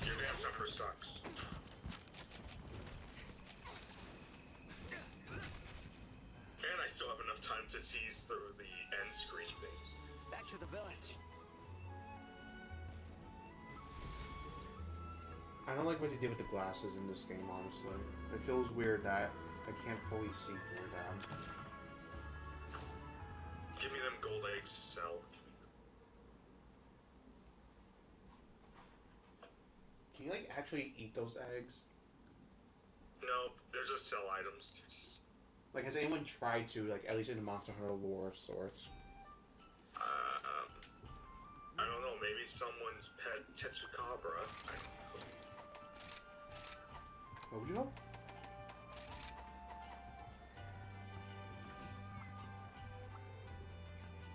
[SPEAKER 5] Your dance number sucks. And I still have enough time to tease through the end screen thing.
[SPEAKER 3] Back to the village.
[SPEAKER 1] I don't like what they did with the glasses in this game, honestly. It feels weird that I can't fully see through them.
[SPEAKER 5] Give me them gold eggs to sell.
[SPEAKER 1] Can you, like, actually eat those eggs?
[SPEAKER 5] No, they're just sell items. They're just,
[SPEAKER 1] Like, has anyone tried to, like, at least in the Monster Hunter lore of sorts?
[SPEAKER 5] I don't know, maybe someone's pet Tetsukabra.
[SPEAKER 1] What would you know?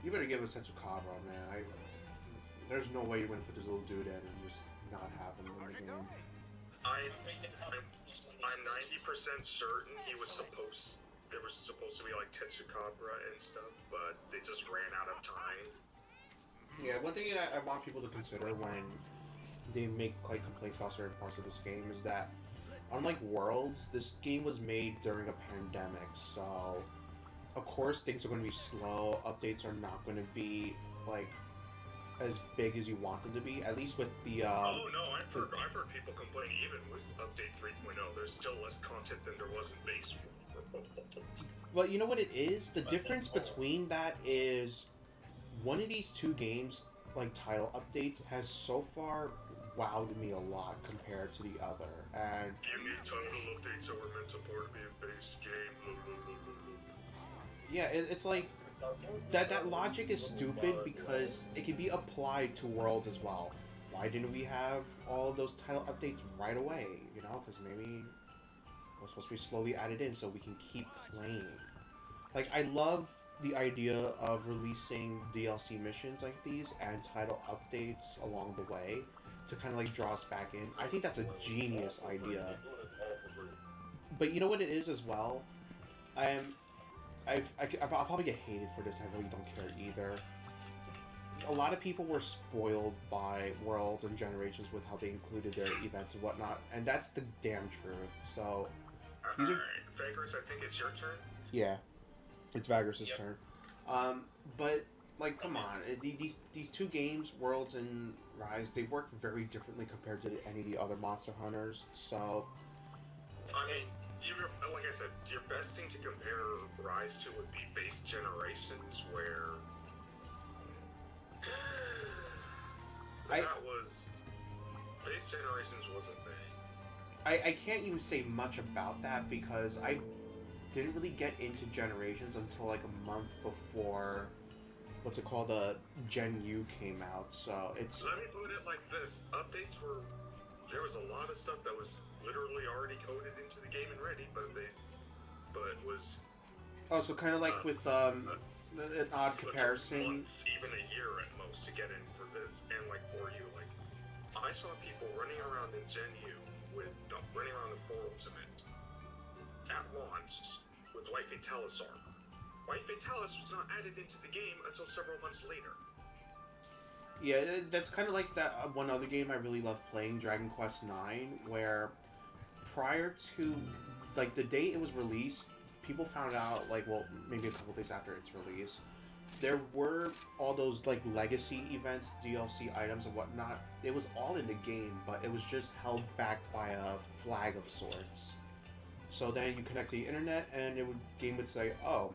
[SPEAKER 1] You better give us Tetsukabra, man. There's no way you're gonna put this little dude in and just not have him in the game.
[SPEAKER 5] I'm 90% certain there was supposed to be like Tetsukabra and stuff, but they just ran out of time.
[SPEAKER 1] Yeah, one thing that I want people to consider when they make like complaints about certain parts of this game is that, unlike Worlds, this game was made during a pandemic, so of course things are going to be slow. Updates are not going to be like as big as you want them to be. At least with the.
[SPEAKER 5] Oh no, I've heard people complain even with update 3.0. There's still less content than there was in base.
[SPEAKER 1] Well, you know what it is? The difference between that is one of these two games, like title updates, has so far wowed me a lot compared to the other. And
[SPEAKER 5] You need title updates that were meant to be a base game.
[SPEAKER 1] yeah, it's like that logic is stupid because it can be applied to Worlds as well. Why didn't we have all those title updates right away? You know, because maybe we're supposed to be slowly added in so we can keep playing. Like, I love the idea of releasing DLC missions like these and title updates along the way to kind of like draw us back in. I think that's a genius idea. But you know what it is as well? I'll probably get hated for this. I really don't care either. A lot of people were spoiled by Worlds and Generations with how they included their events and whatnot, and that's the damn truth. So, these are...
[SPEAKER 5] Alright, Vagrus, I think it's your turn.
[SPEAKER 1] Yeah, it's Vagrus' turn. But like, come on, these two games, Worlds and Rise, they work very differently compared to any of the other Monster Hunters. So,
[SPEAKER 5] I mean, like I said, your best thing to compare Rise to would be base Generations, where base Generations was a thing.
[SPEAKER 1] I can't even say much about that because I didn't really get into Generations until like a month before, what's it called, Gen U came out. So it's...
[SPEAKER 5] Let me put it like this: updates were, there was a lot of stuff that was literally already coded into the game and ready, but was
[SPEAKER 1] Oh, so kind of like with an odd comparison.
[SPEAKER 5] Months, even a year at most, to get in for this. And like for you, like I saw people running around in Gen U with running around in 4 Ultimate at launch with White Fatalis armor. White Fatalis was not added into the game until several months later.
[SPEAKER 1] Yeah, that's kind of like that one other game I really love playing, Dragon Quest IX, where prior to like the date it was released, people found out like well maybe a couple days after its release, there were all those like legacy events, DLC items and whatnot. It was all in the game, but it was just held back by a flag of sorts. So then you connect to the internet, and game would say, "Oh,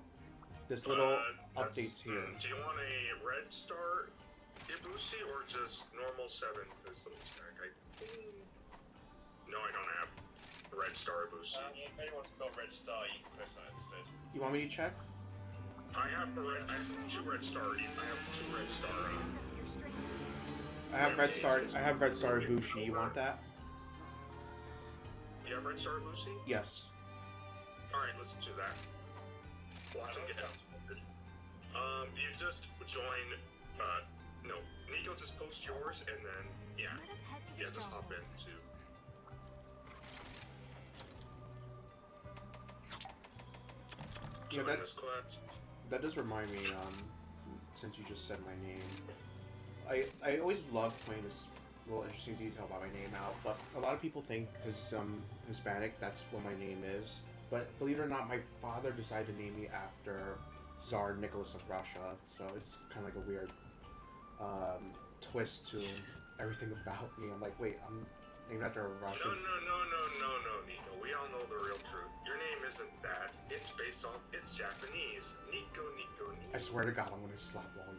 [SPEAKER 1] this little update's here."
[SPEAKER 5] Do you want a red star Ibushi or just normal 7? Because let me check. No, I don't have red star Ibushi.
[SPEAKER 2] If anyone's got red star, you can press that instead.
[SPEAKER 1] You want me to check?
[SPEAKER 5] I have 2 red star. I have 2 red star.
[SPEAKER 1] I have red star. I have red star Ibushi. You want that?
[SPEAKER 5] You have red star Ibushi?
[SPEAKER 1] Yes.
[SPEAKER 5] All right, let's do that. Watch him get out. You just join. No, Nico, just post yours and then
[SPEAKER 4] Let us head to the
[SPEAKER 5] just
[SPEAKER 4] stronghold.
[SPEAKER 5] hop in too.
[SPEAKER 1] Yeah,
[SPEAKER 5] Join this quest.
[SPEAKER 1] That does remind me. Since you just said my name, I always love pointing this little interesting detail about my name out. But a lot of people think because I'm Hispanic, that's what my name is. But believe it or not, my father decided to name me after Tsar Nicholas of Russia. So it's kind of like a weird twist to everything about me. I'm like, wait, I'm named after a Russian.
[SPEAKER 5] No, Nico. We all know the real truth. Your name isn't that. It's based on. It's Japanese. Nico.
[SPEAKER 1] I swear to God, I'm gonna slap all of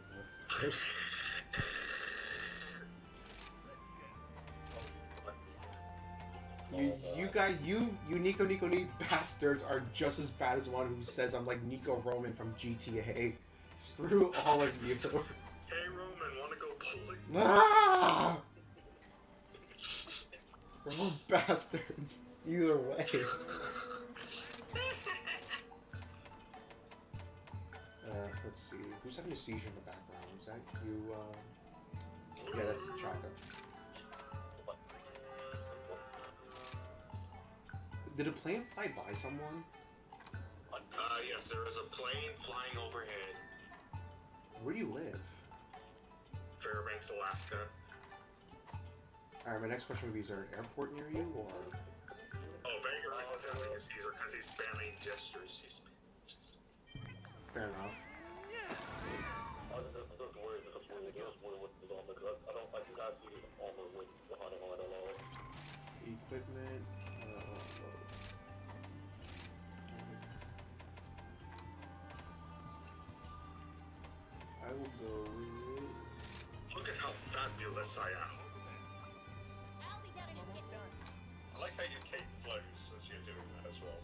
[SPEAKER 1] you. You Nico bastards are just as bad as the one who says I'm like Nico Roman from GTA. Screw all of you.
[SPEAKER 5] Hey Roman, wanna go bowling?
[SPEAKER 1] Ah! We're all bastards. Either way. Let's see. Who's having a seizure in the background? Is that you, Yeah, that's Chaka. Did a plane fly by someone?
[SPEAKER 5] Yes, there is a plane flying overhead.
[SPEAKER 1] Where do you live?
[SPEAKER 5] Fairbanks, Alaska.
[SPEAKER 1] Alright, my next question would be, is there an airport near you, or...?
[SPEAKER 5] Oh, Vanguard is having a seizure because he's spamming gestures.
[SPEAKER 1] Fair enough. Equipment, I will go with...
[SPEAKER 5] Look at how fabulous I am.
[SPEAKER 4] I'll be down in a jiffy.
[SPEAKER 2] I like how your cape flows as you're doing that as well.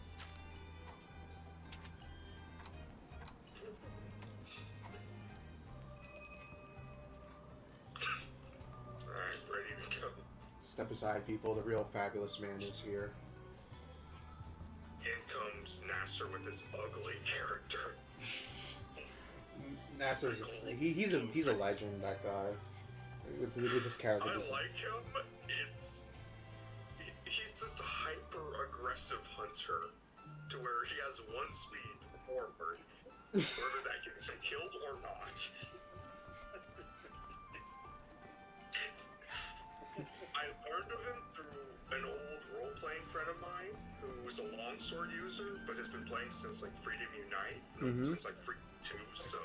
[SPEAKER 5] Alright, ready to go.
[SPEAKER 1] Step aside, people. The real fabulous man is here.
[SPEAKER 5] In comes Nasser with his ugly character.
[SPEAKER 1] Nasser's he's a legend. That guy with his character.
[SPEAKER 5] I like him. He's just a hyper aggressive hunter, to where he has 1 speed forward, whether that gets him killed or not. I learned of him through an old role-playing friend of mine who's a longsword user, but has been playing since like Freedom Unite, since like Freedom 2. So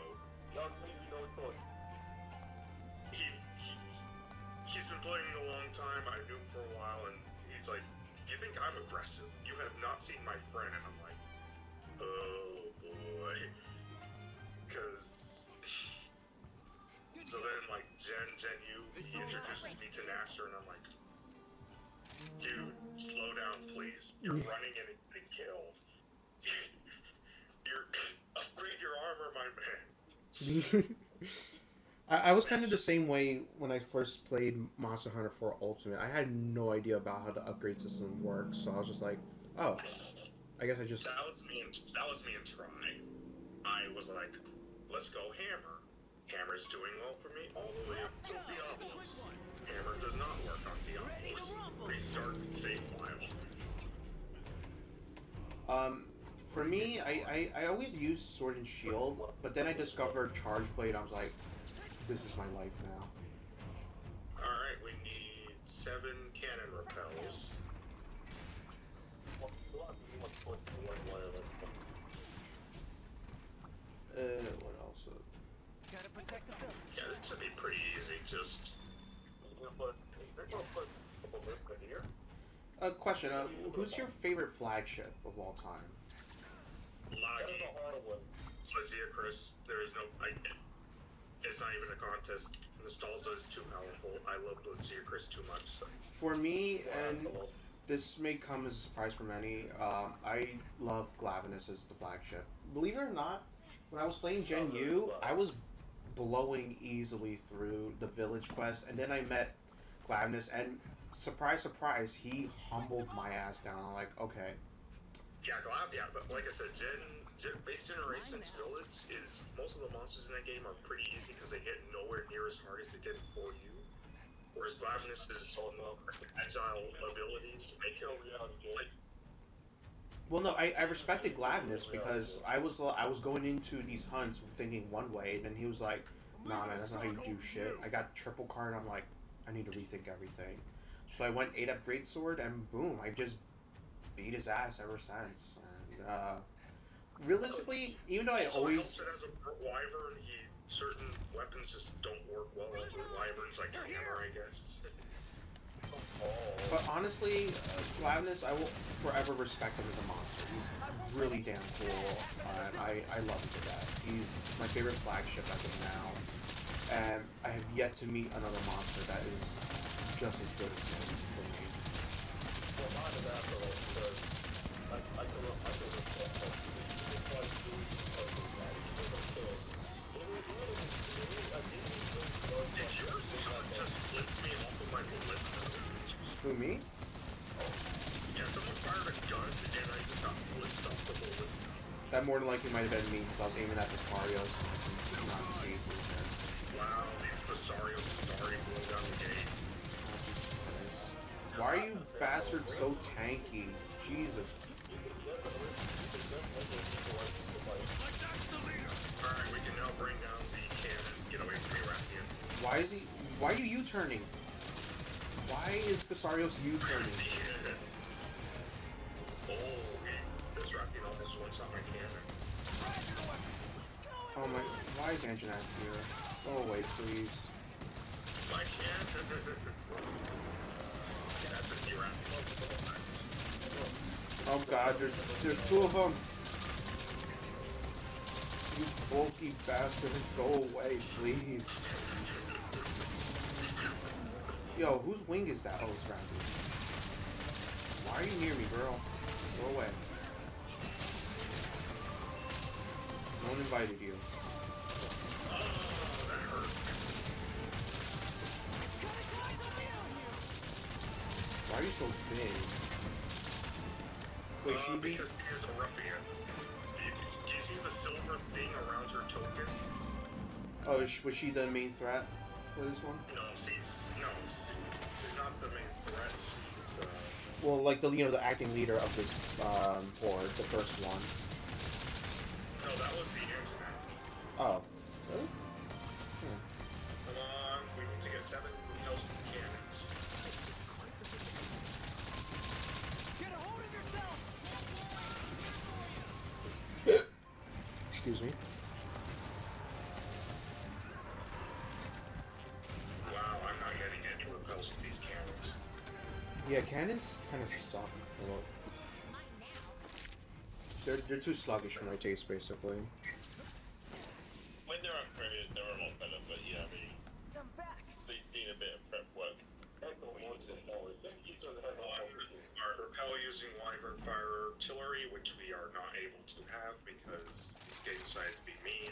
[SPEAKER 5] he's been playing a long time. I knew him for a while, and he's like, "You think I'm aggressive? You have not seen my friend." And I'm like, "Oh boy," because. So then, like, he introduces me to Nasser, and I'm like, "Dude, slow down, please. You're running and getting killed. Upgrade your armor, my man."
[SPEAKER 1] I was kind of the same way when I first played Monster Hunter 4 Ultimate. I had no idea about how the upgrade system works, so I was just like, "Oh, I guess I just."
[SPEAKER 5] That was me in Try. I was like, "Let's go Hammer." Hammer's doing well for me all the way up to Diablos. Hammer does not work on Diablos. Restart save file.
[SPEAKER 1] For me, I always used Sword and Shield, but then I discovered Charge Blade. I was like, this is my life now.
[SPEAKER 5] Alright, we need 7 cannon repels.
[SPEAKER 1] What else?
[SPEAKER 3] Gotta protect the building.
[SPEAKER 5] Yeah, this should be pretty easy, just...
[SPEAKER 1] Question, who's your favorite flagship of all time?
[SPEAKER 5] Lagi, Chris, there is no... it's not even a contest. Nostalgia is too powerful. I love Chris too much.
[SPEAKER 1] For me, and this may come as a surprise for many, I love Glavenus as the flagship. Believe it or not, when I was playing Gen U, I was blowing easily through the village quest, and then I met Glavenus, and surprise, surprise, he humbled my ass down. I'm like, okay.
[SPEAKER 5] Yeah, but like I said, Base Generations Village is... Most of the monsters in that game are pretty easy because they hit nowhere near as hard as they did for you. Whereas Glavenus is agile abilities make him like...
[SPEAKER 1] Well, no, I respected Glavenus because I was going into these hunts thinking one way, and then he was like, nah, man, that's not how you do shit. I got triple card, I'm like, I need to rethink everything. So I went 8-up Greatsword, and boom, I just beat his ass ever since. And, realistically, even though I always...
[SPEAKER 5] helps that as a Wyvern, certain weapons just don't work well with Wyverns, like hammer, I guess.
[SPEAKER 1] But honestly, Glavenus, I will forever respect him as a monster. He's really damn cool, and I love him to death. He's my favorite flagship as of now, and I have yet to meet another monster that is just as good as him for me.
[SPEAKER 5] Did yours just blitz me off of my ballista?
[SPEAKER 1] Who, me?
[SPEAKER 5] Yeah, someone fired a gun and I just got blitzed off the ballista.
[SPEAKER 1] That more than likely might have been me, because I was aiming at the Sarios and not see through there.
[SPEAKER 5] Wow, these Basarios just already blew down the gate.
[SPEAKER 1] Why are you bastards so tanky? Jesus.
[SPEAKER 5] Alright, we can now bring down the cannon. Get away from me, Rathian.
[SPEAKER 1] Why are you U-turning? Why is Basarios U-turning?
[SPEAKER 5] Oh, this Rathian almost wants out my cannon.
[SPEAKER 1] Oh my, why is Anjanath here? Go away, please.
[SPEAKER 5] My cannon! That's a new Rathian.
[SPEAKER 1] Oh god, there's 2 of them! You bulky bastards, go away, please. Yo, whose wing is that? Oh, it's Randy. Why are you near me, girl? Go away. No one invited you. Why are you so big? Wait, she be?
[SPEAKER 5] Because he's a ruffian. Do you see the silver thing around her token?
[SPEAKER 1] Oh, was she the main threat for this one?
[SPEAKER 5] No, she's not the main threat. She's
[SPEAKER 1] Well, like the the acting leader of this horde, the first one.
[SPEAKER 5] no, that was the internet.
[SPEAKER 1] Oh, really?
[SPEAKER 5] Come on, we need to get 7 repels from cannons.
[SPEAKER 3] Get a hold of yourself!
[SPEAKER 1] Excuse me.
[SPEAKER 5] Wow, I'm not getting any repels from these cannons.
[SPEAKER 1] Yeah, cannons kind of suck a little. They're too sluggish for my taste, basically.
[SPEAKER 2] When they're upgraded, they're a lot better, but yeah, I mean,
[SPEAKER 3] I'm back!
[SPEAKER 2] they need a bit of prep work.
[SPEAKER 5] Our repel using Wyvern Fire Artillery, which we are not able to have because this game decided to be mean.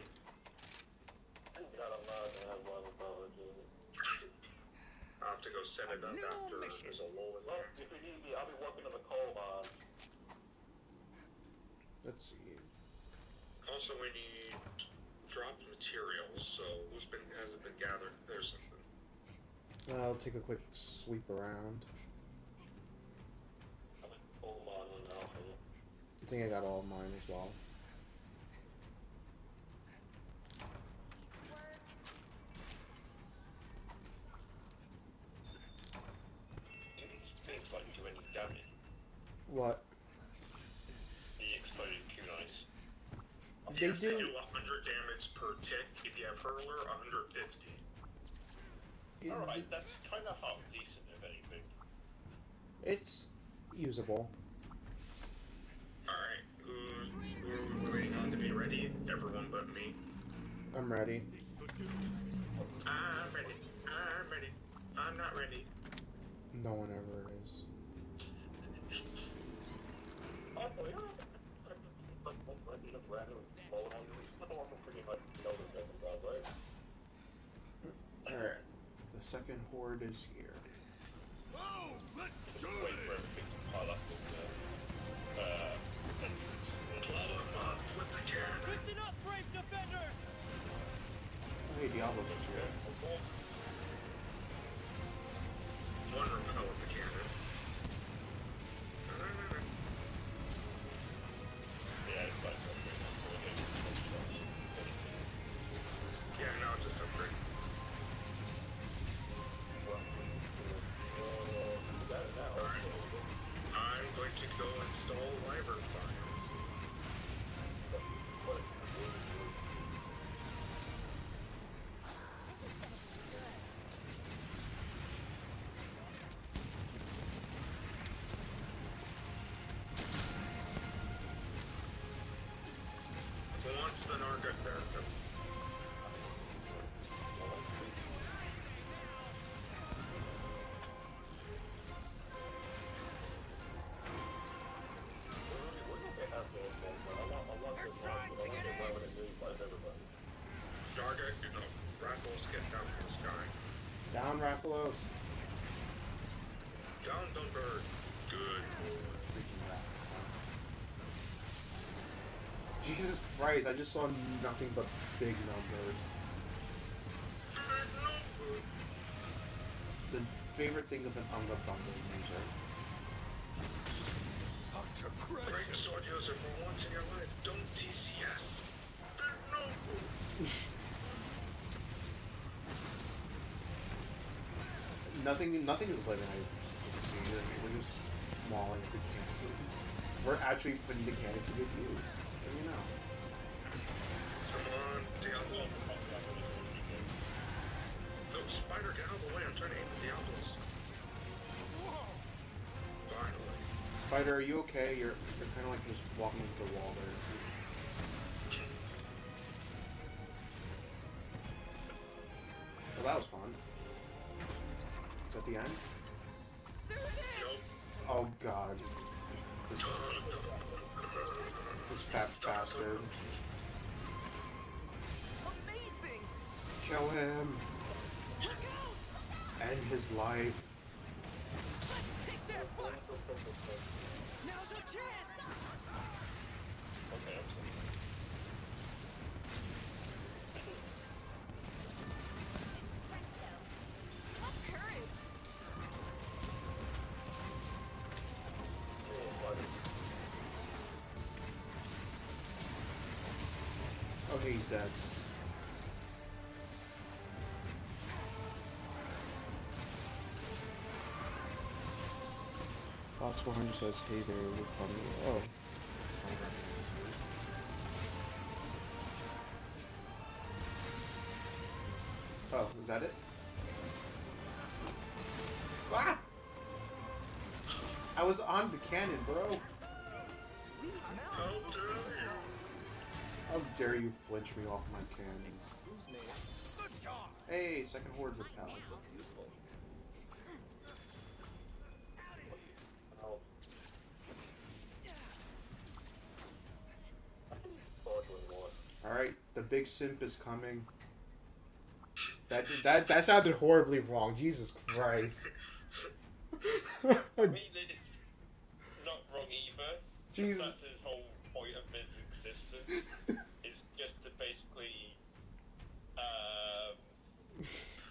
[SPEAKER 5] I'll have to go set it up after there's a lull in there.
[SPEAKER 1] Let's see.
[SPEAKER 5] Also, we need dropped materials, so hasn't been gathered? There's something.
[SPEAKER 1] I'll take a quick sweep around. I think I got all of mine as well. What?
[SPEAKER 2] The exploding kunais.
[SPEAKER 1] They
[SPEAKER 5] Yes, they
[SPEAKER 1] do.
[SPEAKER 5] do 100 damage per tick. If you have hurler, 150.
[SPEAKER 2] Alright, that's kind of half decent, if anything.
[SPEAKER 1] It's usable.
[SPEAKER 5] Alright, who are we waiting on to be ready? Everyone but me.
[SPEAKER 1] I'm ready.
[SPEAKER 5] I'm ready. I'm ready. I'm not ready.
[SPEAKER 1] No one ever is. Alright. The second horde is here.
[SPEAKER 6] Oh, let's do
[SPEAKER 2] Wait for
[SPEAKER 6] it!
[SPEAKER 2] everything to pile up in the entrance.
[SPEAKER 5] Blow him up with the cannon.
[SPEAKER 3] Listen up, brave defenders!
[SPEAKER 1] Hey, Diablo's is here.
[SPEAKER 5] One repel with the cannon.
[SPEAKER 2] Yeah, it's like something.
[SPEAKER 5] Yeah, no, just upgrade. Alright. I'm going to go install Wyvern Fire. Once the Nargut there. Nargut, you know, Rattles get down from the sky.
[SPEAKER 1] Down, Rathalos.
[SPEAKER 5] Down, Dunbird. Good boy.
[SPEAKER 1] Freaking Rathalos. Jesus Christ, I just saw nothing but big numbers. The favorite thing of an Unga Bundle user.
[SPEAKER 5] Great sword user for once in your life. Don't TCS.
[SPEAKER 1] Nothing is living. I just see it. We're just mauling the cannons. We're actually putting the cannons to good use. What do you know?
[SPEAKER 5] Come on, Diablo. No, Spider, get out of the way. I'm trying to aim at Diablos. Finally.
[SPEAKER 1] Spider, are you okay? You're kind of like just walking into the wall there. Well, that was fun. Is that the end?
[SPEAKER 5] Nope.
[SPEAKER 1] Oh god. This fat bastard.
[SPEAKER 3] Amazing!
[SPEAKER 1] Kill him.
[SPEAKER 3] Look out!
[SPEAKER 1] End his life.
[SPEAKER 3] Let's kick their butt! Now's our chance!
[SPEAKER 2] Okay, I'm sorry.
[SPEAKER 4] Have courage.
[SPEAKER 1] Okay, he's dead. Fox 400 says, hey there, we're coming. Oh. Oh, is that it? Ah! I was on the cannon, bro.
[SPEAKER 3] Sweet
[SPEAKER 5] How
[SPEAKER 3] melon!
[SPEAKER 5] dare you?
[SPEAKER 1] How dare you flinch me off my cannons?
[SPEAKER 3] Good job!
[SPEAKER 1] Hey, second horde repelled.
[SPEAKER 3] Looks useful.
[SPEAKER 1] Alright, the big simp is coming. That sounded horribly wrong. Jesus Christ.
[SPEAKER 2] I mean, it's not wrong either.
[SPEAKER 1] Jesus.
[SPEAKER 2] That's his whole point of his existence. Is just to basically,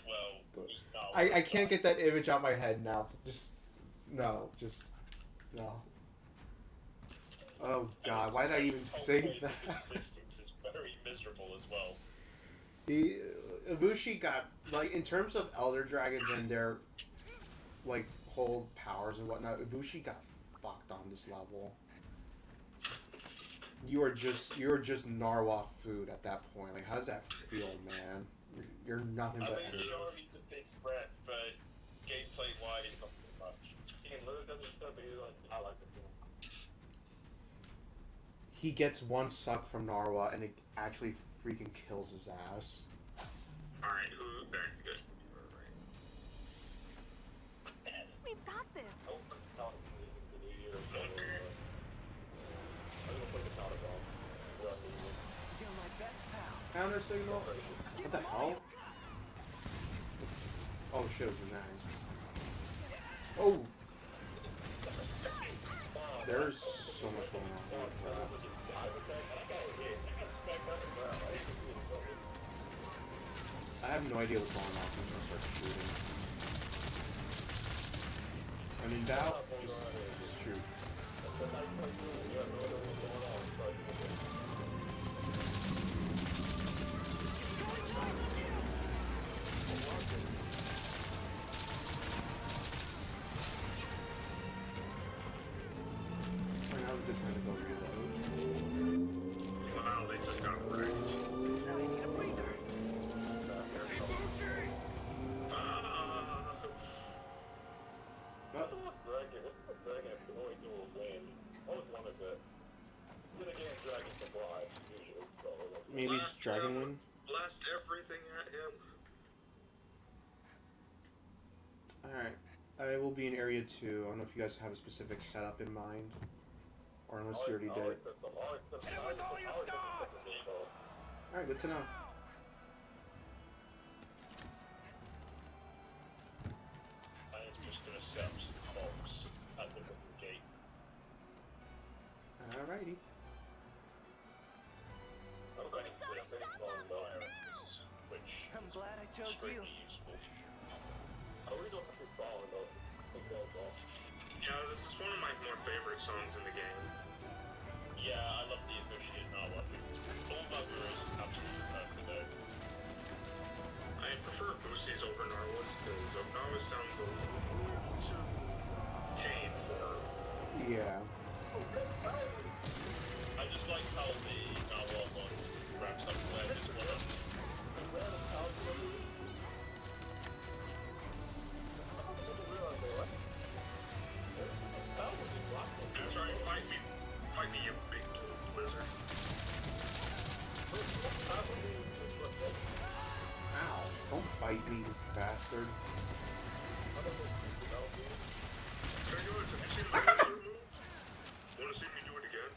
[SPEAKER 2] well, eat
[SPEAKER 1] I can't get that image out my head now. No. Oh god, why did I even say that?
[SPEAKER 2] Existence is very miserable as well.
[SPEAKER 1] The Ibushi got, like, in terms of Elder Dragons and their, like, whole powers and whatnot, Ibushi got fucked on this level. You're just narwhal food at that point. Like, how does that feel, man? You're nothing
[SPEAKER 2] I
[SPEAKER 1] but
[SPEAKER 2] mean,
[SPEAKER 1] energy.
[SPEAKER 2] sure, he's a big threat, but gameplay-wise, not so much. I like the film.
[SPEAKER 1] He gets one suck from Narwa and it actually freaking kills his ass.
[SPEAKER 5] Alright, who? There, good.
[SPEAKER 4] We've got this.
[SPEAKER 3] You're my best pal.
[SPEAKER 1] Counter signal? What the hell? Oh shit, it was nine. Oh! There's so much going on. I have no idea what's going on. I'm just gonna start shooting. And in doubt, just shoot. Right, now's a good time to go reload.
[SPEAKER 5] Wow, they just got wrecked.
[SPEAKER 3] Now I need a breather.
[SPEAKER 1] But maybe it's Dragon Wind.
[SPEAKER 5] Blast everything at him.
[SPEAKER 1] Alright. I will be in area 2. I don't know if you guys have a specific setup in mind. Or unless you already did.
[SPEAKER 3] And with all your dogs!
[SPEAKER 1] Alright, good to know.
[SPEAKER 2] I am just gonna set up some bombs at the gate.
[SPEAKER 1] Alrighty.
[SPEAKER 2] I'm going to put up a long virus, which
[SPEAKER 3] I'm glad I
[SPEAKER 2] is
[SPEAKER 3] chose you.
[SPEAKER 2] extremely useful. I really don't have to follow though.
[SPEAKER 5] Yeah, this is one of my more favorite songs in the game.
[SPEAKER 2] Yeah, I love the Initiate Narwa. All Mother is absolutely perfect though.
[SPEAKER 5] I prefer Boosies over Narwhals because Narwhal sounds a little too tame for.
[SPEAKER 1] Yeah.
[SPEAKER 2] I just like how the Narwa one wraps up where this one up.
[SPEAKER 5] Try and fight me. Fight me, you big blue lizard.
[SPEAKER 1] Ow. Don't bite me, you bastard.
[SPEAKER 5] Hey guys, have you seen my laser move? Wanna see me do it again?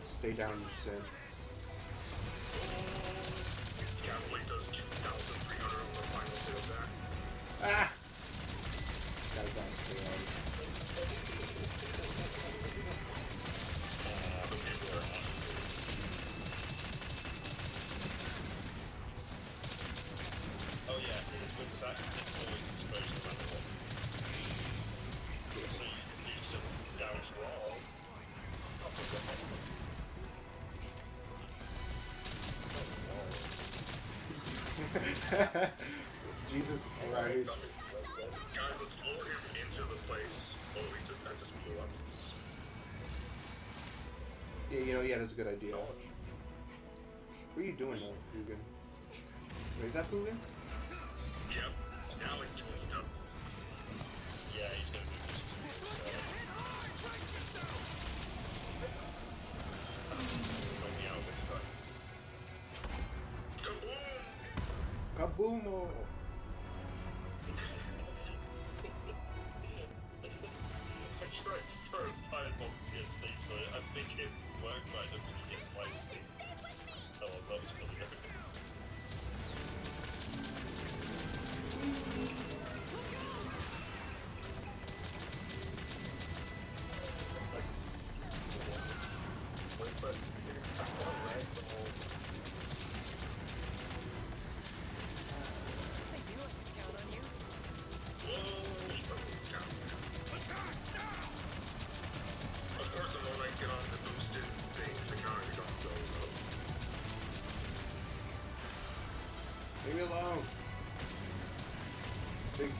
[SPEAKER 1] Stay down, you sin.
[SPEAKER 5] Gaslight does 2,300 on the final bit of that.
[SPEAKER 1] Ah! Got his ass KO'd.
[SPEAKER 2] Oh yeah, with that, it's always exposed to that one. So you can do some damage wrong.
[SPEAKER 1] Jesus Christ.
[SPEAKER 5] Guys, let's lure him into the place. Oh, that just blew up.
[SPEAKER 1] Yeah, you know, yeah, that's a good idea. What are you doing though, Fugan? Wait, is that Fugan?
[SPEAKER 5] Yep. Now he's doing stuff.
[SPEAKER 2] Yeah, he's gonna do this too. Bring me out this time.
[SPEAKER 5] Kaboom!
[SPEAKER 1] Kaboomo!
[SPEAKER 2] I tried to throw a fireball TSD, so I think it worked, but I don't think it gets my state. Oh, well, that was really good.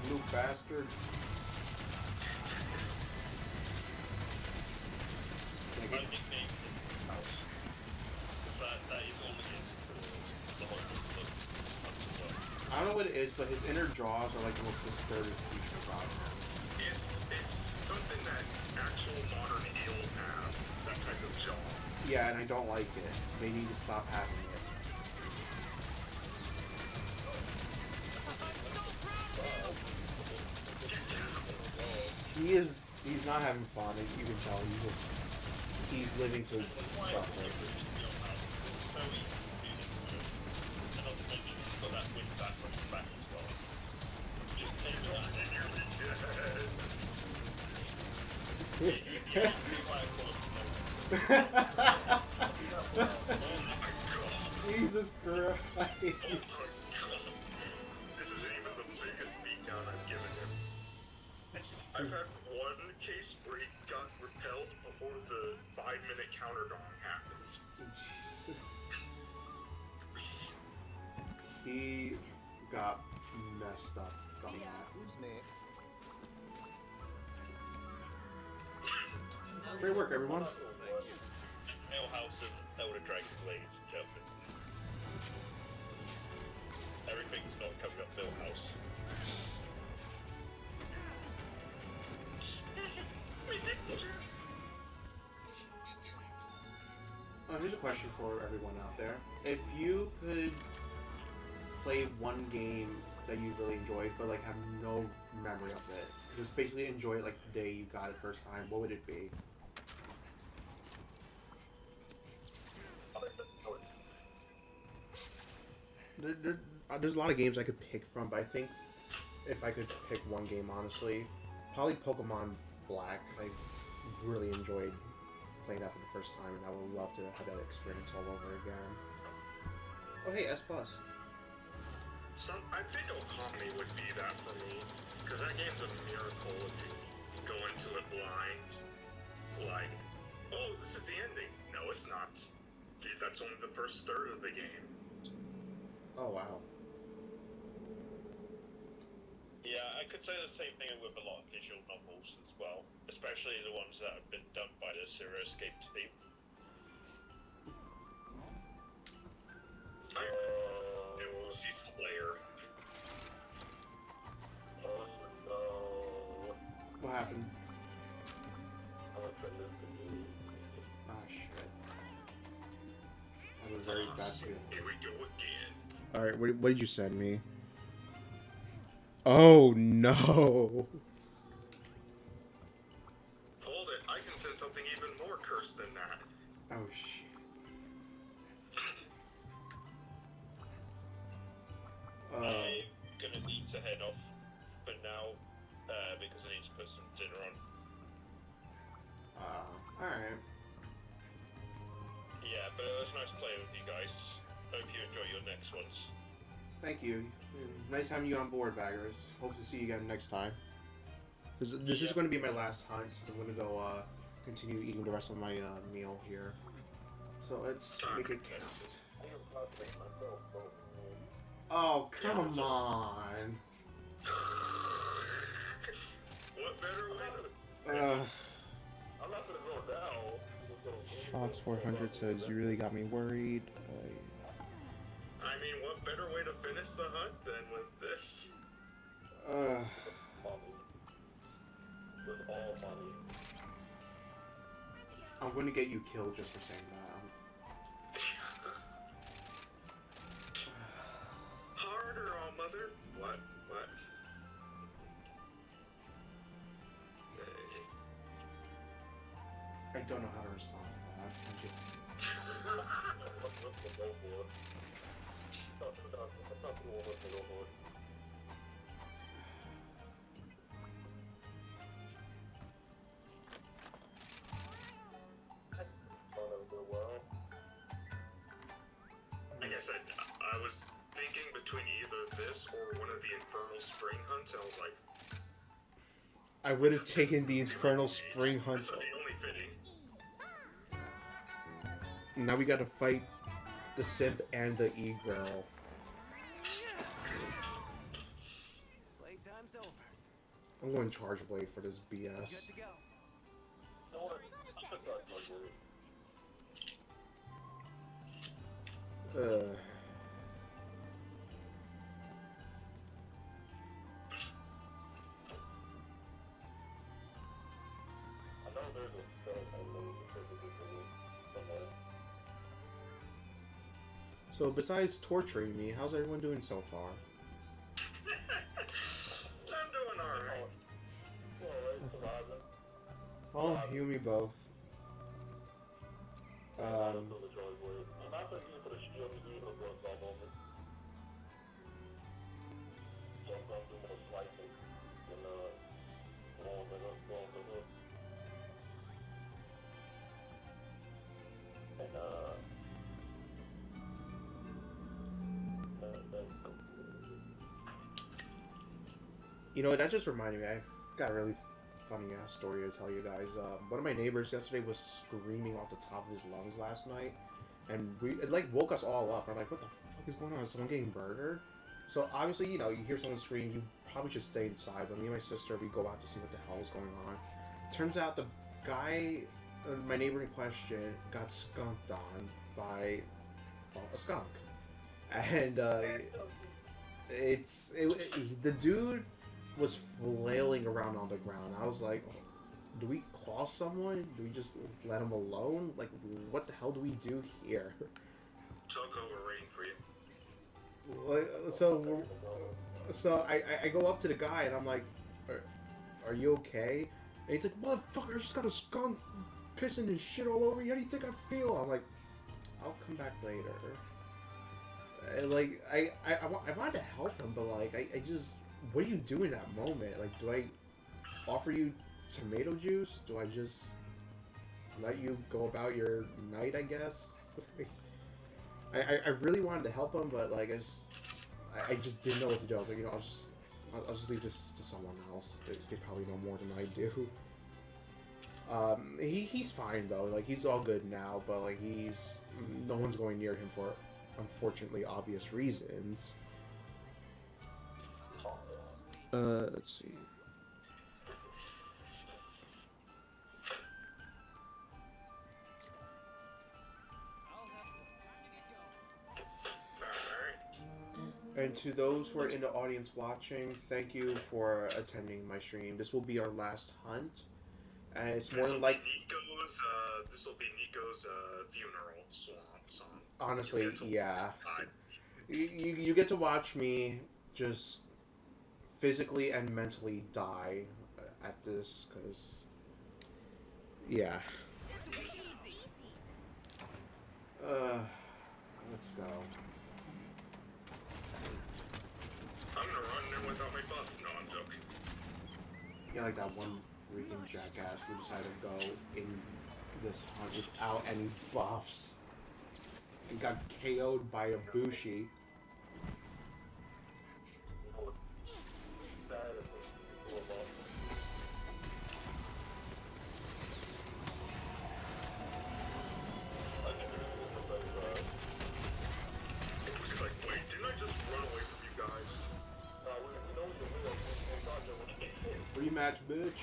[SPEAKER 1] You bastard.
[SPEAKER 2] My nickname is House. That is all against the whole stuff.
[SPEAKER 1] I don't know what it is, but his inner jaws are like the most disturbing feature about him.
[SPEAKER 5] It's something that actual modern eels have. That type of jaw.
[SPEAKER 1] Yeah, and I don't like it. They need to stop having it. He's not having fun. You can tell he's living to
[SPEAKER 2] This is why I
[SPEAKER 1] suffer.
[SPEAKER 2] think it's so easy to do this stuff. And not to mention it's got that wind sack on the back as well. Just take that and you're dead. You can't see why I call it
[SPEAKER 1] Jesus Christ.
[SPEAKER 5] Oh my god. This isn't even the biggest beatdown I've given him. I've had one case where he got repelled before the 5-minute counter gong happened.
[SPEAKER 1] He got messed up from that. Great work, everyone.
[SPEAKER 2] Hell House and Elder Dragons, ladies and gentlemen. Everything's not coming up Bill House.
[SPEAKER 1] Here's a question for everyone out there. If you could play one game that you really enjoyed, but like have no memory of it, just basically enjoy it like the day you got it first time, what would it be? There's a lot of games I could pick from, but I think if I could pick one game, honestly, probably Pokemon Black. I really enjoyed playing that for the first time, and I would love to have that experience all over again. Oh, hey, S+.
[SPEAKER 5] I think Okami would be that for me, because that game's a miracle if you go into it blind. Like, oh, this is the ending. No, it's not. Dude, that's only the first third of the game.
[SPEAKER 1] Oh, wow.
[SPEAKER 2] Yeah, I could say the same thing with a lot of visual novels as well, especially the ones that have been done by the Zero Escape team.
[SPEAKER 5] It was Slayer.
[SPEAKER 1] What happened? Ah, shit. That was very bad feeling.
[SPEAKER 5] Here we go again.
[SPEAKER 1] Alright, what did you send me? Oh, no.
[SPEAKER 5] Hold it, I can send something even more cursed than that.
[SPEAKER 1] Oh, shit.
[SPEAKER 2] I'm gonna need to head off for now, because I need to put some dinner on.
[SPEAKER 1] Alright.
[SPEAKER 2] Yeah, but it was nice playing with you guys. Hope you enjoy your next ones.
[SPEAKER 1] Thank you. Nice having you on board, Baggers. Hope to see you again next time. This is going to be my last hunt, so I'm going to go continue eating the rest of my meal here. So let's make it count. Oh, come on!
[SPEAKER 5] What better way to... I'm not gonna go now.
[SPEAKER 1] Fox 400 says, you really got me worried.
[SPEAKER 5] I mean, what better way to finish the hunt than with this?
[SPEAKER 1] I'm going to get you killed just for saying that.
[SPEAKER 5] Harder, all mother. What?
[SPEAKER 1] I don't know how to respond to that. I'm just...
[SPEAKER 5] Like I said, I was thinking between either this or one of the Infernal Spring hunts. I was like,
[SPEAKER 1] I would have taken the Infernal Spring Hunt.
[SPEAKER 5] this would be only fitting.
[SPEAKER 1] Now we gotta fight the Simp and the E-Girl.
[SPEAKER 3] Playtime's over.
[SPEAKER 1] I'm going Charge Blade for this
[SPEAKER 3] Good
[SPEAKER 1] BS.
[SPEAKER 3] to go.
[SPEAKER 1] So besides torturing me, how's everyone doing so far?
[SPEAKER 5] I'm doing alright.
[SPEAKER 1] Oh, you and me both. You know, that just reminded me. I've got a really funny ass story to tell you guys. One of my neighbors yesterday was screaming off the top of his lungs last night, and it like woke us all up. I'm like, what the fuck is going on? Is someone getting murdered? So obviously, you know, you hear someone scream, you probably should stay inside. But me and my sister, we go out to see what the hell is going on. Turns out the guy, my neighbor in question, got skunked on by a skunk, and the dude was flailing around on the ground. I was like, do we call someone? Do we just let him alone? Like, what the hell do we do here?
[SPEAKER 5] Toko, we're waiting for you.
[SPEAKER 1] So I go up to the guy and I'm like, are you okay? And he's like, motherfucker, I just got a skunk pissing and shit all over you. How do you think I feel? I'm like, I'll come back later. And like, I wanted to help him, but like, I just, what do you do in that moment? Like, do I offer you tomato juice? Do I just let you go about your night, I guess? I really wanted to help him, but like, I just didn't know what to do. I was like, you know, I'll just leave this to someone else. They probably know more than I do. He's fine though. Like, he's all good now, but like, no one's going near him for unfortunately obvious reasons. Let's see. And to those who are in the audience watching, thank you for attending my stream. This will be our last hunt, and it's more than like
[SPEAKER 5] this will be Nico's funeral song.
[SPEAKER 1] Honestly, yeah. You get to watch me just physically and mentally die at this, because yeah. Let's go.
[SPEAKER 5] I'm gonna run there without my buff. No, I'm joking.
[SPEAKER 1] Yeah, like that one freaking jackass who decided to go in this hunt without any buffs and got KO'd by a Bushi.
[SPEAKER 5] He's like, wait, didn't I just run away from you guys?
[SPEAKER 1] Rematch, bitch.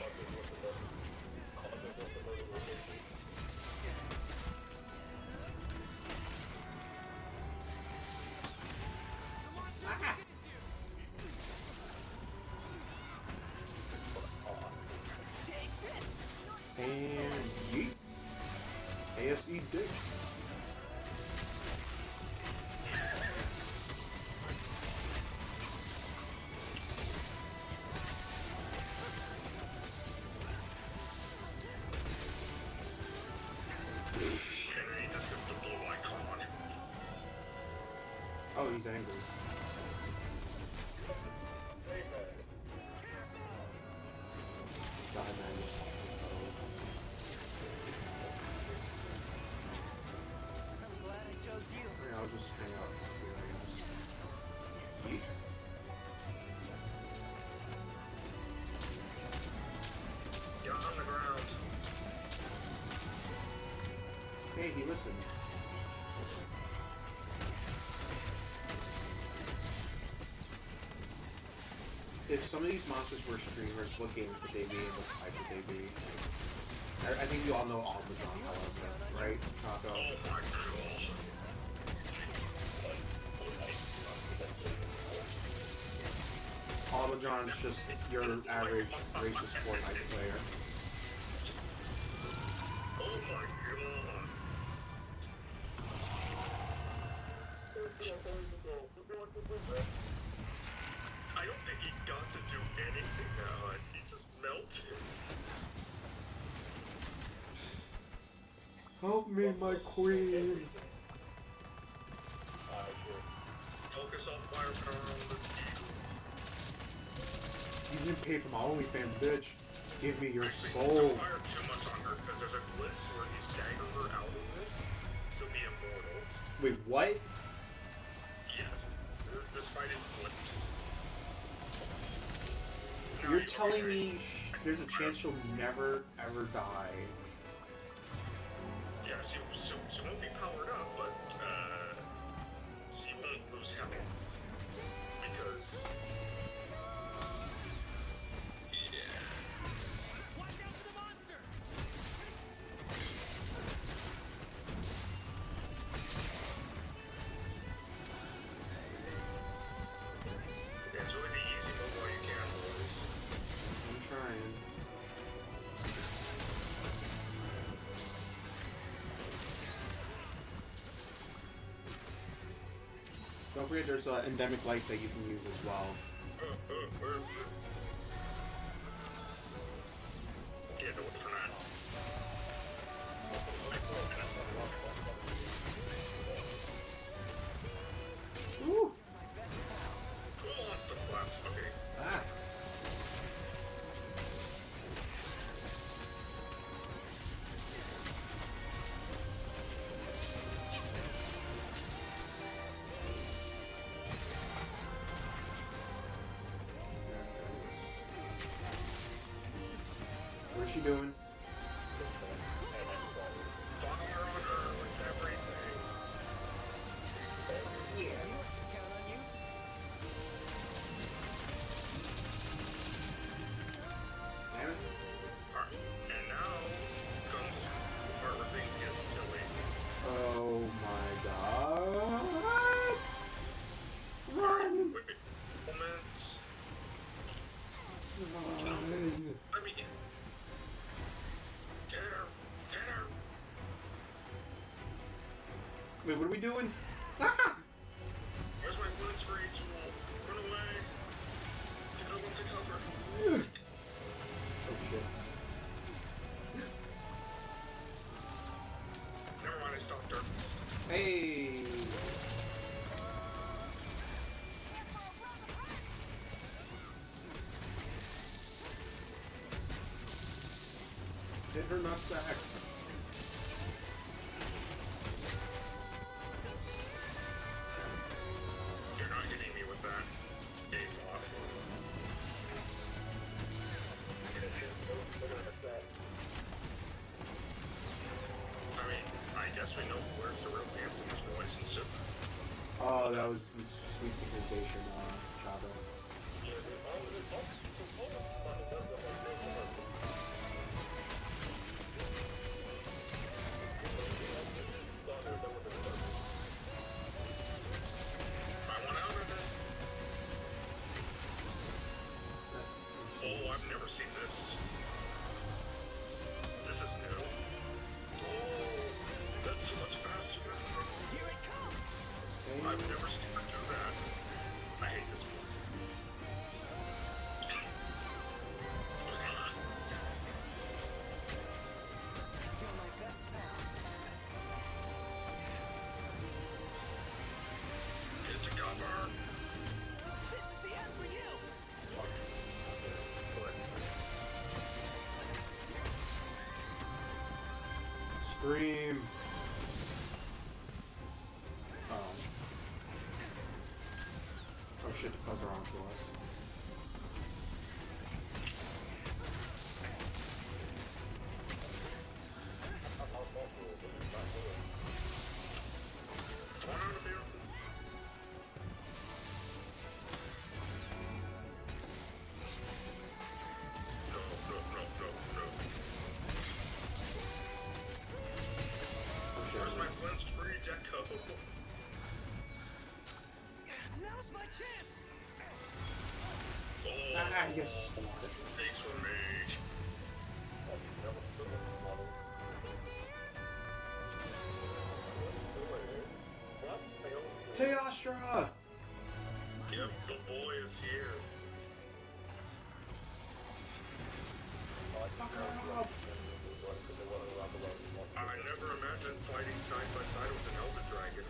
[SPEAKER 1] And yeet. ASE dick.
[SPEAKER 5] Henry just gets the blue icon.
[SPEAKER 1] Oh, he's angry. God, man, you're so
[SPEAKER 3] I'm glad I chose you.
[SPEAKER 1] I'll just hang out here, I guess. Yeet.
[SPEAKER 5] Get on the ground.
[SPEAKER 1] Hey, he listened. if some of these monsters were streamers, what games would they be and what type would they be? I think you all know Almudron, however, right, Chaco?
[SPEAKER 5] Oh my god.
[SPEAKER 1] Almudron is just your average racist Fortnite player.
[SPEAKER 5] Oh my god. I don't think he got to do anything now. He just melted. Just...
[SPEAKER 1] Help me, my queen.
[SPEAKER 5] Focus off firepower on the
[SPEAKER 1] You didn't pay for my OnlyFans, bitch. Give me your
[SPEAKER 5] Don't
[SPEAKER 1] soul.
[SPEAKER 5] fire too much on her because there's a glitch where you stagger her out of this to be immortal.
[SPEAKER 1] Wait, what?
[SPEAKER 5] Yes, this fight is glitched. Now
[SPEAKER 1] You're
[SPEAKER 5] you
[SPEAKER 1] telling
[SPEAKER 5] can-
[SPEAKER 1] me there's a chance she'll never, ever die?
[SPEAKER 5] Yes, she won't be powered up, but she won't lose health because.
[SPEAKER 3] Watch out for the monster!
[SPEAKER 5] Enjoy the easy mode while you can, boys.
[SPEAKER 1] I'm trying. Don't forget there's endemic life that you can use as well.
[SPEAKER 5] Yeah, no, for now.
[SPEAKER 1] Ooh!
[SPEAKER 5] Who wants to flash? Okay.
[SPEAKER 1] Ah! What is she doing?
[SPEAKER 5] Fire on her with everything.
[SPEAKER 3] Count on you.
[SPEAKER 1] Damn it.
[SPEAKER 5] Alright, and now comes the part where things get silly.
[SPEAKER 1] Oh my god! Run!
[SPEAKER 5] Wait, moment.
[SPEAKER 1] Run!
[SPEAKER 5] Let me. Get her! Get her!
[SPEAKER 1] Wait, what are we doing? Ah!
[SPEAKER 5] Where's my bullets for each wall? Run away! Get up to cover.
[SPEAKER 1] Oh shit.
[SPEAKER 5] Never mind, I stopped her.
[SPEAKER 1] Hey! Hit her nutsack.
[SPEAKER 5] You're not hitting me with that. Game lock. I mean, I guess we know where's the romance in this relationship.
[SPEAKER 1] Oh, that was some sweet synchronization, Chavo.
[SPEAKER 5] I want out of this. Oh, I've never seen this. This is new. Oh, that's so much faster.
[SPEAKER 3] Here it comes!
[SPEAKER 5] I've never seen her do that. I hate this one.
[SPEAKER 3] You're my best pal.
[SPEAKER 5] Get to cover.
[SPEAKER 3] This is the end for you!
[SPEAKER 1] Scream! Oh. Oh shit, the fuzz are on to us.
[SPEAKER 5] Come on out of here.
[SPEAKER 1] Yes, the market.
[SPEAKER 5] Thanks for me.
[SPEAKER 1] Teostra!
[SPEAKER 5] Yep, the boy is here.
[SPEAKER 1] Fuck her up!
[SPEAKER 5] I never imagined fighting side by side with an Elder Dragon.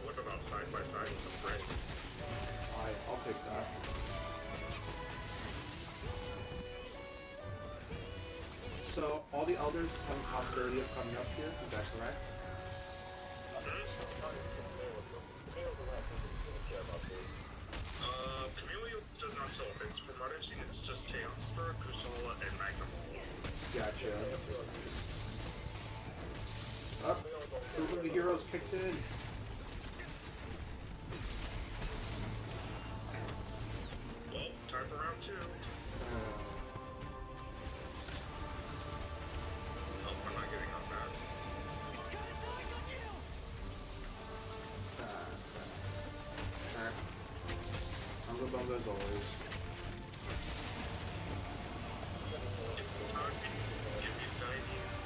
[SPEAKER 5] What about side by side with a friend?
[SPEAKER 1] I'll take that. So, all the elders have a possibility of coming up here, is that correct?
[SPEAKER 5] Camellia does not show up. It's, from what I've seen, it's just Teostra, Kusala, and Magnamalo.
[SPEAKER 1] Gotcha. Up. Group of the heroes kicked in.
[SPEAKER 5] Well, time for round 2. Oh, we're not getting on that.
[SPEAKER 1] Uncle Bunga as always.
[SPEAKER 5] Talkies, give me sideys.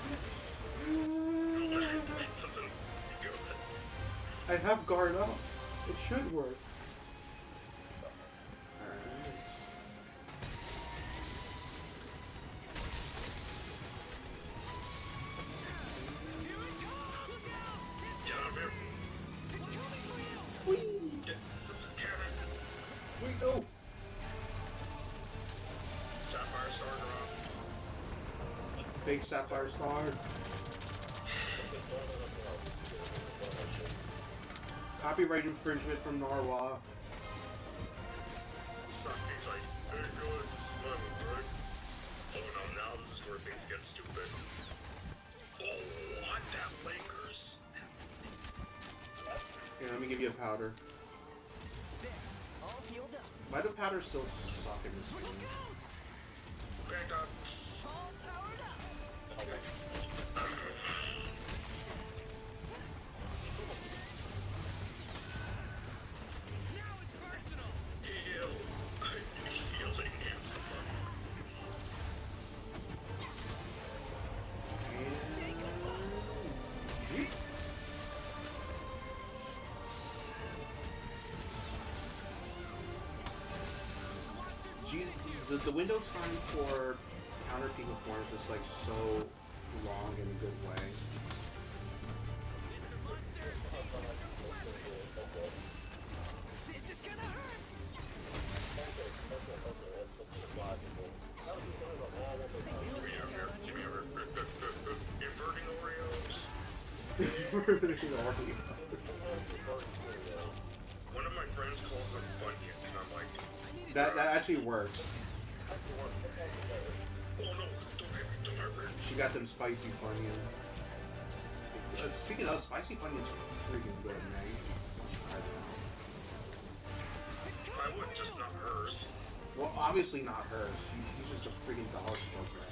[SPEAKER 5] That doesn't go.
[SPEAKER 1] I have guard up. It should work. Alright.
[SPEAKER 5] Get out of here.
[SPEAKER 1] Whee!
[SPEAKER 5] Get the cannon.
[SPEAKER 1] Wait, no!
[SPEAKER 5] Sapphire Star drops.
[SPEAKER 1] Fake Sapphire Star. Copyright infringement from Narwa.
[SPEAKER 5] Saki's like, there you go, this is fun, right? Oh no, now this is where things get stupid. Oh, what? That lingers?
[SPEAKER 1] Here, let me give you a powder.
[SPEAKER 3] All healed up.
[SPEAKER 1] Why do powders still suck in this game?
[SPEAKER 5] Back up.
[SPEAKER 3] All powered up. Now it's personal.
[SPEAKER 5] Heal. Healing hands above.
[SPEAKER 1] Jeez, the window time for counter peak performance is like so long in a good way.
[SPEAKER 3] Mr. Monster. This is gonna hurt.
[SPEAKER 5] Give me a inverting Oreos. One of my friends calls them Funyuns, and I'm like,
[SPEAKER 1] that actually works.
[SPEAKER 5] oh no, don't hurt me.
[SPEAKER 1] She got them spicy Funyuns. Speaking of, spicy Funyuns are freaking good, man.
[SPEAKER 5] I would, just not hers.
[SPEAKER 1] Well, obviously not hers. She's just a freaking dollar store brand.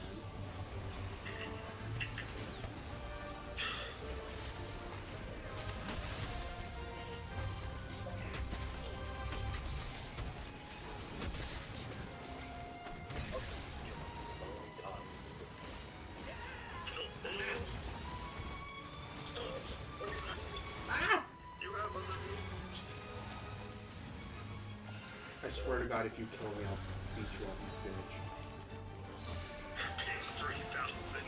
[SPEAKER 5] You have other moves.
[SPEAKER 1] I swear to God, if you kill me, I'll beat you up, you bitch.
[SPEAKER 5] Paying 3,000.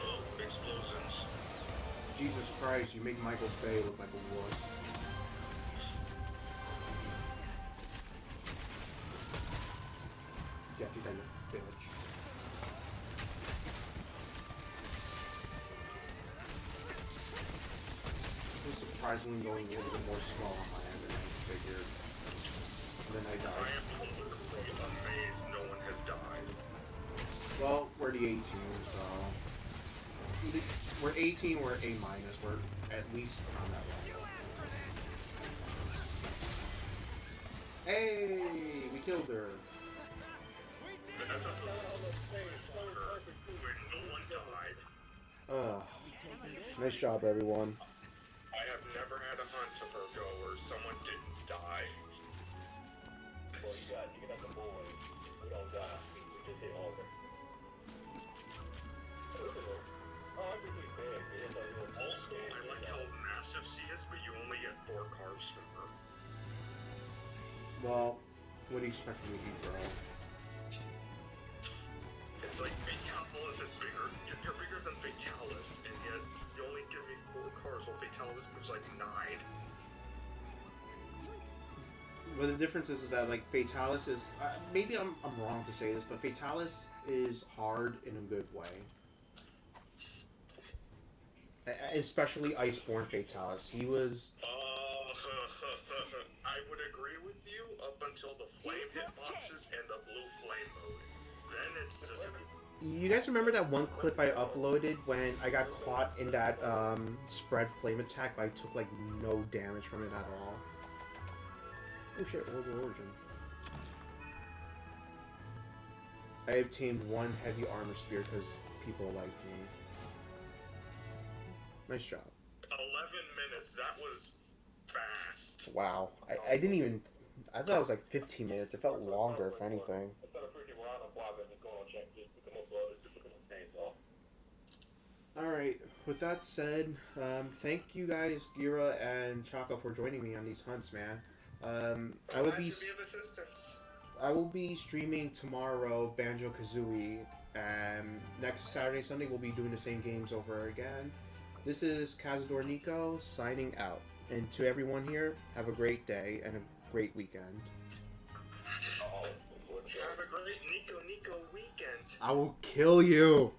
[SPEAKER 5] Oh, explosions.
[SPEAKER 1] Jesus Christ, you make Michael Bay look like a wuss. Yeah, do that, you bitch. This is surprisingly going a little bit more small on my end than I figured. And then I
[SPEAKER 5] I
[SPEAKER 1] died.
[SPEAKER 5] am totally amazed no one has died.
[SPEAKER 1] Well, we're the 18, so... We're 18, we're A-. We're at least on that level. Hey! We killed her.
[SPEAKER 5] That's a when no one died.
[SPEAKER 1] Ugh. Nice job, everyone.
[SPEAKER 5] I have never had a hunt of her go
[SPEAKER 1] Well, what do you expect from me, bro?
[SPEAKER 5] It's like Fatalis is bigger. You're bigger than Fatalis, and yet you only give me 4 cards, while Fatalis gives like 9.
[SPEAKER 1] But the difference is that like Fatalis is maybe I'm wrong to say this, but Fatalis is hard in a good way. Especially Iceborne Fatalis. He was.
[SPEAKER 5] I would agree with you up until the flame hitboxes and the blue flame mode. Then it's just.
[SPEAKER 1] You guys remember that one clip I uploaded when I got caught in that spread flame attack, but I took like no damage from it at all? Oh shit, Origin. I obtained 1 heavy armor spear because people liked me. Nice job.
[SPEAKER 5] 11 minutes. That was fast.
[SPEAKER 1] Wow. I didn't even... I thought it was like 15 minutes. It felt longer, if anything. Alright, with that said, thank you guys, Gira and Chaka, for joining me on these hunts, man. I will be
[SPEAKER 5] of assistance.
[SPEAKER 1] I will be streaming tomorrow Banjo-Kazooie, and next Saturday, Sunday, we'll be doing the same games over again. This is Cazador Nico signing out. And to everyone here, have a great day and a great weekend.
[SPEAKER 5] Have a great Nico weekend.
[SPEAKER 1] I will kill you!